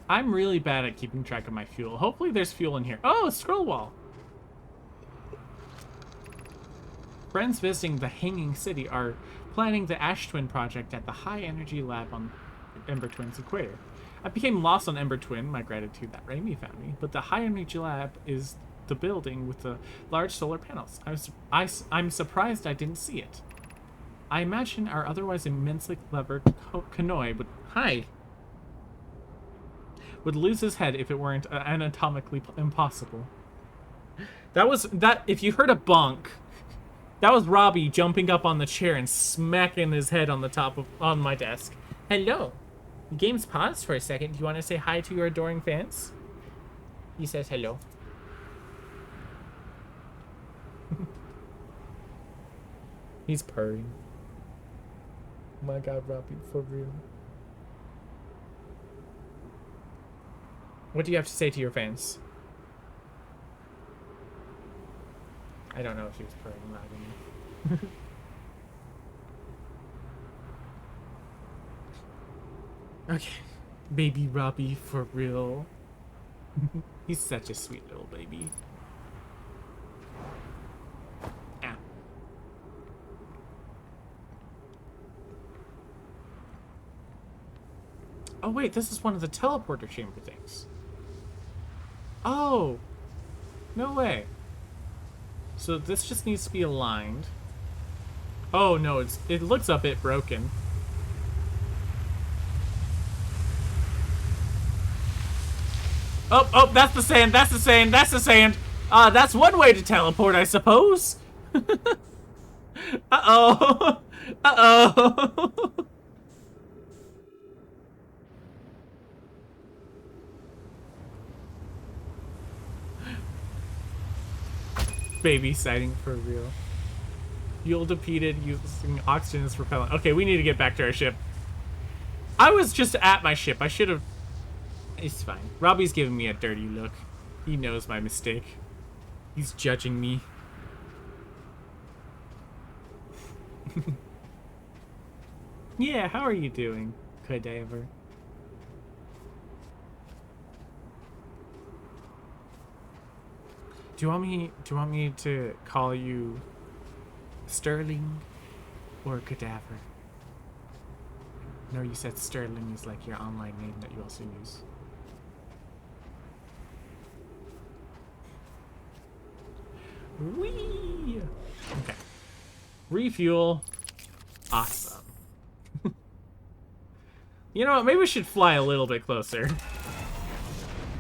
I'm really bad at keeping track of my fuel. Hopefully there's fuel in here. Oh, a scroll wall! Friends visiting the Hanging City are planning the Ash Twin project at the High Energy Lab on Ember Twin's equator. I became lost on Ember Twin, my gratitude that Raimi found me, but the High Energy Lab is the building with the large solar panels. I'm surprised I didn't see it. I imagine our otherwise immensely clever Kanoi would lose his head if it weren't anatomically impossible. If you heard a bonk, that was Robbie jumping up on the chair and smacking his head on my desk. Hello. The game's paused for a second. Do you want to say hi to your adoring fans? He says hello. He's purring. Oh my god, Robbie, for real. What do you have to say to your fans? I don't know if he was purring loud enough. Okay. Baby Robbie, for real. He's such a sweet little baby. Ah. Oh wait, this is one of the teleporter chamber things. Oh! No way. So this just needs to be aligned. Oh no, it looks a bit broken. Oh, that's the sand, that's the sand, that's the sand. That's one way to teleport, I suppose. Uh-oh. Uh-oh. Baby sighting for real. Fuel depleted using oxygen as propellant. Okay, we need to get back to our ship. I was just at my ship. I should have... It's fine. Robbie's giving me a dirty look. He knows my mistake. He's judging me. Yeah, how are you doing, cadaver? Do you want me to call you Sterling or Cadaver? No, you said Sterling is like your online name that you also use. Whee! Okay. Refuel. Awesome. You know what? Maybe we should fly a little bit closer.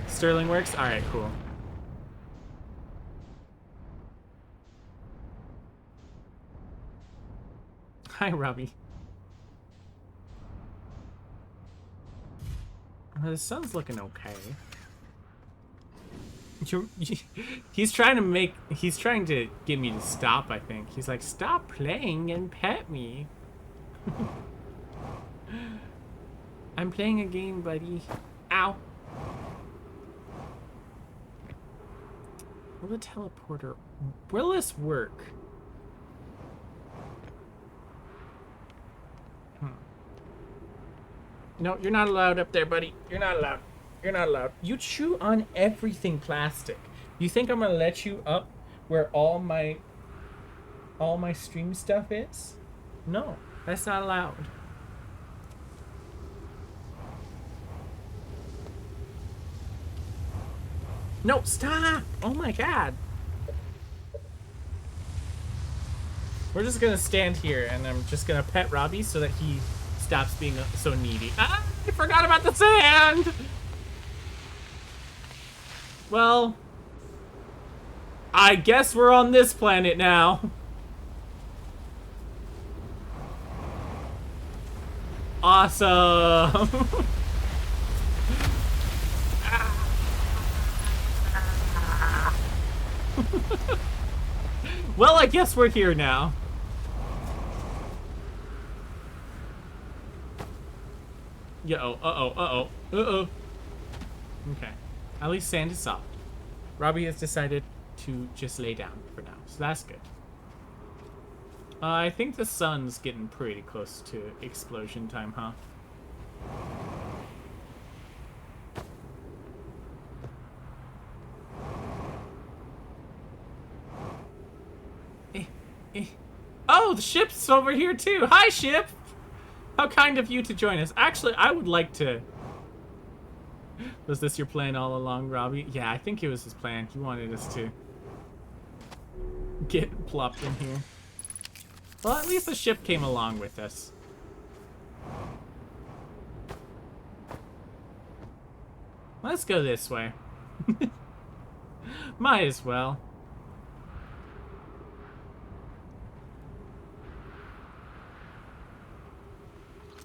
Sterling works? Alright, cool. Hi, Robbie. The sun's looking okay. He's trying to get me to stop, I think. He's like, stop playing and pet me. I'm playing a game, buddy. Ow. Will the teleporter... Will this work? No, you're not allowed up there, buddy. You're not allowed. You're not allowed. You chew on everything plastic. You think I'm gonna let you up where all my stream stuff is? No, that's not allowed. No, stop! Oh my god. We're just gonna stand here and I'm just gonna pet Robbie so that he stops being so needy. Ah, I forgot about the sand! Well, I guess we're on this planet now. Awesome! Well, I guess we're here now. Uh-oh. Okay. At least sand is soft. Robbie has decided to just lay down for now, so that's good. I think the sun's getting pretty close to explosion time, huh? Oh, the ship's over here too! Hi, ship! How kind of you to join us. Actually, I would like to... Was this your plan all along, Robbie? Yeah, I think it was his plan. He wanted us to get plopped in here. Well, at least the ship came along with us. Let's go this way. Might as well.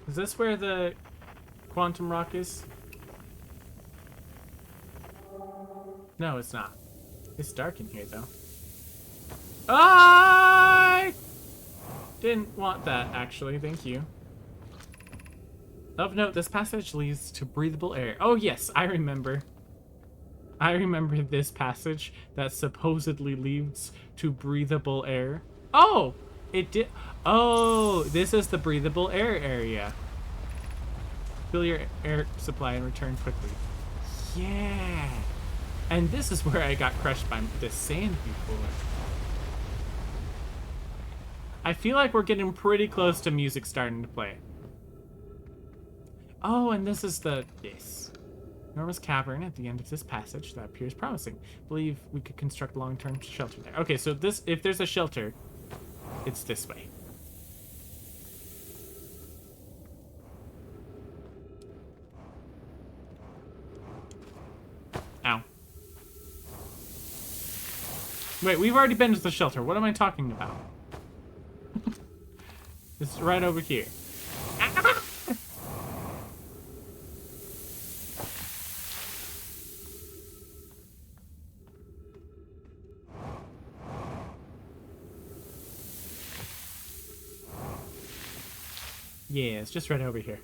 Is this where the quantum rock is? No, it's not. It's dark in here, though. I didn't want that, actually. Thank you. Of note, this passage leads to breathable air. Oh, yes, I remember. I remember this passage that supposedly leads to breathable air. Oh! It did. Oh, this is the breathable air area. Fill your air supply and return quickly. Yeah. And this is where I got crushed by the sand before. I feel like we're getting pretty close to music starting to play. Oh, and this is the... Yes. Enormous cavern at the end of this passage that appears promising. Believe we could construct a long-term shelter there. Okay, so this... If there's a shelter, it's this way. Ow. Wait, we've already been to the shelter. What am I talking about? It's right over here. Yeah, it's just right over here.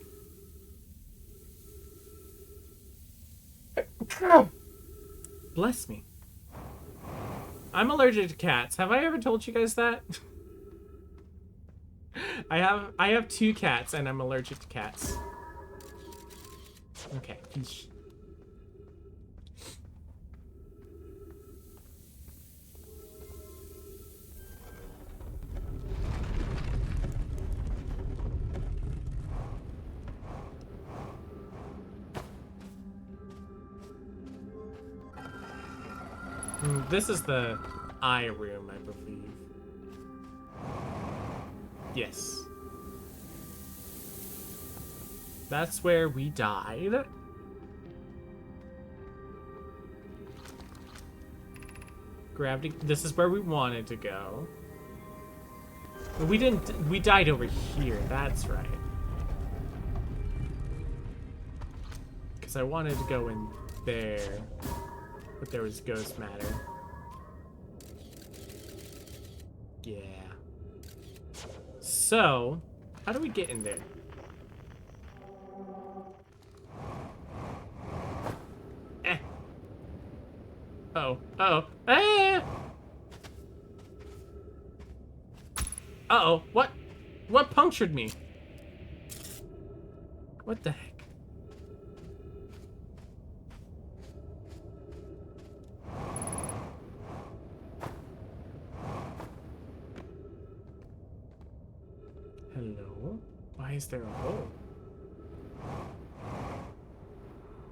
Bless me. I'm allergic to cats. Have I ever told you guys that? I have 2 cats and I'm allergic to cats. Okay. This is the eye room, I believe. Yes. That's where we died. Gravity. This is where we wanted to go. But we didn't. We died over here. That's right. because I wanted to go in there, but there was ghost matter. Yeah. So, how do we get in there? Oh, uh-oh. Ah! Uh-oh, what? What punctured me? What the heck? Hello? Why is there a hole?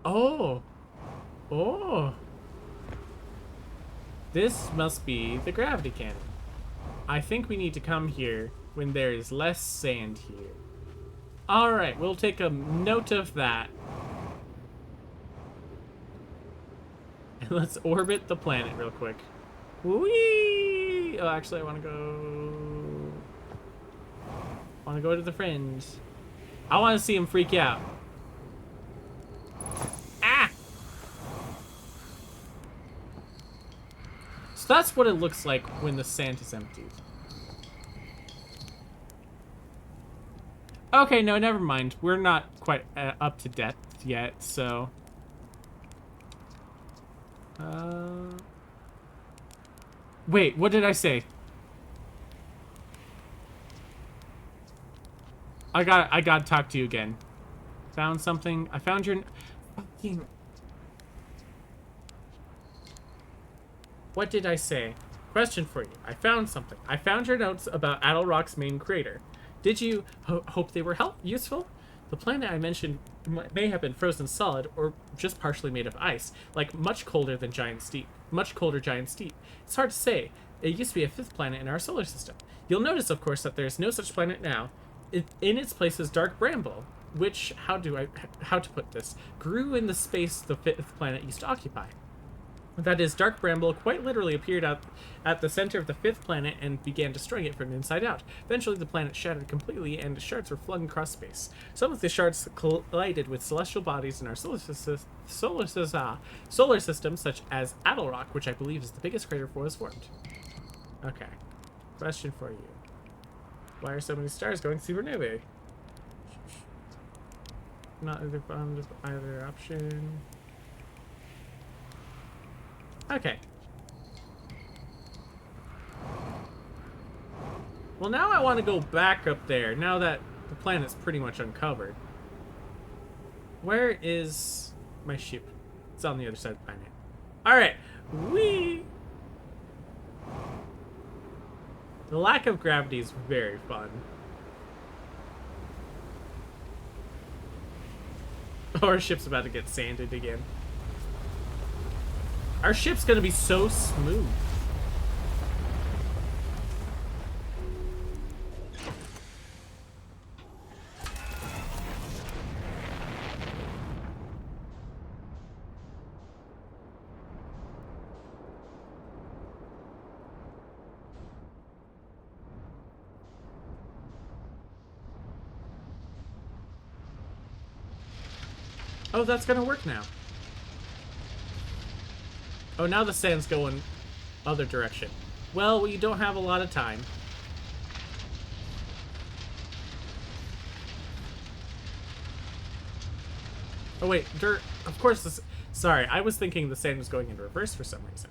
Oh! Oh! This must be the gravity cannon. I think we need to come here when there is less sand here. Alright, we'll take a note of that. And let's orbit the planet real quick. Whee! Oh, actually, I want to go to the friends. I want to see him freak out. Ah! So that's what it looks like when the sand is emptied. Okay, no, never mind. We're not quite up to depth yet, so... Wait, what did I say? I gotta talk to you again. Found something. I found your... Fucking... What did I say? Question for you. I found something. I found your notes about Adelrock's main crater. Did you hope they were useful? The planet I mentioned may have been frozen solid or just partially made of ice, like much colder Giant Steep. It's hard to say. It used to be a fifth planet in our solar system. You'll notice, of course, that there's no such planet now. In its place is dark bramble, which, how to put this, grew in the space the fifth planet used to occupy. That is, dark bramble quite literally appeared at the center of the fifth planet and began destroying it from the inside out. Eventually, the planet shattered completely, and shards were flung across space. Some of the shards collided with celestial bodies in our solar system, such as Adelrock, which I believe is the biggest crater was formed. Okay. Question for you. Why are so many stars going supernovae? Not either fond of either option. Okay. Well, now I want to go back up there, now that the planet's pretty much uncovered. Where is my ship? It's on the other side of the planet. Alright. Whee! The lack of gravity is very fun. Our ship's about to get sanded again. Our ship's gonna be so smooth. Oh, that's gonna work now. Oh, now the sand's going other direction. Well, we don't have a lot of time. Oh, wait. Dirt. Of course this... Sorry, I was thinking the sand was going in reverse for some reason.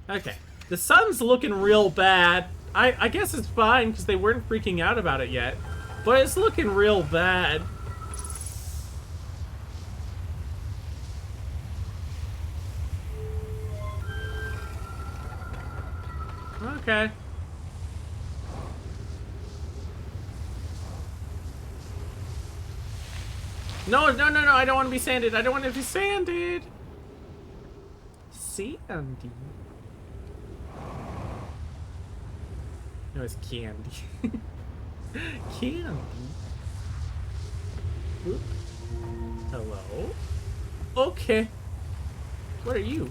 Okay. The sun's looking real bad. I guess it's fine because they weren't freaking out about it yet. But it's looking real bad. Okay. No, no, no, no, I don't want to be sanded. I don't want to be sanded. Sandy. No, it's candy. Candy. Oop. Hello? Okay. What are you?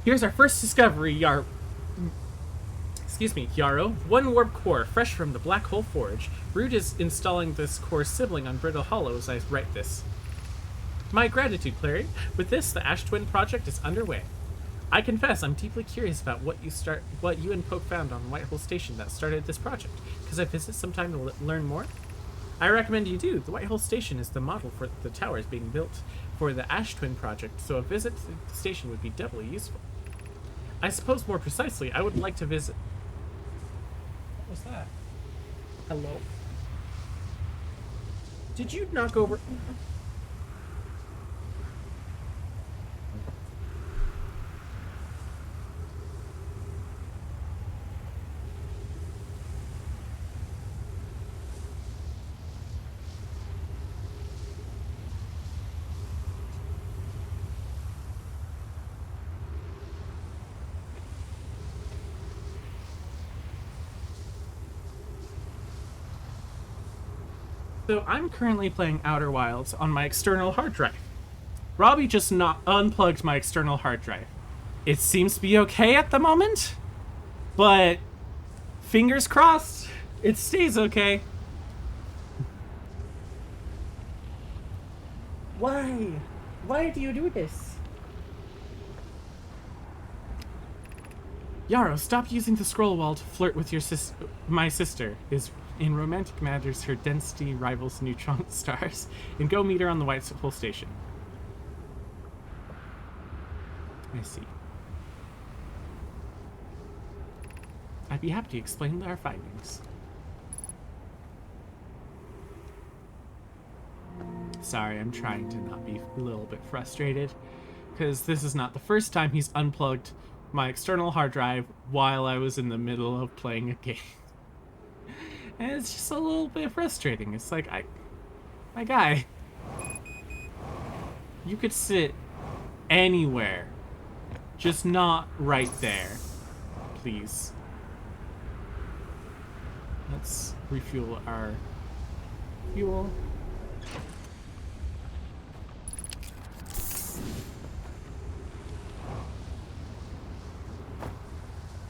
Here's our first discovery, Yarrow. One warp core, fresh from the Black Hole Forge. Brood is installing this core sibling on Brittle Hollow as I write this. My gratitude, Clary. With this, the Ash Twin project is underway. I confess, I'm deeply curious about what you and Pope found on Whitehall Station that started this project. Could I visit sometime to learn more? I recommend you do. The Whitehall Station is the model for the towers being built for the Ash Twin project, so a visit to the station would be doubly useful. I suppose more precisely, I would like to visit... What was that? Hello? Did you knock over... So I'm currently playing Outer Wilds on my external hard drive. Robbie just not unplugged my external hard drive. It seems to be okay at the moment, but fingers crossed it stays okay. Why? Why do you do this? Yarrow, stop using the scroll wall to flirt with your my sister. In romantic matters, her density rivals neutron stars. And go meet her on the Whitehall Station. I see. I'd be happy to explain our findings. Sorry, I'm trying to not be a little bit frustrated, because this is not the first time he's unplugged my external hard drive while I was in the middle of playing a game. And it's just a little bit frustrating. It's like, my guy, you could sit anywhere, just not right there, please. Let's refuel our fuel.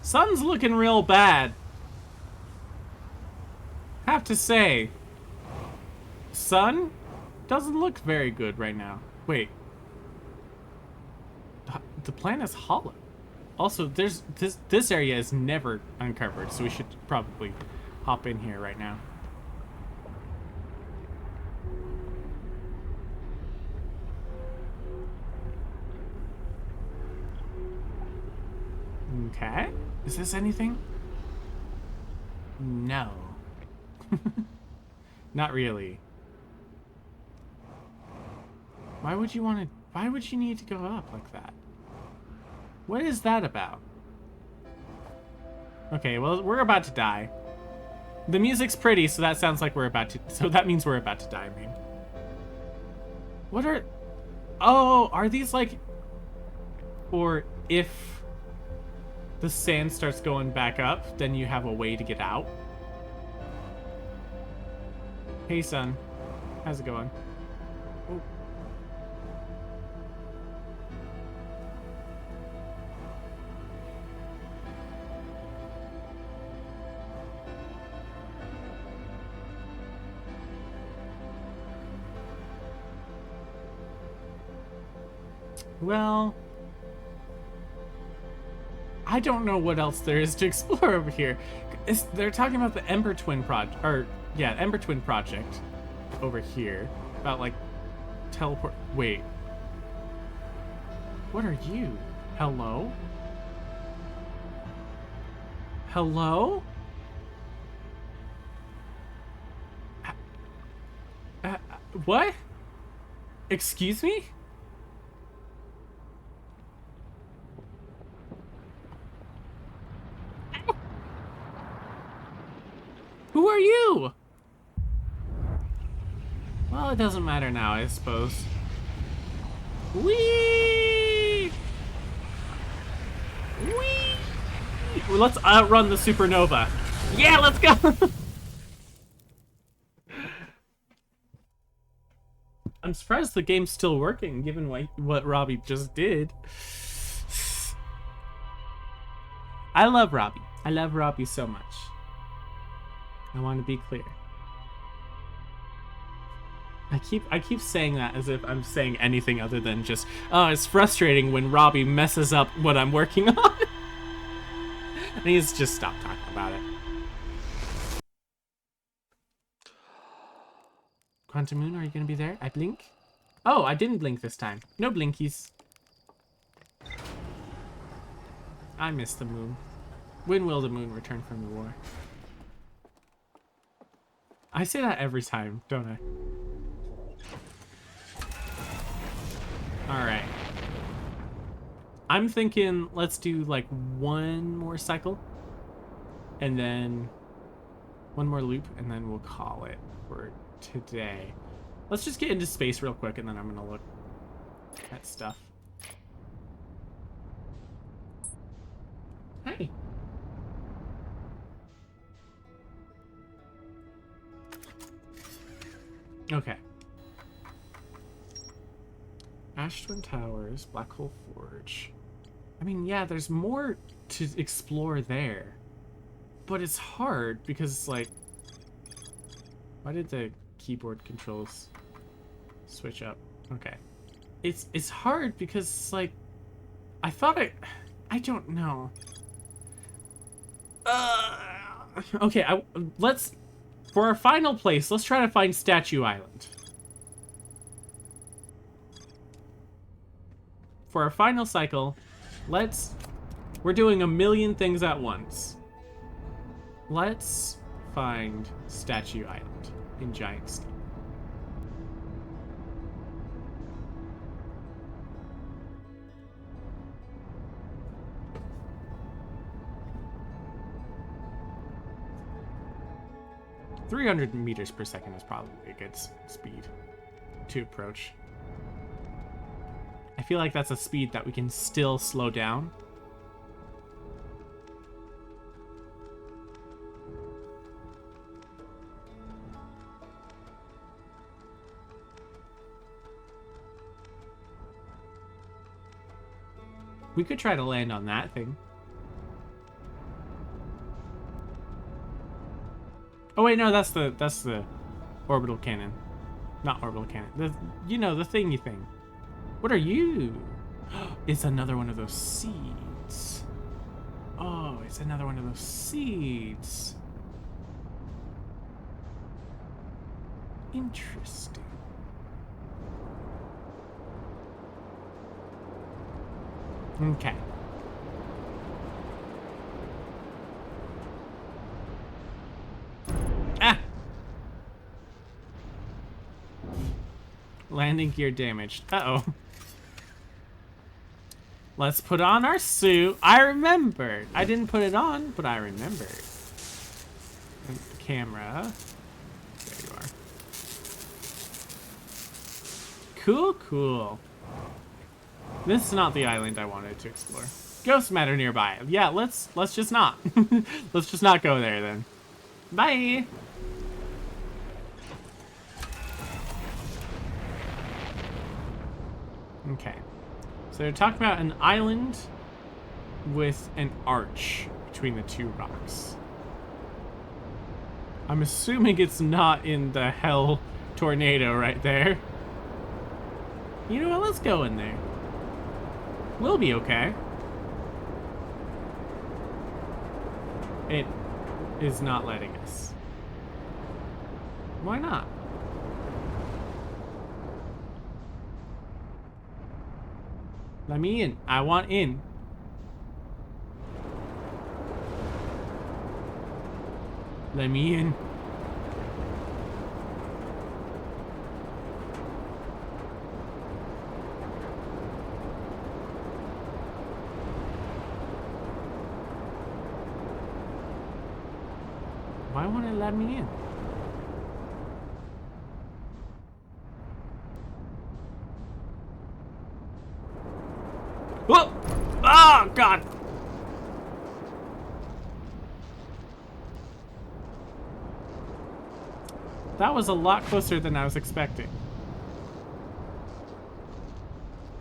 Sun's looking real bad. Have to say, sun doesn't look very good right now. Wait, the planet's hollow. Also, there's this area is never uncovered, so we should probably hop in here right now. Okay, is this anything? No. Not really. Why would you need to go up like that? What is that about? Okay, well, we're about to die. The music's pretty, so that sounds like so that means we're about to die, I mean. What are... Oh, are these like... Or if the sand starts going back up, then you have a way to get out? Hey, son. How's it going? Oh. Well, I don't know what else there is to explore over here. They're talking about the Ember Twin project, or yeah, Ember Twin project over here about like teleport. Wait, what are you? Hello? Hello? What? Excuse me? Who are you? Well, it doesn't matter now, I suppose. Whee! Whee! Well, let's outrun the supernova. Yeah, let's go! I'm surprised the game's still working, given what Robbie just did. I love Robbie. I love Robbie so much. I want to be clear. I keep saying that as if I'm saying anything other than just, oh, it's frustrating when Robbie messes up what I'm working on. And he's just stopped talking about it. Quantum Moon, are you gonna be there? I blink? Oh, I didn't blink this time. No blinkies. I miss the moon. When will the moon return from the war? I say that every time, don't I? Alright. I'm thinking let's do like one more cycle. And then one more loop, and then we'll call it for today. Let's just get into space real quick, and then I'm gonna look at stuff. Hey. Okay. Ash Twin Towers, Black Hole Forge. I mean, yeah, there's more to explore there. But it's hard because it's like... Why did the keyboard controls switch up? Okay. It's hard because it's like... I thought I don't know. Okay, let's... For our final place, let's try to find Statue Island. For our final cycle, we're doing a million things at once. Let's find Statue Island in Giant Steep. .300 meters per second is probably a good speed to approach. I feel like that's a speed that we can still slow down. We could try to land on that thing. Oh wait, no, that's the orbital cannon. Not orbital cannon. The the thingy thing. What are you? It's another one of those seeds. Oh, it's another one of those seeds. Interesting. Okay. Ah! Landing gear damaged. Uh-oh. Let's put on our suit. I remembered. I didn't put it on, but I remembered. And the camera. There you are. Cool, cool. This is not the island I wanted to explore. Ghost matter nearby. Yeah, let's just not. Let's just not go there then. Bye. Okay. So they're talking about an island with an arch between the two rocks. I'm assuming it's not in the hell tornado right there. You know what? Let's go in there. We'll be okay. It is not letting us. Why not? Let me in. I want in. Let me in. Why won't it let me in? Whoa! Oh, God! That was a lot closer than I was expecting.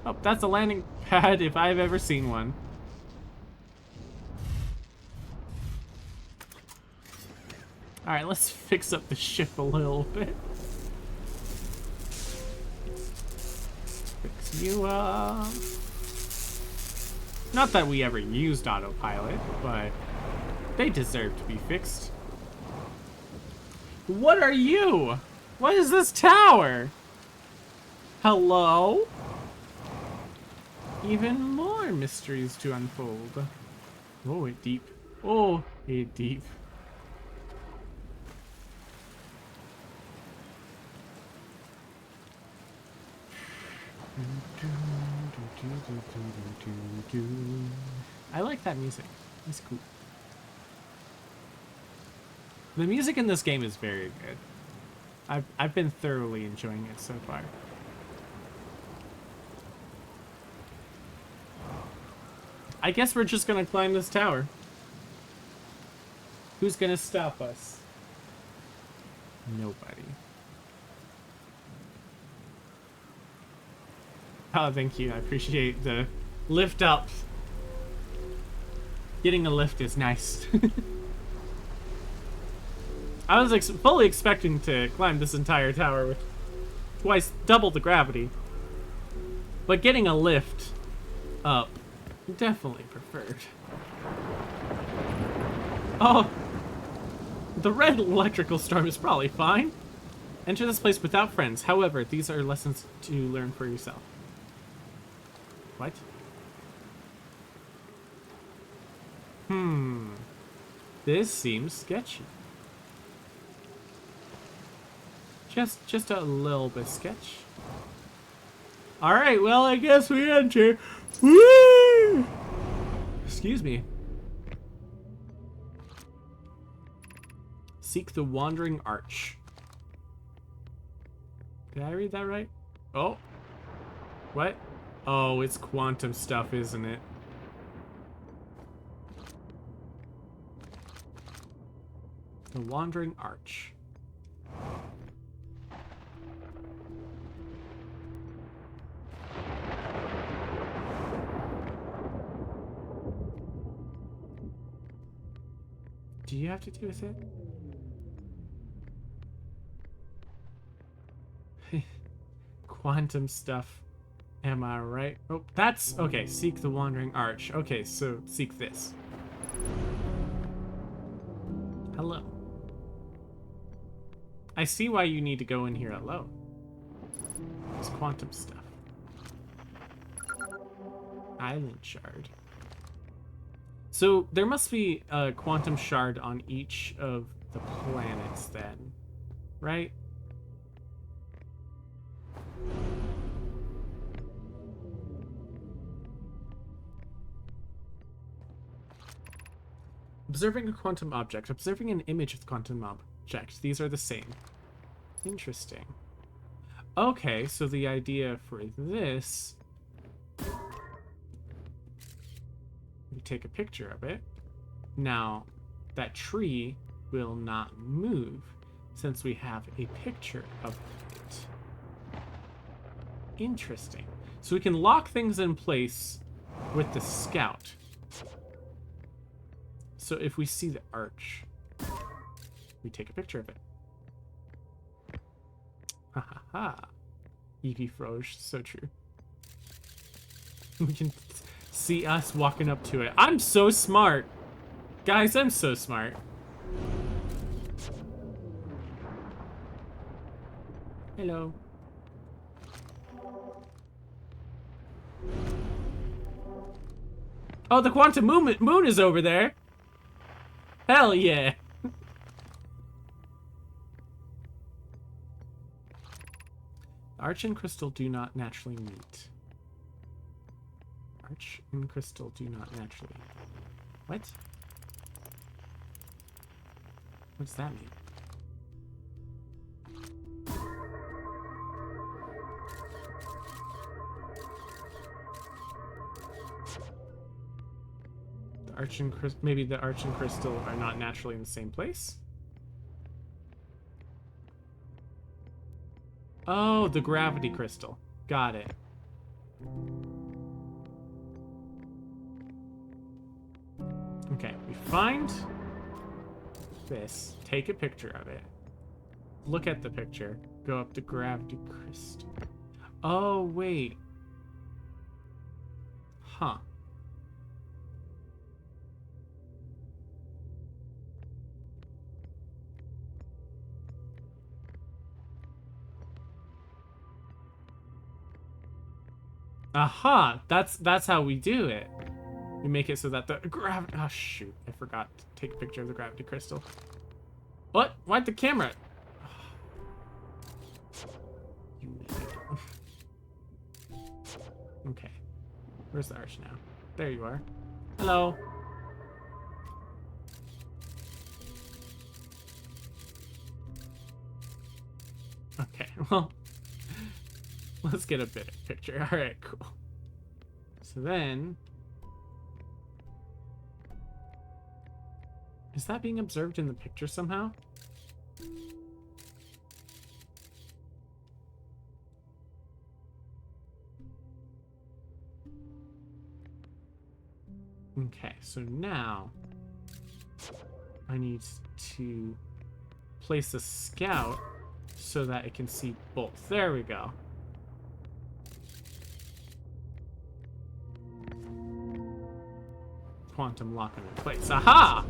Oh, that's a landing pad if I've ever seen one. Alright, let's fix up the ship a little bit. You, not that we ever used autopilot, but they deserve to be fixed. What are you? What is this tower? Hello? Even more mysteries to unfold. Oh, it deep. Oh, it deep. I like that music. It's cool. The music in this game is very good. I've been thoroughly enjoying it so far. I guess we're just gonna climb this tower. Who's gonna stop us? Nobody. Oh, thank you. I appreciate the lift up. Getting a lift is nice. I was fully expecting to climb this entire tower with double the gravity. But getting a lift up, definitely preferred. Oh, the red electrical storm is probably fine. Enter this place without friends. However, these are lessons to learn for yourself. What? This seems sketchy. Just a little bit sketch. Alright, well, I guess we enter. Woo! Excuse me. Seek the Wandering Arch. Did I read that right? Oh. What? Oh, it's quantum stuff, isn't it? The Wandering Arch. Do you have to do with it? Quantum stuff. Am I right? Oh, that's... Okay, seek the Wandering Arch. Okay, so seek this. Hello. I see why you need to go in here alone. It's quantum stuff. Island shard. So there must be a quantum shard on each of the planets then, right? Observing a quantum object. Observing an image of the quantum object. These are the same. Interesting. Okay, so the idea for this... We take a picture of it. Now, that tree will not move since we have a picture of it. Interesting. So we can lock things in place with the scout. So if we see the arch, we take a picture of it. Ha ha ha. Evie Froge, so true. We can see us walking up to it. I'm so smart. Guys, I'm so smart. Hello. Oh, the quantum moon is over there. Hell yeah. Arch and crystal do not naturally meet. Arch and crystal do not naturally. What? What does that mean? Maybe the arch and crystal are not naturally in the same place? Oh, the gravity crystal. Got it. Okay, we find this. Take a picture of it. Look at the picture. Go up to gravity crystal. Oh, wait. Huh. Aha! That's how we do it. We make it so that the gravity. Oh shoot! I forgot to take a picture of the gravity crystal. What? Why'd the camera? You idiot. Okay. Where's the arch now? There you are. Hello. Okay. Well, let's get a better picture. All right. Cool. So then. Is that being observed in the picture somehow? Okay, so now I need to place a scout so that it can see both. There we go. Quantum lock them in place. Aha!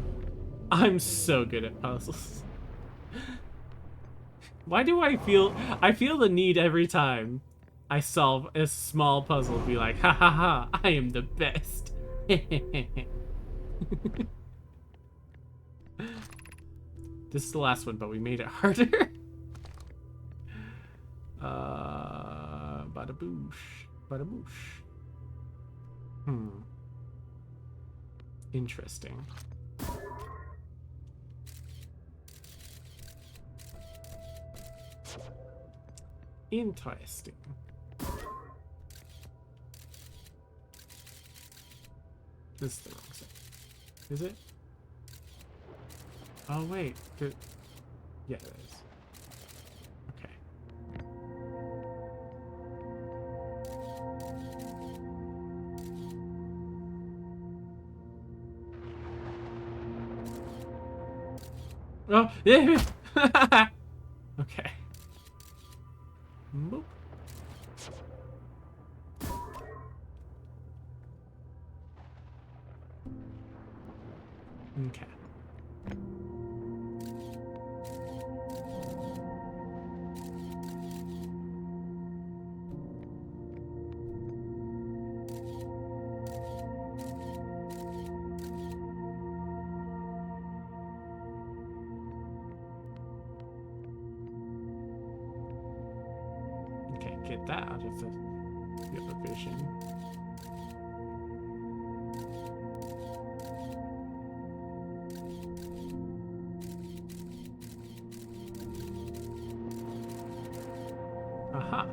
I'm so good at puzzles. Why do I feel the need every time I solve a small puzzle to be like, ha ha ha, I am the best. This is the last one, but we made it harder. Bada boosh. Bada boosh. Interesting. Interesting. This is the wrong side. Is it? Oh, wait. Yeah, it is. Okay. Oh, yeah. Okay. Boop. Okay. Okay, get that out of the other vision. Aha.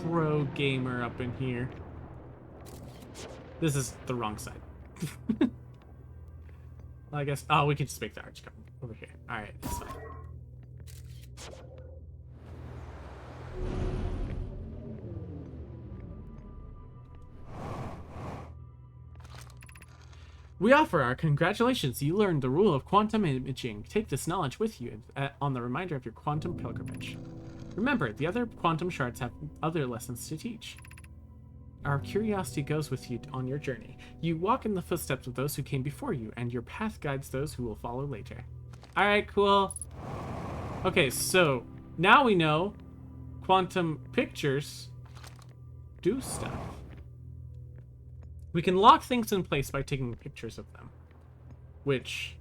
Pro gamer up in here. This is the wrong side. Well, I guess. Oh, we can just make the arch come over here. All right, that's fine. We offer our congratulations. You learned the rule of quantum imaging. Take this knowledge with you on the reminder of your quantum pilgrimage. Remember, the other quantum shards have other lessons to teach. Our curiosity goes with you on your journey. You walk in the footsteps of those who came before you, and your path guides those who will follow later. All right, cool. Okay, so now we know quantum pictures do stuff. We can lock things in place by taking pictures of them, which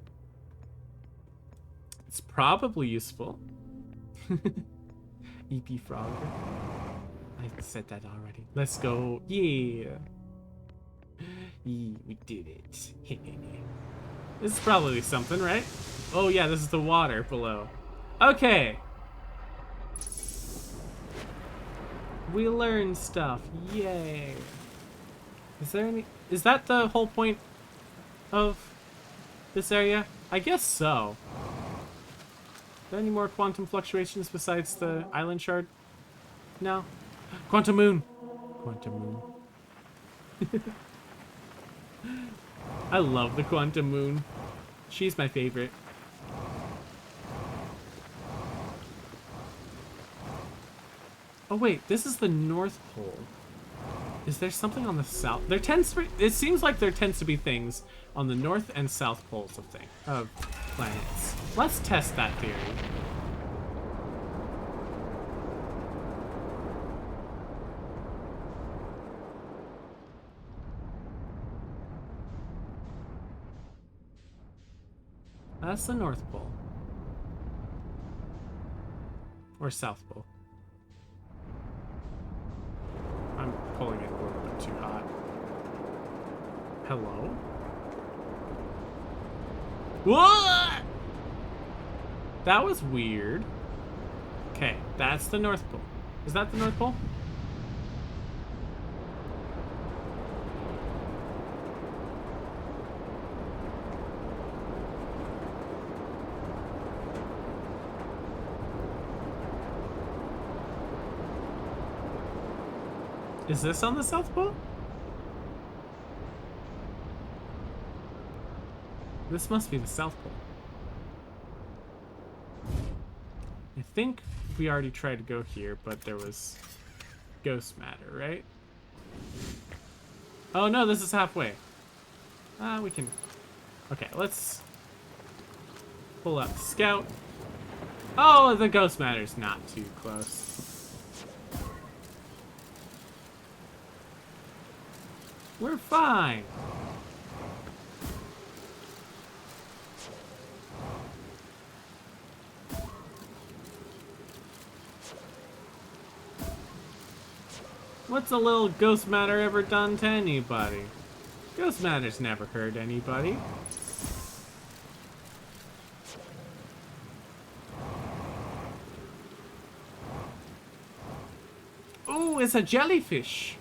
is probably useful. EP Frog. I said that already. Let's go. Yeah. Yeah, we did it. This is probably something, right? Oh yeah, this is the water below. Okay. We learned stuff. Yay. Is that the whole point of this area? I guess so. Are there any more quantum fluctuations besides the island shard? No. Quantum moon. Quantum moon. I love the quantum moon. She's my favorite. Oh wait, this is the North Pole. Is there something on the south? There tends to be, it seems like there tends to be things on the north and south poles of planets. Let's test that theory. That's the North Pole. Or South Pole. I'm pulling it a little bit too hot. Hello? What? That was weird. Okay, that's the North Pole. Is that the North Pole? Is this on the South Pole? This must be the South Pole. I think we already tried to go here, but there was ghost matter, right? Oh no, this is halfway. We can... Okay, let's pull up Scout. Oh, the ghost matter's not too close. We're fine. What's a little ghost matter ever done to anybody? Ghost matter's never hurt anybody. Oh, it's a jellyfish.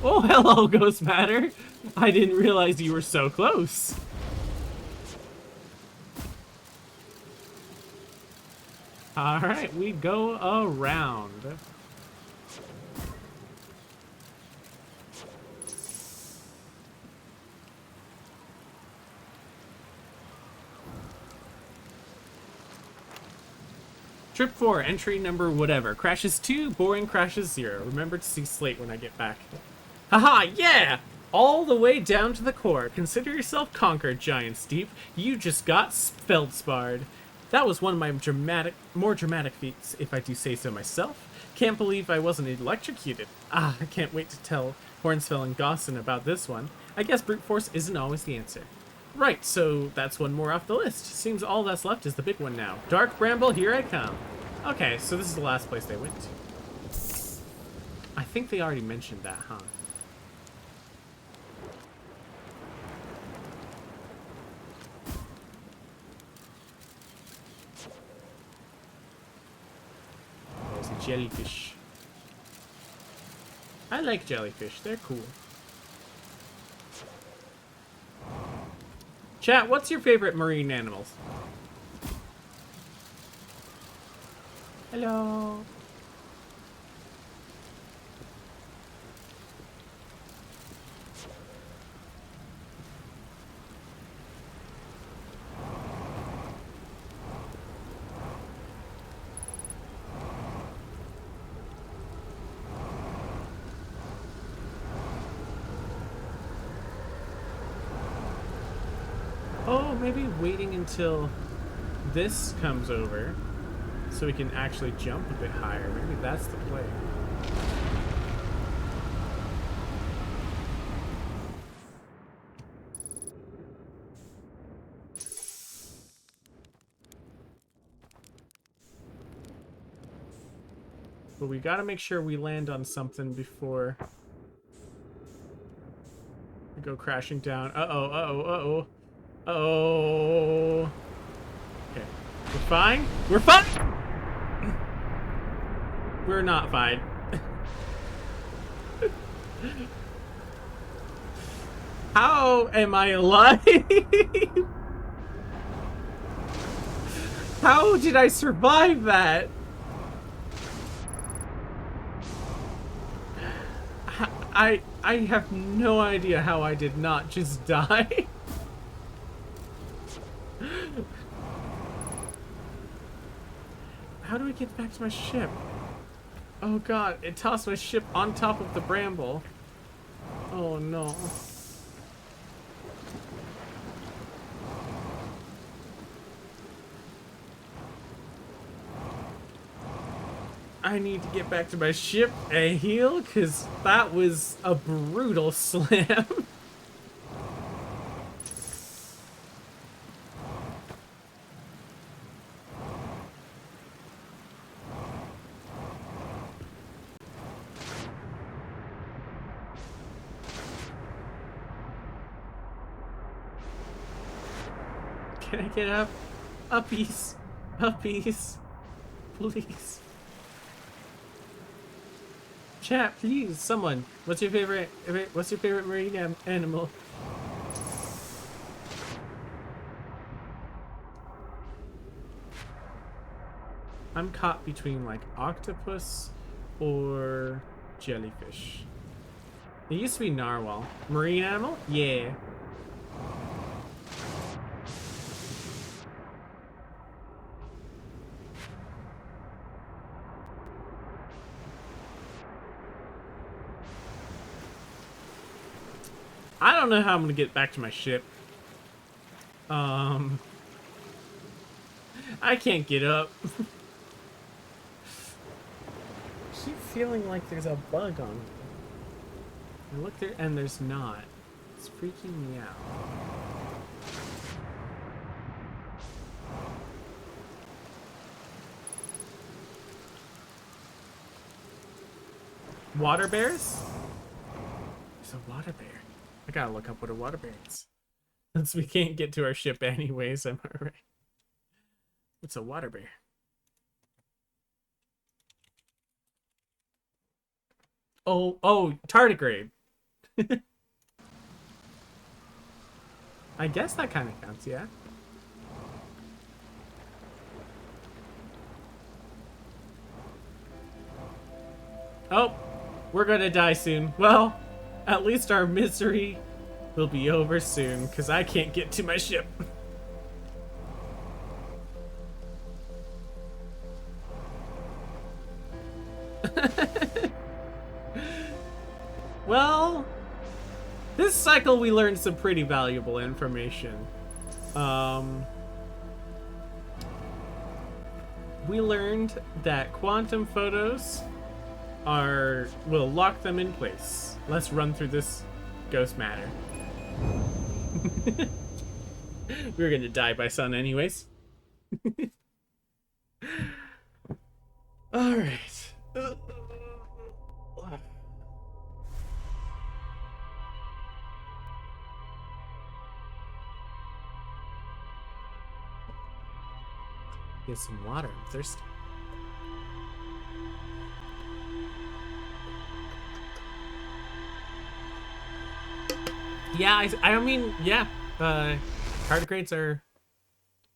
Oh, hello, Ghost Matter. I didn't realize you were so close. Alright, we go around. Trip 4, entry number whatever. Crashes 2, boring crashes 0. Remember to see Slate when I get back. Haha, yeah! All the way down to the core. Consider yourself conquered, Giant Steep. You just got feldsparred. That was one of my more dramatic feats, if I do say so myself. Can't believe I wasn't electrocuted. I can't wait to tell Hornsfell and Gosson about this one. I guess brute force isn't always the answer. Right, so that's one more off the list. Seems all that's left is the big one now. Dark Bramble, here I come. Okay, so this is the last place they went to. I think they already mentioned that, huh? There's a jellyfish. I like jellyfish, they're cool. Chat, what's your favorite marine animals? Hello. Oh, maybe waiting until this comes over so we can actually jump a bit higher. Maybe that's the play. But we gotta make sure we land on something before we go crashing down. Uh-oh, uh-oh, uh-oh. Uh-oh. Okay. We're fine? We're fine! We're not fine. How am I alive? How did I survive that? I have no idea how I did not just die. How do we get back to my ship? Oh god, it tossed my ship on top of the bramble. Oh no. I need to get back to my ship and heal, because that was a brutal slam. Can I get up? Uppies. Uppies. Please. Chat, please, someone. What's your favorite marine animal? I'm caught between like octopus or jellyfish. It used to be narwhal. Marine animal? Yeah. I don't know how I'm gonna get back to my ship. I can't get up. I keep feeling like there's a bug on me. I look there and there's not. It's freaking me out. Water bears? There's a water bear. I gotta look up what a water bear is. Since we can't get to our ship anyways, am I right? What's a water bear? Oh, tardigrade. I guess that kind of counts, yeah. Oh, we're gonna die soon. Well, at least our misery will be over soon, because I can't get to my ship. Well, this cycle we learned some pretty valuable information. We learned that quantum photos will lock them in place. Let's run through this ghost matter. We're gonna die by sun anyways. All right. Get some water. I'm thirsty. Yeah, I mean, yeah. Tardigrades are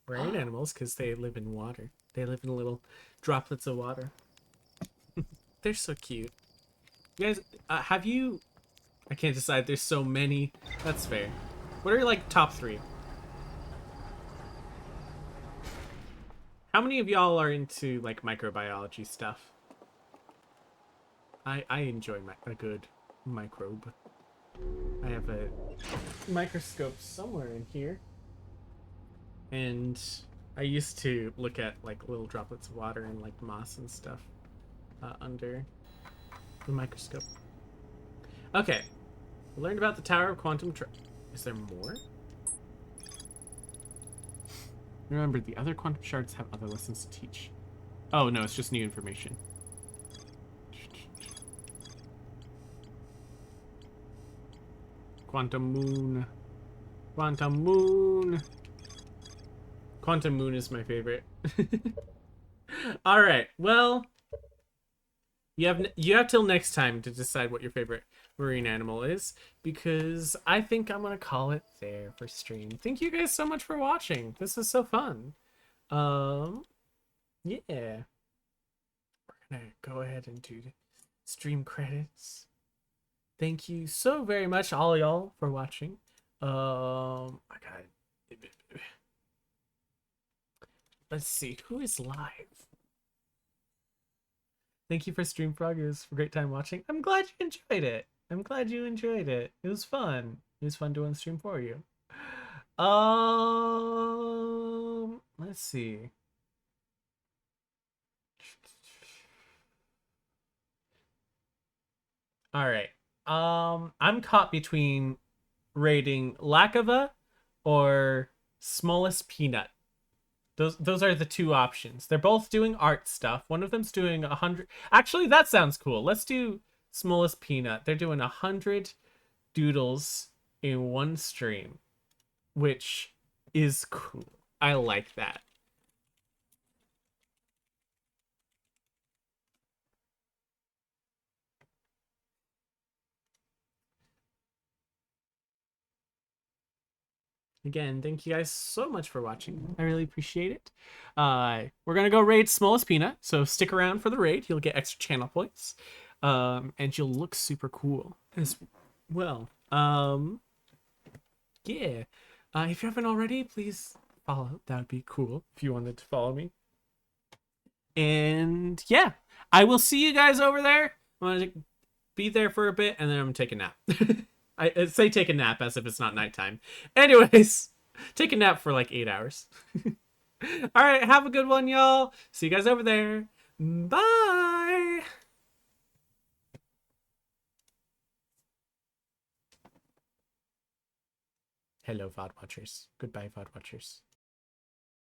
marine animals because they live in water. They live in little droplets of water. They're so cute. You guys, have you... I can't decide. There's so many. That's fair. What are your, like, top 3? How many of y'all are into, like, microbiology stuff? I enjoy a good microbe. I have a microscope somewhere in here. And I used to look at, like, little droplets of water and, like, moss and stuff under the microscope. Okay. We learned about the Tower of Quantum Is there more? Remember, the other quantum shards have other lessons to teach. Oh, no, it's just new information. Quantum moon. Quantum moon. Quantum moon is my favorite. All right. Well, you have till next time to decide what your favorite marine animal is, because I think I'm gonna call it there for stream. Thank you guys so much for watching. This was so fun. Yeah. We're gonna go ahead and do the stream credits. Thank you so very much, all y'all, for watching. I got. Let's see who is live. Thank you for Stream Frog. It was a great time watching. I'm glad you enjoyed it. I'm glad you enjoyed it. It was fun. It was fun doing stream for you. Let's see. All right. I'm caught between rating Lakava or Smallest Peanut. Those are the two options. They're both doing art stuff. One of them's doing 100. Actually, that sounds cool. Let's do Smallest Peanut. They're doing 100 doodles in one stream, which is cool. I like that. Again, thank you guys so much for watching. I really appreciate it. We're gonna go raid Smallest Peanut, so stick around for the raid. You'll get extra channel points, and you'll look super cool as well. Yeah. If you haven't already, please follow. That would be cool if you wanted to follow me. And yeah, I will see you guys over there. I'm gonna be there for a bit, and then I'm gonna take a nap. I say take a nap as if it's not nighttime. Anyways, take a nap for like 8 hours. All right, have a good one, y'all. See you guys over there. Bye. Hello, VOD watchers. Goodbye, VOD watchers.